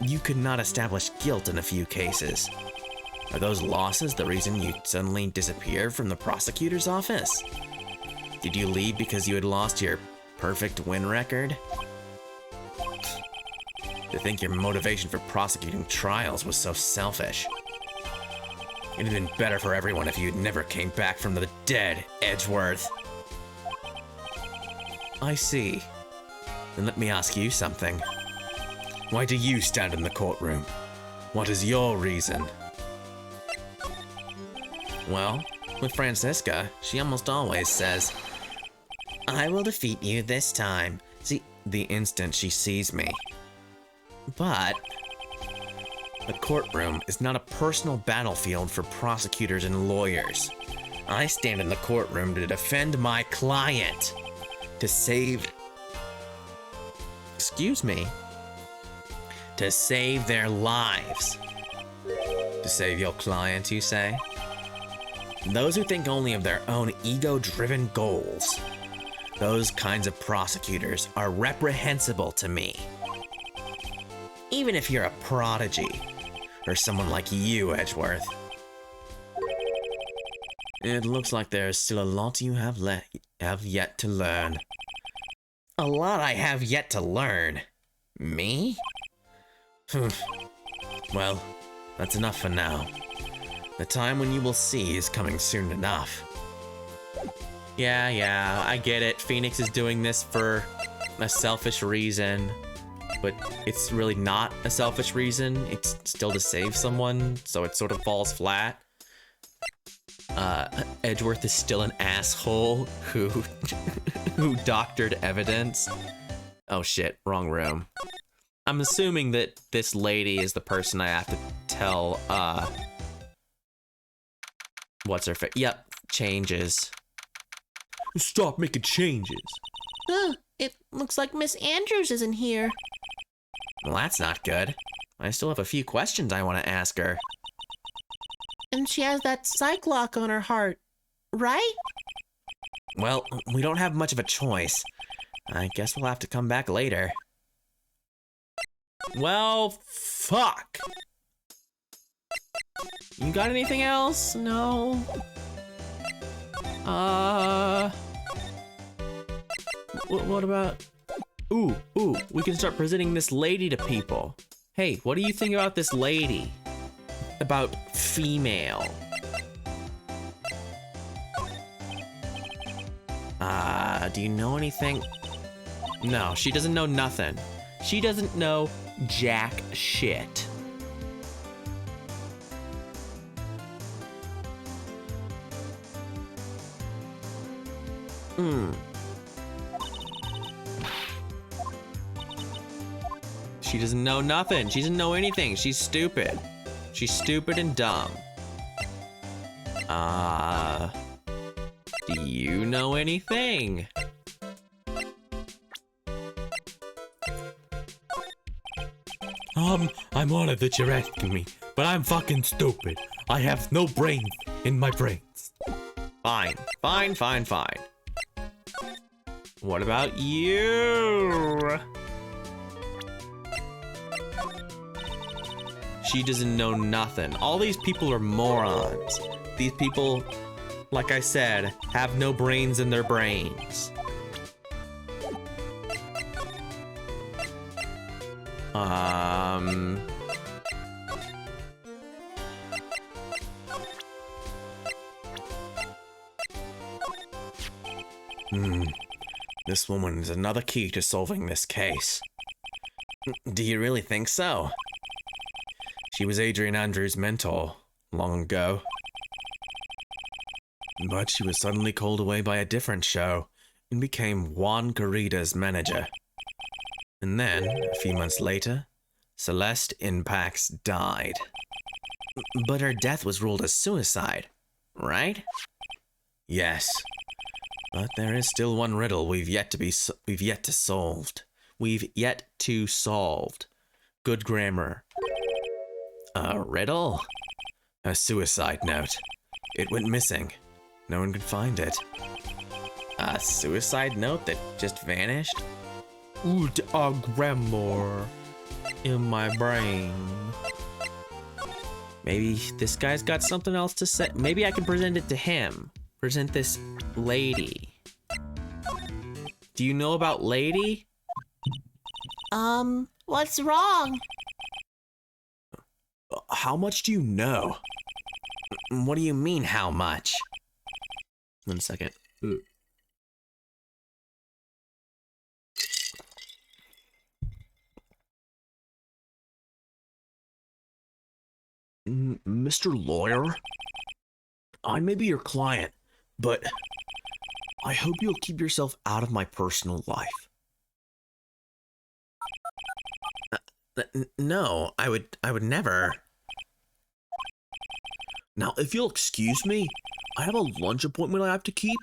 you could not establish guilt in a few cases. Are those losses the reason you suddenly disappeared from the prosecutor's office? Did you leave because you had lost your perfect win record? To think your motivation for prosecuting trials was so selfish. It'd have been better for everyone if you'd never came back from the dead, Edgeworth. I see. Then let me ask you something. Why do you stand in the courtroom? What is your reason? Well, with Francisca, she almost always says, I will defeat you this time. See, the instant she sees me. But the courtroom is not a personal battlefield for prosecutors and lawyers. I stand in the courtroom to defend my client, to save... Excuse me. To save their lives. To save your client, you say? Those who think only of their own ego-driven goals. Those kinds of prosecutors are reprehensible to me. Even if you're a prodigy, or someone like you, Edgeworth. It looks like there's still a lot you have yet to learn. A lot I have yet to learn. Me? Well, that's enough for now. The time when you will see is coming soon enough. Yeah, I get it. Phoenix is doing this for a selfish reason, but it's really not a selfish reason. It's still to save someone, so it sort of falls flat. Edgeworth is still an asshole who doctored evidence. Oh shit, wrong room. I'm assuming that this lady is the person I have to tell, what's her face? Yep, changes. Stop making changes. It looks like Miss Andrews isn't here. Well, that's not good. I still have a few questions I want to ask her. And she has that psych lock on her heart, right? Well, we don't have much of a choice. I guess we'll have to come back later. Well, fuck. You got anything else? No. What about... Ooh, we can start presenting this lady to people. Hey, what do you think about this lady? About female? Do you know anything? No, she doesn't know nothing. She doesn't know jack shit. She doesn't know nothing. She doesn't know anything. She's stupid. She's stupid and dumb. Do you know anything? I'm honored that you're asking me, but I'm fucking stupid. I have no brains in my brains. Fine. What about you? She doesn't know nothing. All these people are morons. These people, like I said, have no brains in their brains. This woman is another key to solving this case. Do you really think so? She was Adrian Andrews' mentor long ago. But she was suddenly called away by a different show and became Juan Garrida's manager. And then, a few months later, Celeste Impax died. But her death was ruled as suicide, right? Yes. But there is still one riddle we've yet to solved. Good grammar. A riddle? A suicide note. It went missing. No one could find it. A suicide note that just vanished? A grammar in my brain. Maybe this guy's got something else to say. Maybe I can present it to him. Present this lady. Do you know about lady? What's wrong? How much do you know? What do you mean, how much? 1 second. Mr. Lawyer? I may be your client, but I hope you'll keep yourself out of my personal life. No, I would never. Now, if you'll excuse me, I have a lunch appointment I have to keep.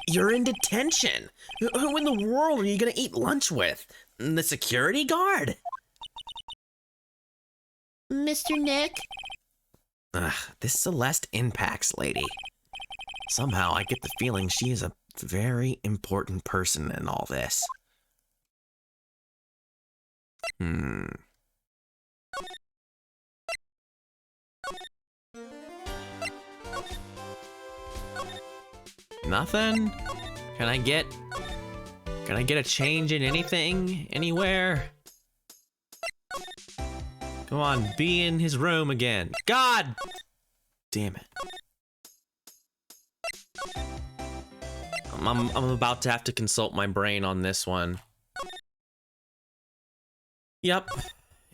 You're in detention. Who in the world are you gonna eat lunch with? The security guard? Mr. Nick? Ugh, this Celeste Impacts lady. Somehow I get the feeling she is a very important person in all this. Nothing? Can I get a change in anything? Anywhere? Come on, be in his room again. God! Damn it. I'm about to have to consult my brain on this one. Yep,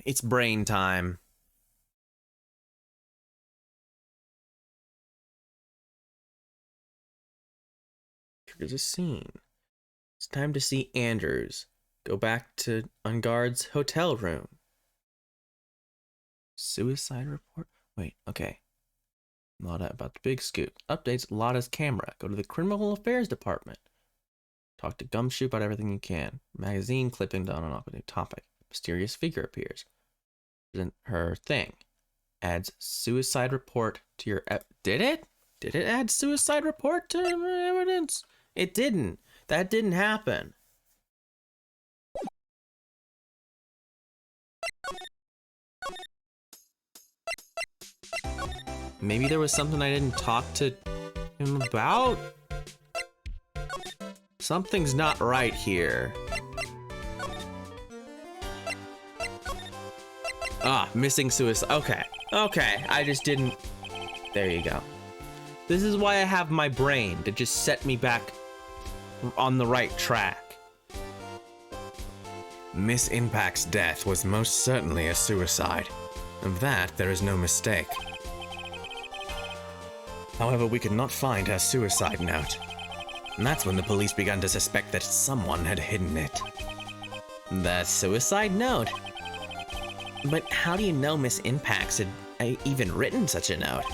it's brain time. Here's a scene. It's time to see Andrews. Go back to Unguard's hotel room. Suicide report? Wait, okay. Lotta about the big scoop. Updates Lotta's camera. Go to the criminal affairs department. Talk to Gumshoe about everything you can. Magazine clipping done on a new topic. Mysterious figure appears. Present her thing. Adds suicide report to your did it? Did it add suicide report to evidence? It didn't. That didn't happen. Maybe there was something I didn't talk to him about? Something's not right here. Ah, missing suicide. Okay, I just didn't. There you go. This is why I have my brain to just set me back on the right track. Miss Impact's death was most certainly a suicide. Of that, there is no mistake. However, we could not find her suicide note. And that's when the police began to suspect that someone had hidden it. The suicide note? But how do you know Miss Impacts had even written such a note?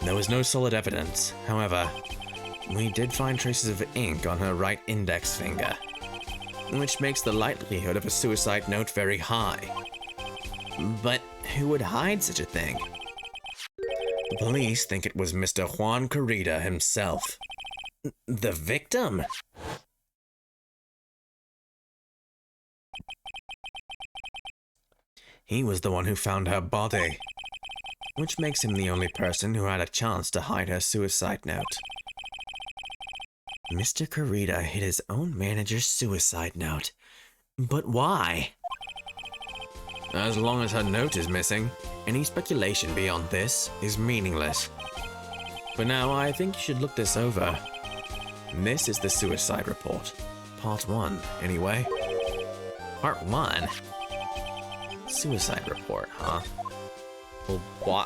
There was no solid evidence. However, we did find traces of ink on her right index finger, which makes the likelihood of a suicide note very high. But who would hide such a thing? The police think it was Mr. Juan Carida himself. The victim? He was the one who found her body, which makes him the only person who had a chance to hide her suicide note. Mr. Carida hid his own manager's suicide note. But why? As long as her note is missing, any speculation beyond this is meaningless. For now, I think you should look this over. This is the suicide report. Part 1, anyway. Part 1? Suicide report, huh? Well,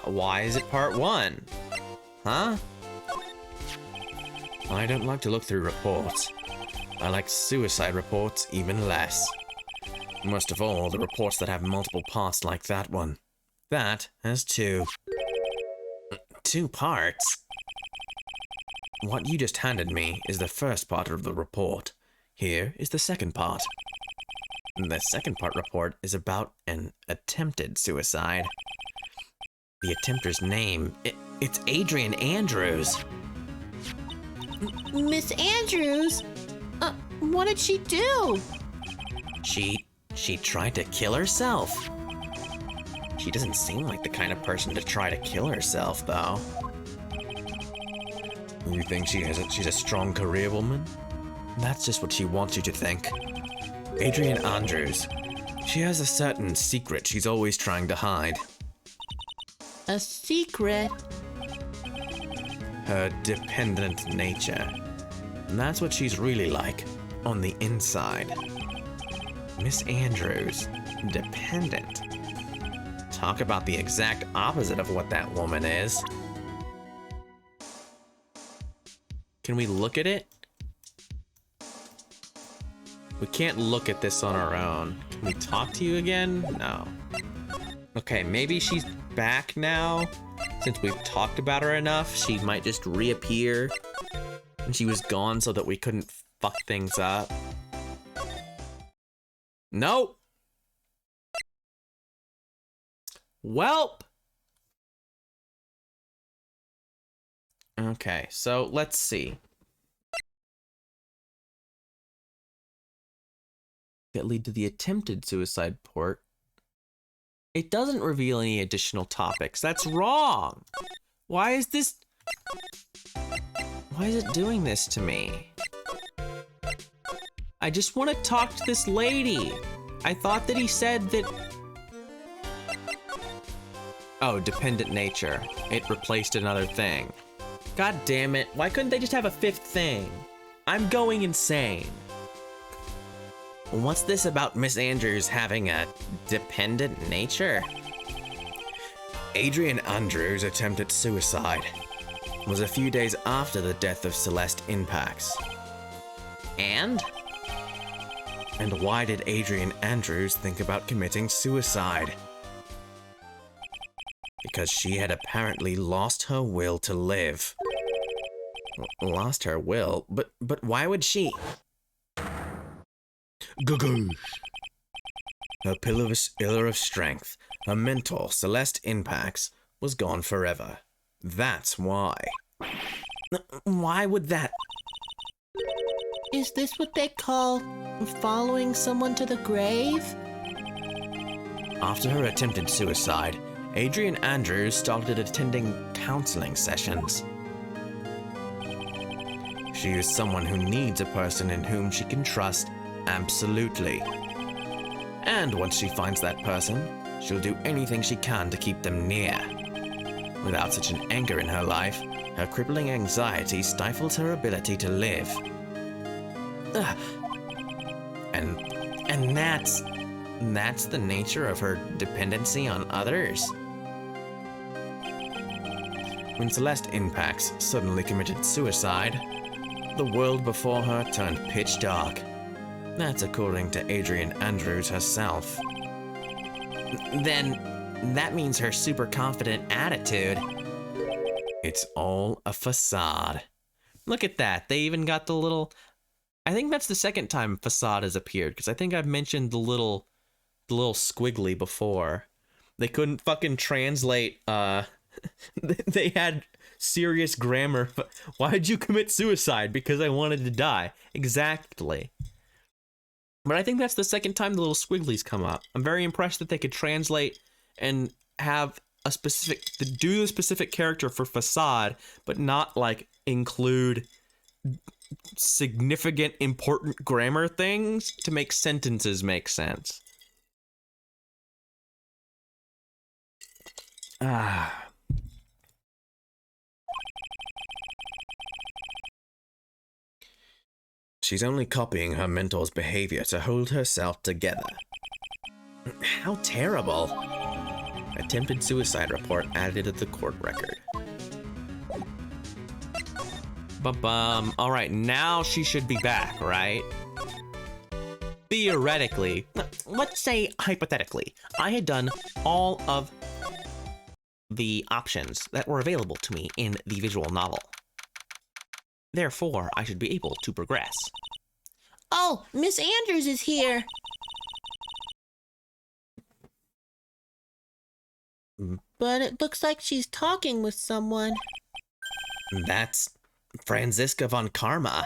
why is it part 1? Huh? I don't like to look through reports. I like suicide reports even less. Most of all, the reports that have multiple parts like that one. That has 2. 2 parts? What you just handed me is the first part of the report. Here is the second part. The second part report is about an attempted suicide. The attempter's name, it's Adrian Andrews. Miss Andrews? What did she do? She tried to kill herself. She doesn't seem like the kind of person to try to kill herself, though. You think she's a strong career woman? That's just what she wants you to think. Adrian Andrews. She has a certain secret she's always trying to hide. A secret? Her dependent nature. And that's what she's really like, on the inside. Miss Andrews, dependent. Talk about the exact opposite of what that woman is. Can we look at it? We can't look at this on our own. Can we talk to you again? No. Okay, maybe she's back now. Since we've talked about her enough, she might just reappear. And she was gone so that we couldn't fuck things up. Nope. Welp. Okay, so let's see. That lead to the attempted suicide port. It doesn't reveal any additional topics. That's wrong. Why is this? Why is it doing this to me? I just want to talk to this lady. I thought that he said that. Oh, dependent nature. It replaced another thing. God damn it. Why couldn't they just have a fifth thing? I'm going insane. What's this about Miss Andrews having a dependent nature? Adrian Andrews' attempt at suicide was a few days after the death of Celeste Impax. And? And why did Adrian Andrews think about committing suicide? Because she had apparently lost her will to live. Lost her will? But why would she? Gugoosh. Her pillar of strength, her mentor, Celeste Impax, was gone forever. That's why. Why would that? Is this what they call following someone to the grave? After her attempted suicide, Adrian Andrews started attending counseling sessions. She is someone who needs a person in whom she can trust absolutely. And once she finds that person, she'll do anything she can to keep them near. Without such an anchor in her life, her crippling anxiety stifles her ability to live. Ugh. And that's the nature of her dependency on others. When Celeste Impax suddenly committed suicide, the world before her turned pitch dark. That's according to Adrian Andrews herself. Then that means her super confident attitude. It's all a facade. Look at that. They even got the little. I think that's the second time facade has appeared, because I think I've mentioned the little squiggly before. They couldn't fucking translate. They had serious grammar. Why'd you commit suicide? Because I wanted to die. Exactly. But I think that's the second time the little squigglies come up. I'm very impressed that they could translate and have a do the specific character for facade, but not like include significant important grammar things to make sentences make sense. She's only copying her mentor's behavior to hold herself together. How terrible. Attempted suicide report added to the court record. Ba-bum. Alright, now she should be back, right? Theoretically, let's say hypothetically, I had done all of the options that were available to me in the visual novel. Therefore, I should be able to progress. Oh, Miss Andrews is here. But it looks like she's talking with someone. That's Franziska von Karma.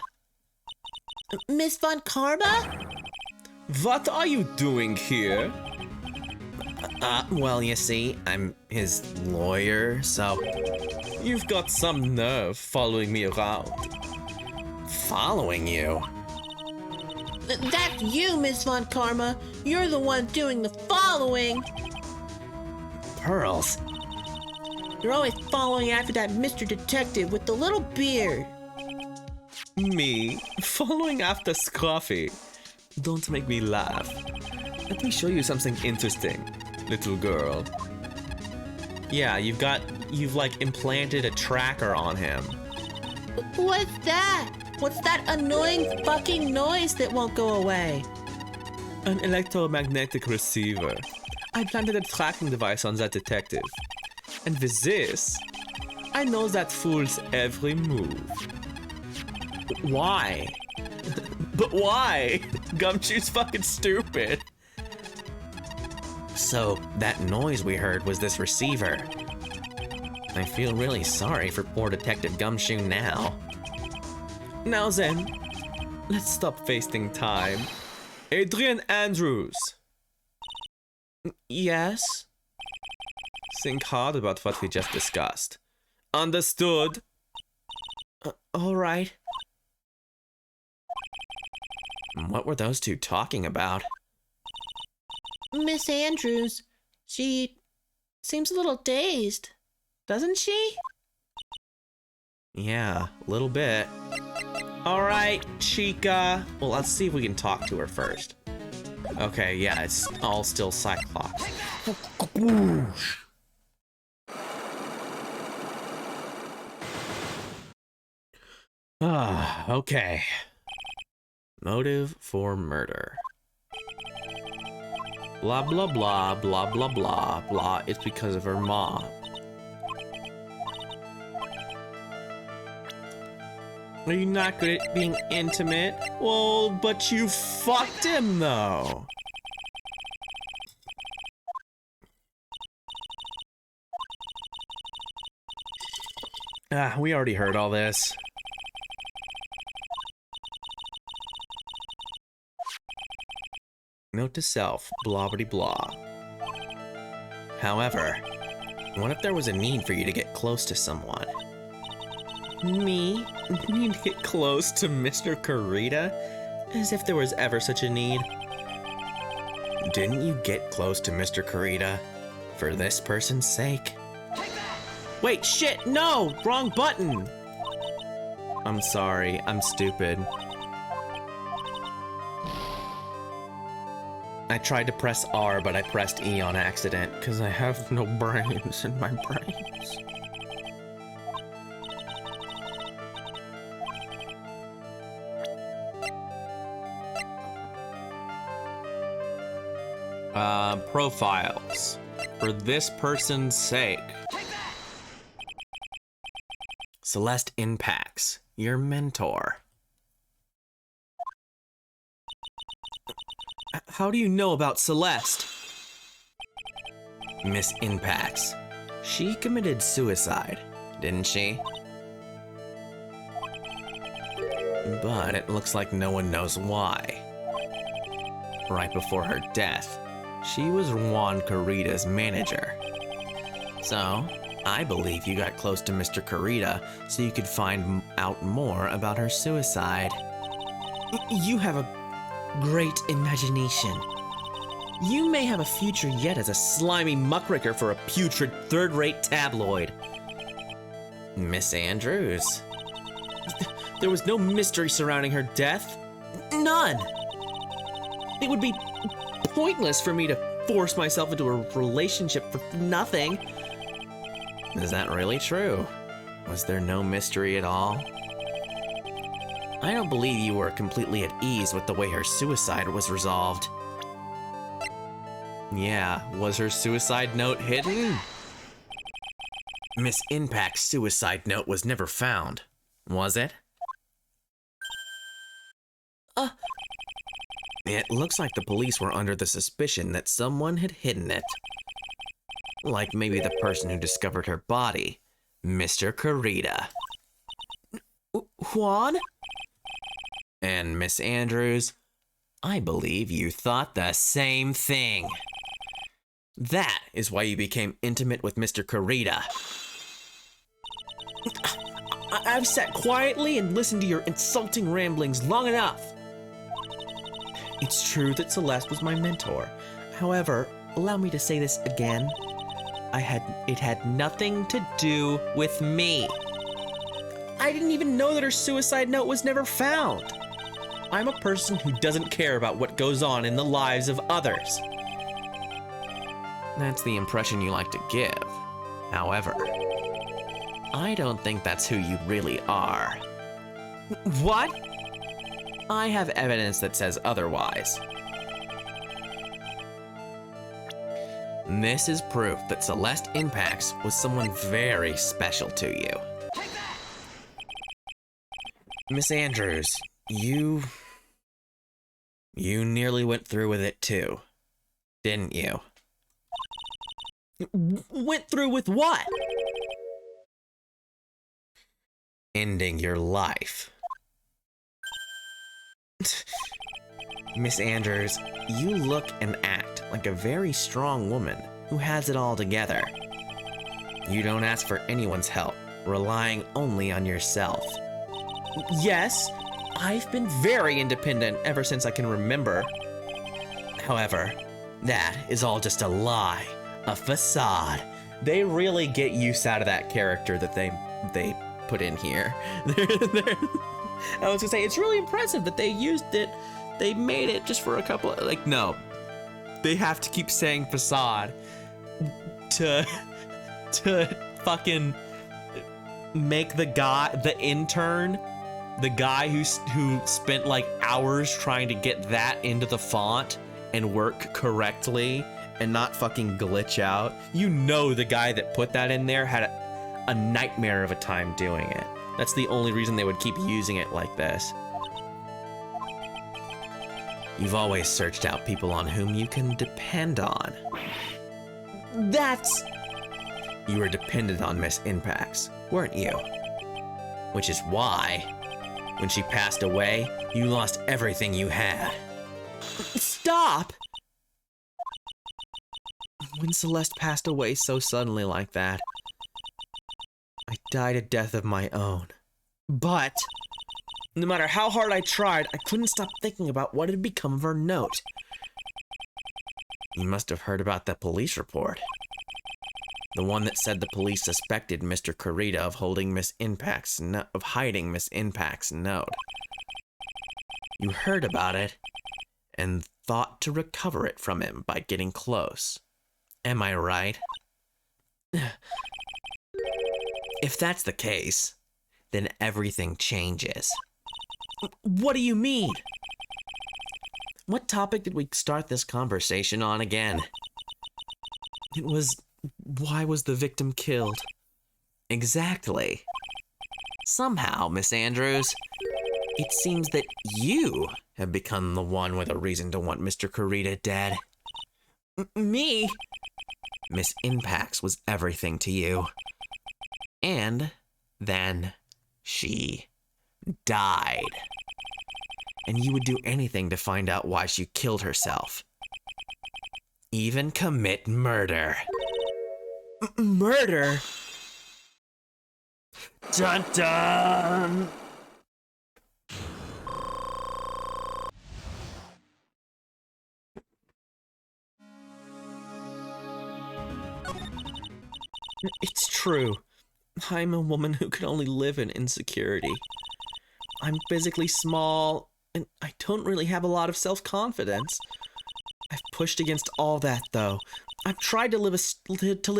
Miss von Karma? What are you doing here? Well, you see, I'm his lawyer, so... You've got some nerve following me around. Following you? That's you, Miss von Karma. You're the one doing the following. Pearls. You're always following after that Mr. Detective with the little beard. Me? Following after Scruffy? Don't make me laugh. Let me show you something interesting, little girl. Yeah, you've like implanted a tracker on him. What's that? What's that annoying fucking noise that won't go away? An electromagnetic receiver. I planted a tracking device on that detective. And with this, I know that fool's every move. Why? But why? Gumshoe's fucking stupid. So, that noise we heard was this receiver. I feel really sorry for poor Detective Gumshoe now. Now then, let's stop wasting time. Adrian Andrews. Yes? Think hard about what we just discussed. Understood? All right. What were those two talking about? Miss Andrews, she seems a little dazed, doesn't she? Yeah, a little bit. All right, Chica. Well, let's see if we can talk to her first. Okay, yeah, it's all still Cyclops. Okay. Motive for murder. Blah, blah, blah, blah, blah, blah, blah. It's because of her mom. Are you not good at being intimate? Well, but you fucked him, though. We already heard all this. Note to self, blah blah blah. However, what if there was a need for you to get close to someone? Me? Need to get close to Mr. Kurita? As if there was ever such a need. Didn't you get close to Mr. Kurita for this person's sake? Wait, shit, no! Wrong button! I'm sorry, I'm stupid. I tried to press R, but I pressed E on accident, because I have no brains in my brains. Profiles. For this person's sake. Celeste Impacts, your mentor. How do you know about Celeste? Miss Impacts. She committed suicide, didn't she? But it looks like no one knows why. Right before her death, she was Juan Kurita's manager. So, I believe you got close to Mr. Kurita so you could find out more about her suicide. You have a great imagination. You may have a future yet as a slimy muckraker for a putrid third-rate tabloid. Miss Andrews. There was no mystery surrounding her death. None. It would be pointless for me to force myself into a relationship for nothing. Is that really true? Was there no mystery at all? I don't believe you were completely at ease with the way her suicide was resolved. Yeah, was her suicide note hidden? Miss Impact's suicide note was never found, was it? It looks like the police were under the suspicion that someone had hidden it. Like maybe the person who discovered her body, Mr. Kurita. Juan? And Miss Andrews, I believe you thought the same thing. That is why you became intimate with Mr. Kurita. I've sat quietly and listened to your insulting ramblings long enough. It's true that Celeste was my mentor. However, allow me to say this again. It had nothing to do with me. I didn't even know that her suicide note was never found. I'm a person who doesn't care about what goes on in the lives of others. That's the impression you like to give. However, I don't think that's who you really are. What? I have evidence that says otherwise. This is proof that Celeste Impacts was someone very special to you. Miss Andrews, you nearly went through with it too, didn't you? Went through with what? Ending your life. Miss Andrews, you look and act like a very strong woman who has it all together. You don't ask for anyone's help, relying only on yourself. Yes, I've been very independent ever since I can remember. However, that is all just a lie, a facade. They really get use out of that character that they put in here. I was gonna say, it's really impressive that they used it. They made it just for a couple of, like, no. They have to keep saying facade to fucking make the intern, the guy who spent like hours trying to get that into the font and work correctly and not fucking glitch out. You know, the guy that put that in there had a nightmare of a time doing it. That's the only reason they would keep using it like this. You've always searched out people on whom you can depend on. You were dependent on Miss Impacts, weren't you? Which is why, when she passed away, you lost everything you had. Stop! When Celeste passed away so suddenly like that, I died a death of my own. But no matter how hard I tried, I couldn't stop thinking about what had become of her note. You must have heard about the police report. The one that said the police suspected Mr. Kurita of hiding Miss Impact's note. You heard about it and thought to recover it from him by getting close. Am I right? If that's the case, then everything changes. What do you mean? What topic did we start this conversation on again? It was, why was the victim killed? Exactly. Somehow, Miss Andrews, it seems that you have become the one with a reason to want Mr. Kurita dead. Me? Miss Impacts was everything to you. And then she died. And you would do anything to find out why she killed herself. Even commit murder. Murder? Dun dun! It's true. I'm a woman who can only live in insecurity. I'm physically small, and I don't really have a lot of self-confidence. I've pushed against all that, though. I've tried to live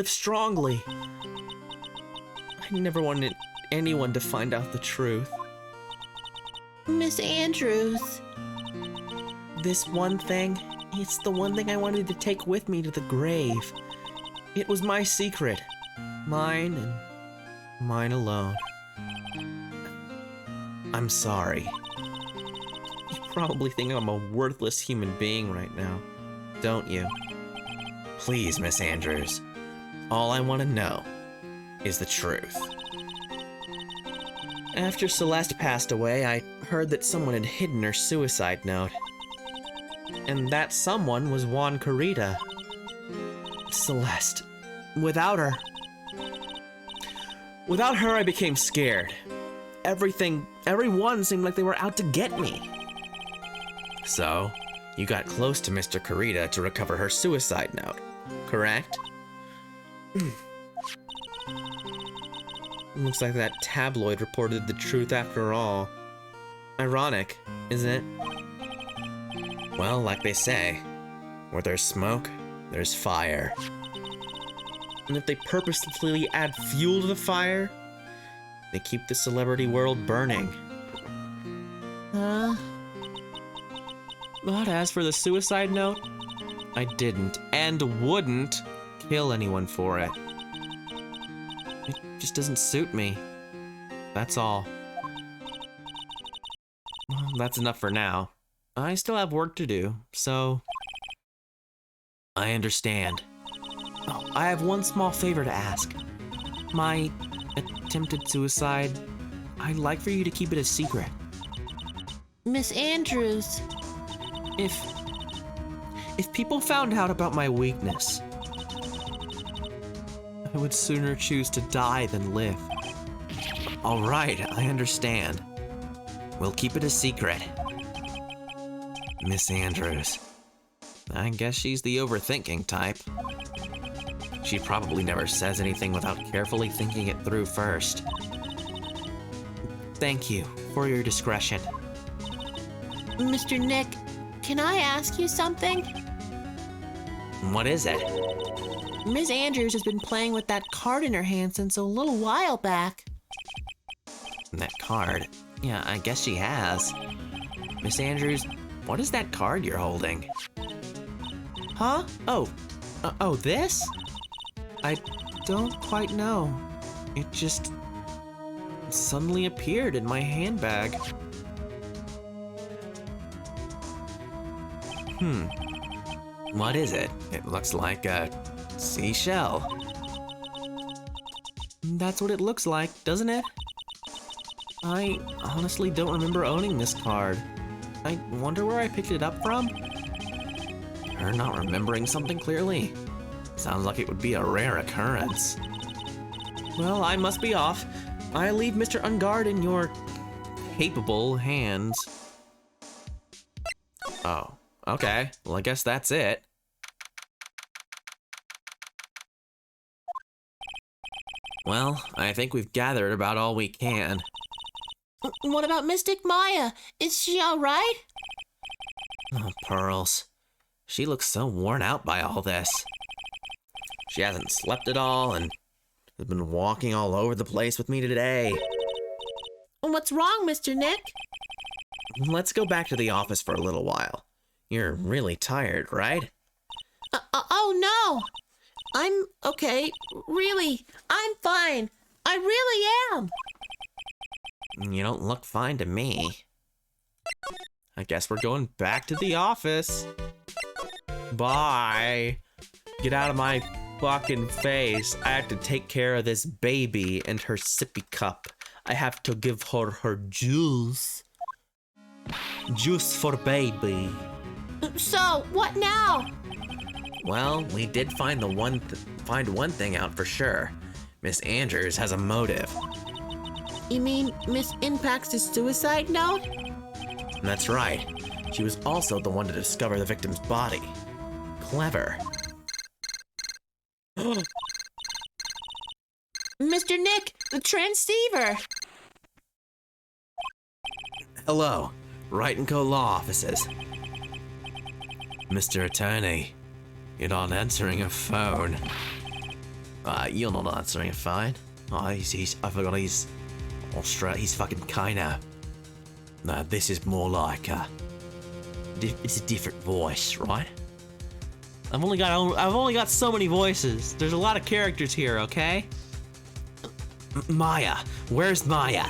strongly. I never wanted anyone to find out the truth. Miss Andrews. This one thing, it's the one thing I wanted to take with me to the grave. It was my secret. Mine and mine alone. I'm sorry. You probably think I'm a worthless human being right now, don't you? Please, Miss Andrews. All I want to know is the truth. After Celeste passed away, I heard that someone had hidden her suicide note. And that someone was Juan Kurita. Celeste. Without her, I became scared. Everyone seemed like they were out to get me. So, you got close to Mr. Kurita to recover her suicide note, correct? Looks like that tabloid reported the truth after all. Ironic, isn't it? Well, like they say, where there's smoke, there's fire. And if they purposefully add fuel to the fire, they keep the celebrity world burning. Huh? But as for the suicide note, I didn't and wouldn't kill anyone for it. It just doesn't suit me. That's all. Well, that's enough for now. I still have work to do, so... I understand. Oh, I have one small favor to ask. My attempted suicide, I'd like for you to keep it a secret. Miss Andrews. If people found out about my weakness, I would sooner choose to die than live. All right, I understand. We'll keep it a secret. Miss Andrews. I guess she's the overthinking type. She probably never says anything without carefully thinking it through first. Thank you for your discretion. Mr. Nick, can I ask you something? What is it? Miss Andrews has been playing with that card in her hand since a little while back. That card? Yeah, I guess she has. Miss Andrews, what is that card you're holding? Huh? Oh, this? I don't quite know. It just suddenly appeared in my handbag. What is it? It looks like a seashell. That's what it looks like, doesn't it? I honestly don't remember owning this card. I wonder where I picked it up from? Her not remembering something clearly? Sounds like it would be a rare occurrence. Well, I must be off. I leave Mr. Ungard in your capable hands. Oh, okay. Well, I guess that's it. Well, I think we've gathered about all we can. What about Mystic Maya? Is she all right? Oh, Pearls. She looks so worn out by all this. She hasn't slept at all and has been walking all over the place with me today. What's wrong, Mr. Nick? Let's go back to the office for a little while. You're really tired, right? Oh, no. I'm okay. Really, I'm fine. I really am. You don't look fine to me. I guess we're going back to the office. Bye. Get out of my fucking face. I have to take care of this baby and her sippy cup. I have to give her her juice. Juice for baby. So, what now? Well, we did find one thing out for sure. Miss Andrews has a motive. You mean Miss Impax's suicide note? That's right. She was also the one to discover the victim's body. Clever. Mr. Nick, the transceiver. Hello, Wright & Co. Law Offices. Mr. Attorney, you're not answering a phone. You're not answering a phone. I forgot he's Australian. He's fucking kinda. No, this is more like it's a different voice, right? I've only got so many voices. There's a lot of characters here, okay? Maya, where's Maya?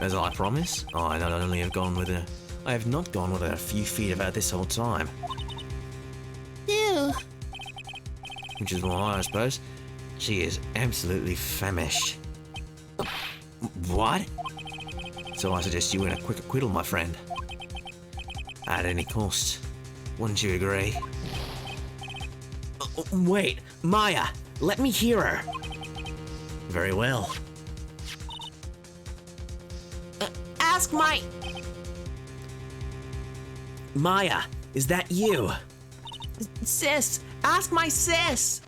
As I promised, I not only have gone with her, I have not gone with her a few feet about this whole time. Ew. Which is why, I suppose, she is absolutely famished. What? So I suggest you win a quick acquittal, my friend. At any cost. Wouldn't you agree? Wait, Maya, let me hear her. Very well. Ask my... Maya, is that you? sis. Ask my sis.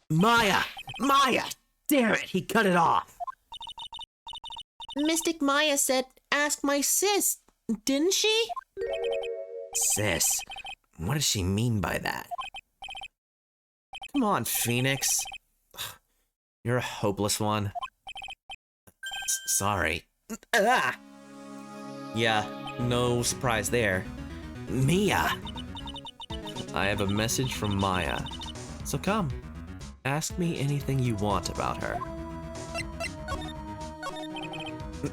Maya! Maya! Damn it, he cut it off. Mystic Maya said, ask my sis, didn't she? Sis, what does she mean by that? Come on, Phoenix. You're a hopeless one. Sorry. Ah! Yeah, no surprise there. Mia! I have a message from Maya. So come, ask me anything you want about her.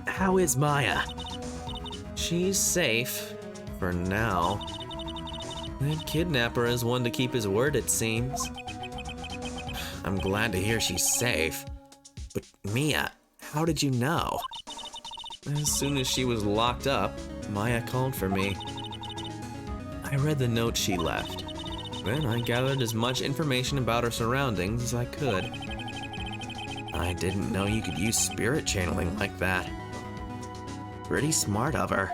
How is Maya? She's safe, for now. That kidnapper is one to keep his word, it seems. I'm glad to hear she's safe. But Mia, how did you know? As soon as she was locked up, Maya called for me. I read the note she left. Then I gathered as much information about her surroundings as I could. I didn't know you could use spirit channeling like that. Pretty smart of her.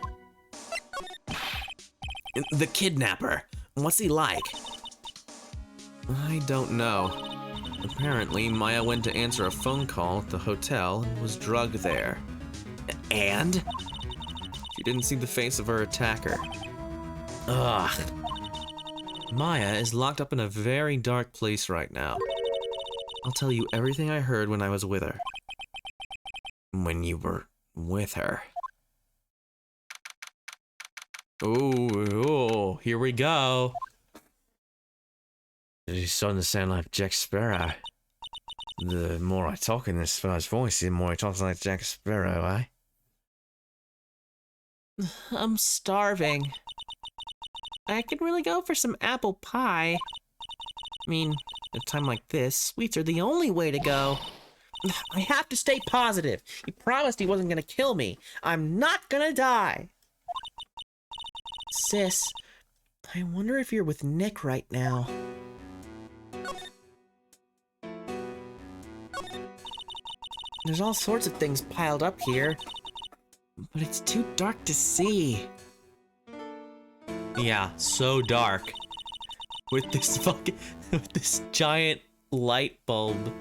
The kidnapper, what's he like? I don't know. Apparently, Maya went to answer a phone call at the hotel and was drugged there. And? She didn't see the face of her attacker. Ugh. Maya is locked up in a very dark place right now. I'll tell you everything I heard when I was with her. When you were with her. Oh, here we go. He's starting to sound like Jack Sparrow. The more I talk in this fellow's voice, the more he talks like Jack Sparrow, eh? I'm starving. I could really go for some apple pie. I mean, at a time like this, sweets are the only way to go. I have to stay positive. He promised he wasn't gonna kill me. I'm not gonna die. Sis, I wonder if you're with Nick right now. There's all sorts of things piled up here, but it's too dark to see. Yeah, so dark. With this giant light bulb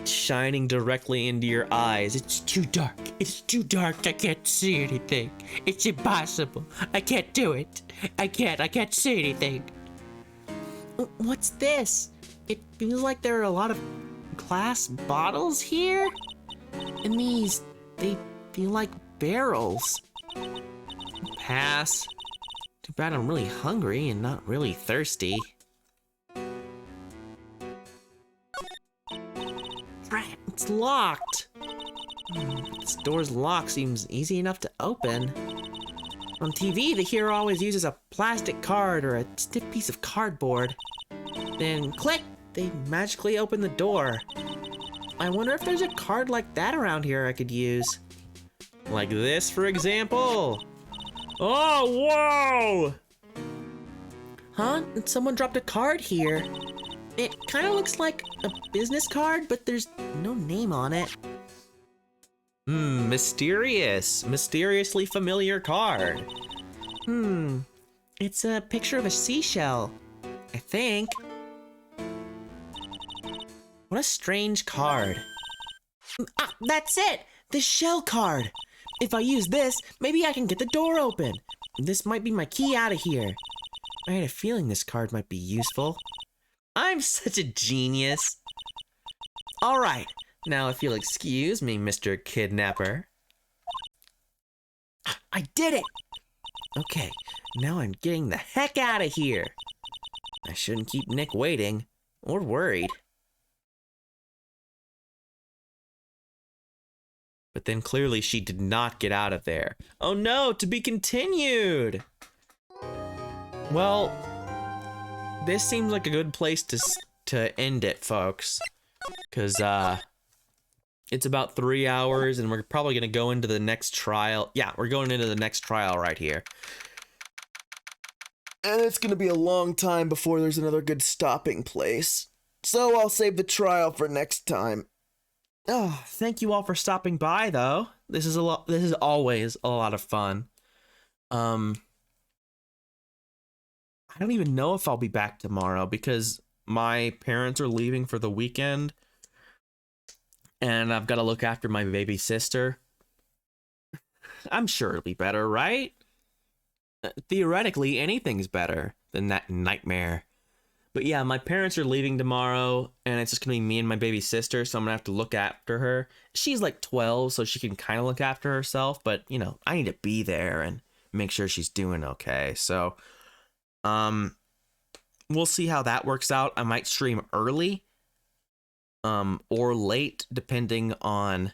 shining directly into your eyes. It's too dark. It's too dark. I can't see anything. It's impossible. I can't do it. I can't see anything. What's this? It feels like there are a lot of glass bottles here. And they feel like barrels. Pass. Too bad I'm really hungry and not really thirsty. It's locked. This door's lock seems easy enough to open. On TV, the hero always uses a plastic card or a stiff piece of cardboard. Then click, they magically open the door. I wonder if there's a card like that around here I could use. Like this, for example. Oh, whoa! Huh? Someone dropped a card here. It kind of looks like a business card, but there's no name on it. Mysterious. Mysteriously familiar card. It's a picture of a seashell, I think. What a strange card. Ah, that's it! The shell card! If I use this, maybe I can get the door open. This might be my key out of here. I had a feeling this card might be useful. I'm such a genius. All right. Now, if you'll excuse me, Mr. Kidnapper. I did it! Okay, now I'm getting the heck out of here. I shouldn't keep Nick waiting, or worried. But then clearly she did not get out of there. Oh no, to be continued! Well, this seems like a good place to end it, folks. Because, it's about 3 hours, and we're probably going to go into the next trial. Yeah, we're going into the next trial right here. And it's gonna be a long time before there's another good stopping place. So I'll save the trial for next time. Oh, thank you all for stopping by, though. This is always a lot of fun. I don't even know if I'll be back tomorrow because my parents are leaving for the weekend. And I've got to look after my baby sister. I'm sure it'll be better, right? Theoretically, anything's better than that nightmare. But yeah, my parents are leaving tomorrow, and it's just gonna be me and my baby sister, so I'm gonna have to look after her. She's like 12, so she can kind of look after herself, but you know, I need to be there and make sure she's doing okay. So, we'll see how that works out. I might stream early, or late, depending on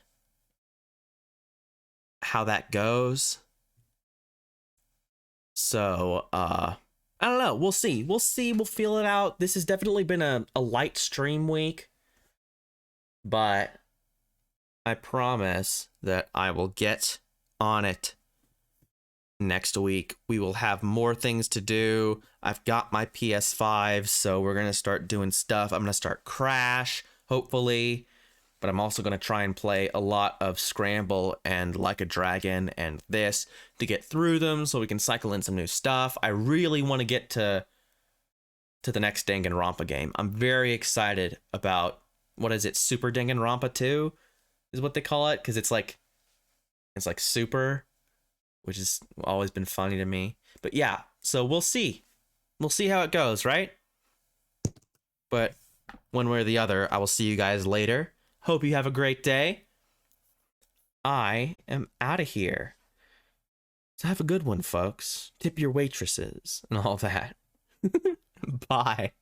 how that goes. So, I don't know. We'll see. We'll feel it out. This has definitely been a light stream week, but I promise that I will get on it next week. We will have more things to do. I've got my PS5, so we're going to start doing stuff. I'm going to start Crash, hopefully, but I'm also going to try and play a lot of Scramble and Like a Dragon and this to get through them so we can cycle in some new stuff. I really want to get to the next Danganronpa game. I'm very excited about, what is it, Super Danganronpa 2 is what they call it, because it's like super, which has always been funny to me. But yeah, so we'll see. We'll see how it goes, right? But one way or the other, I will see you guys later. Hope you have a great day. I am out of here. So have a good one, folks. Tip your waitresses and all that. Bye.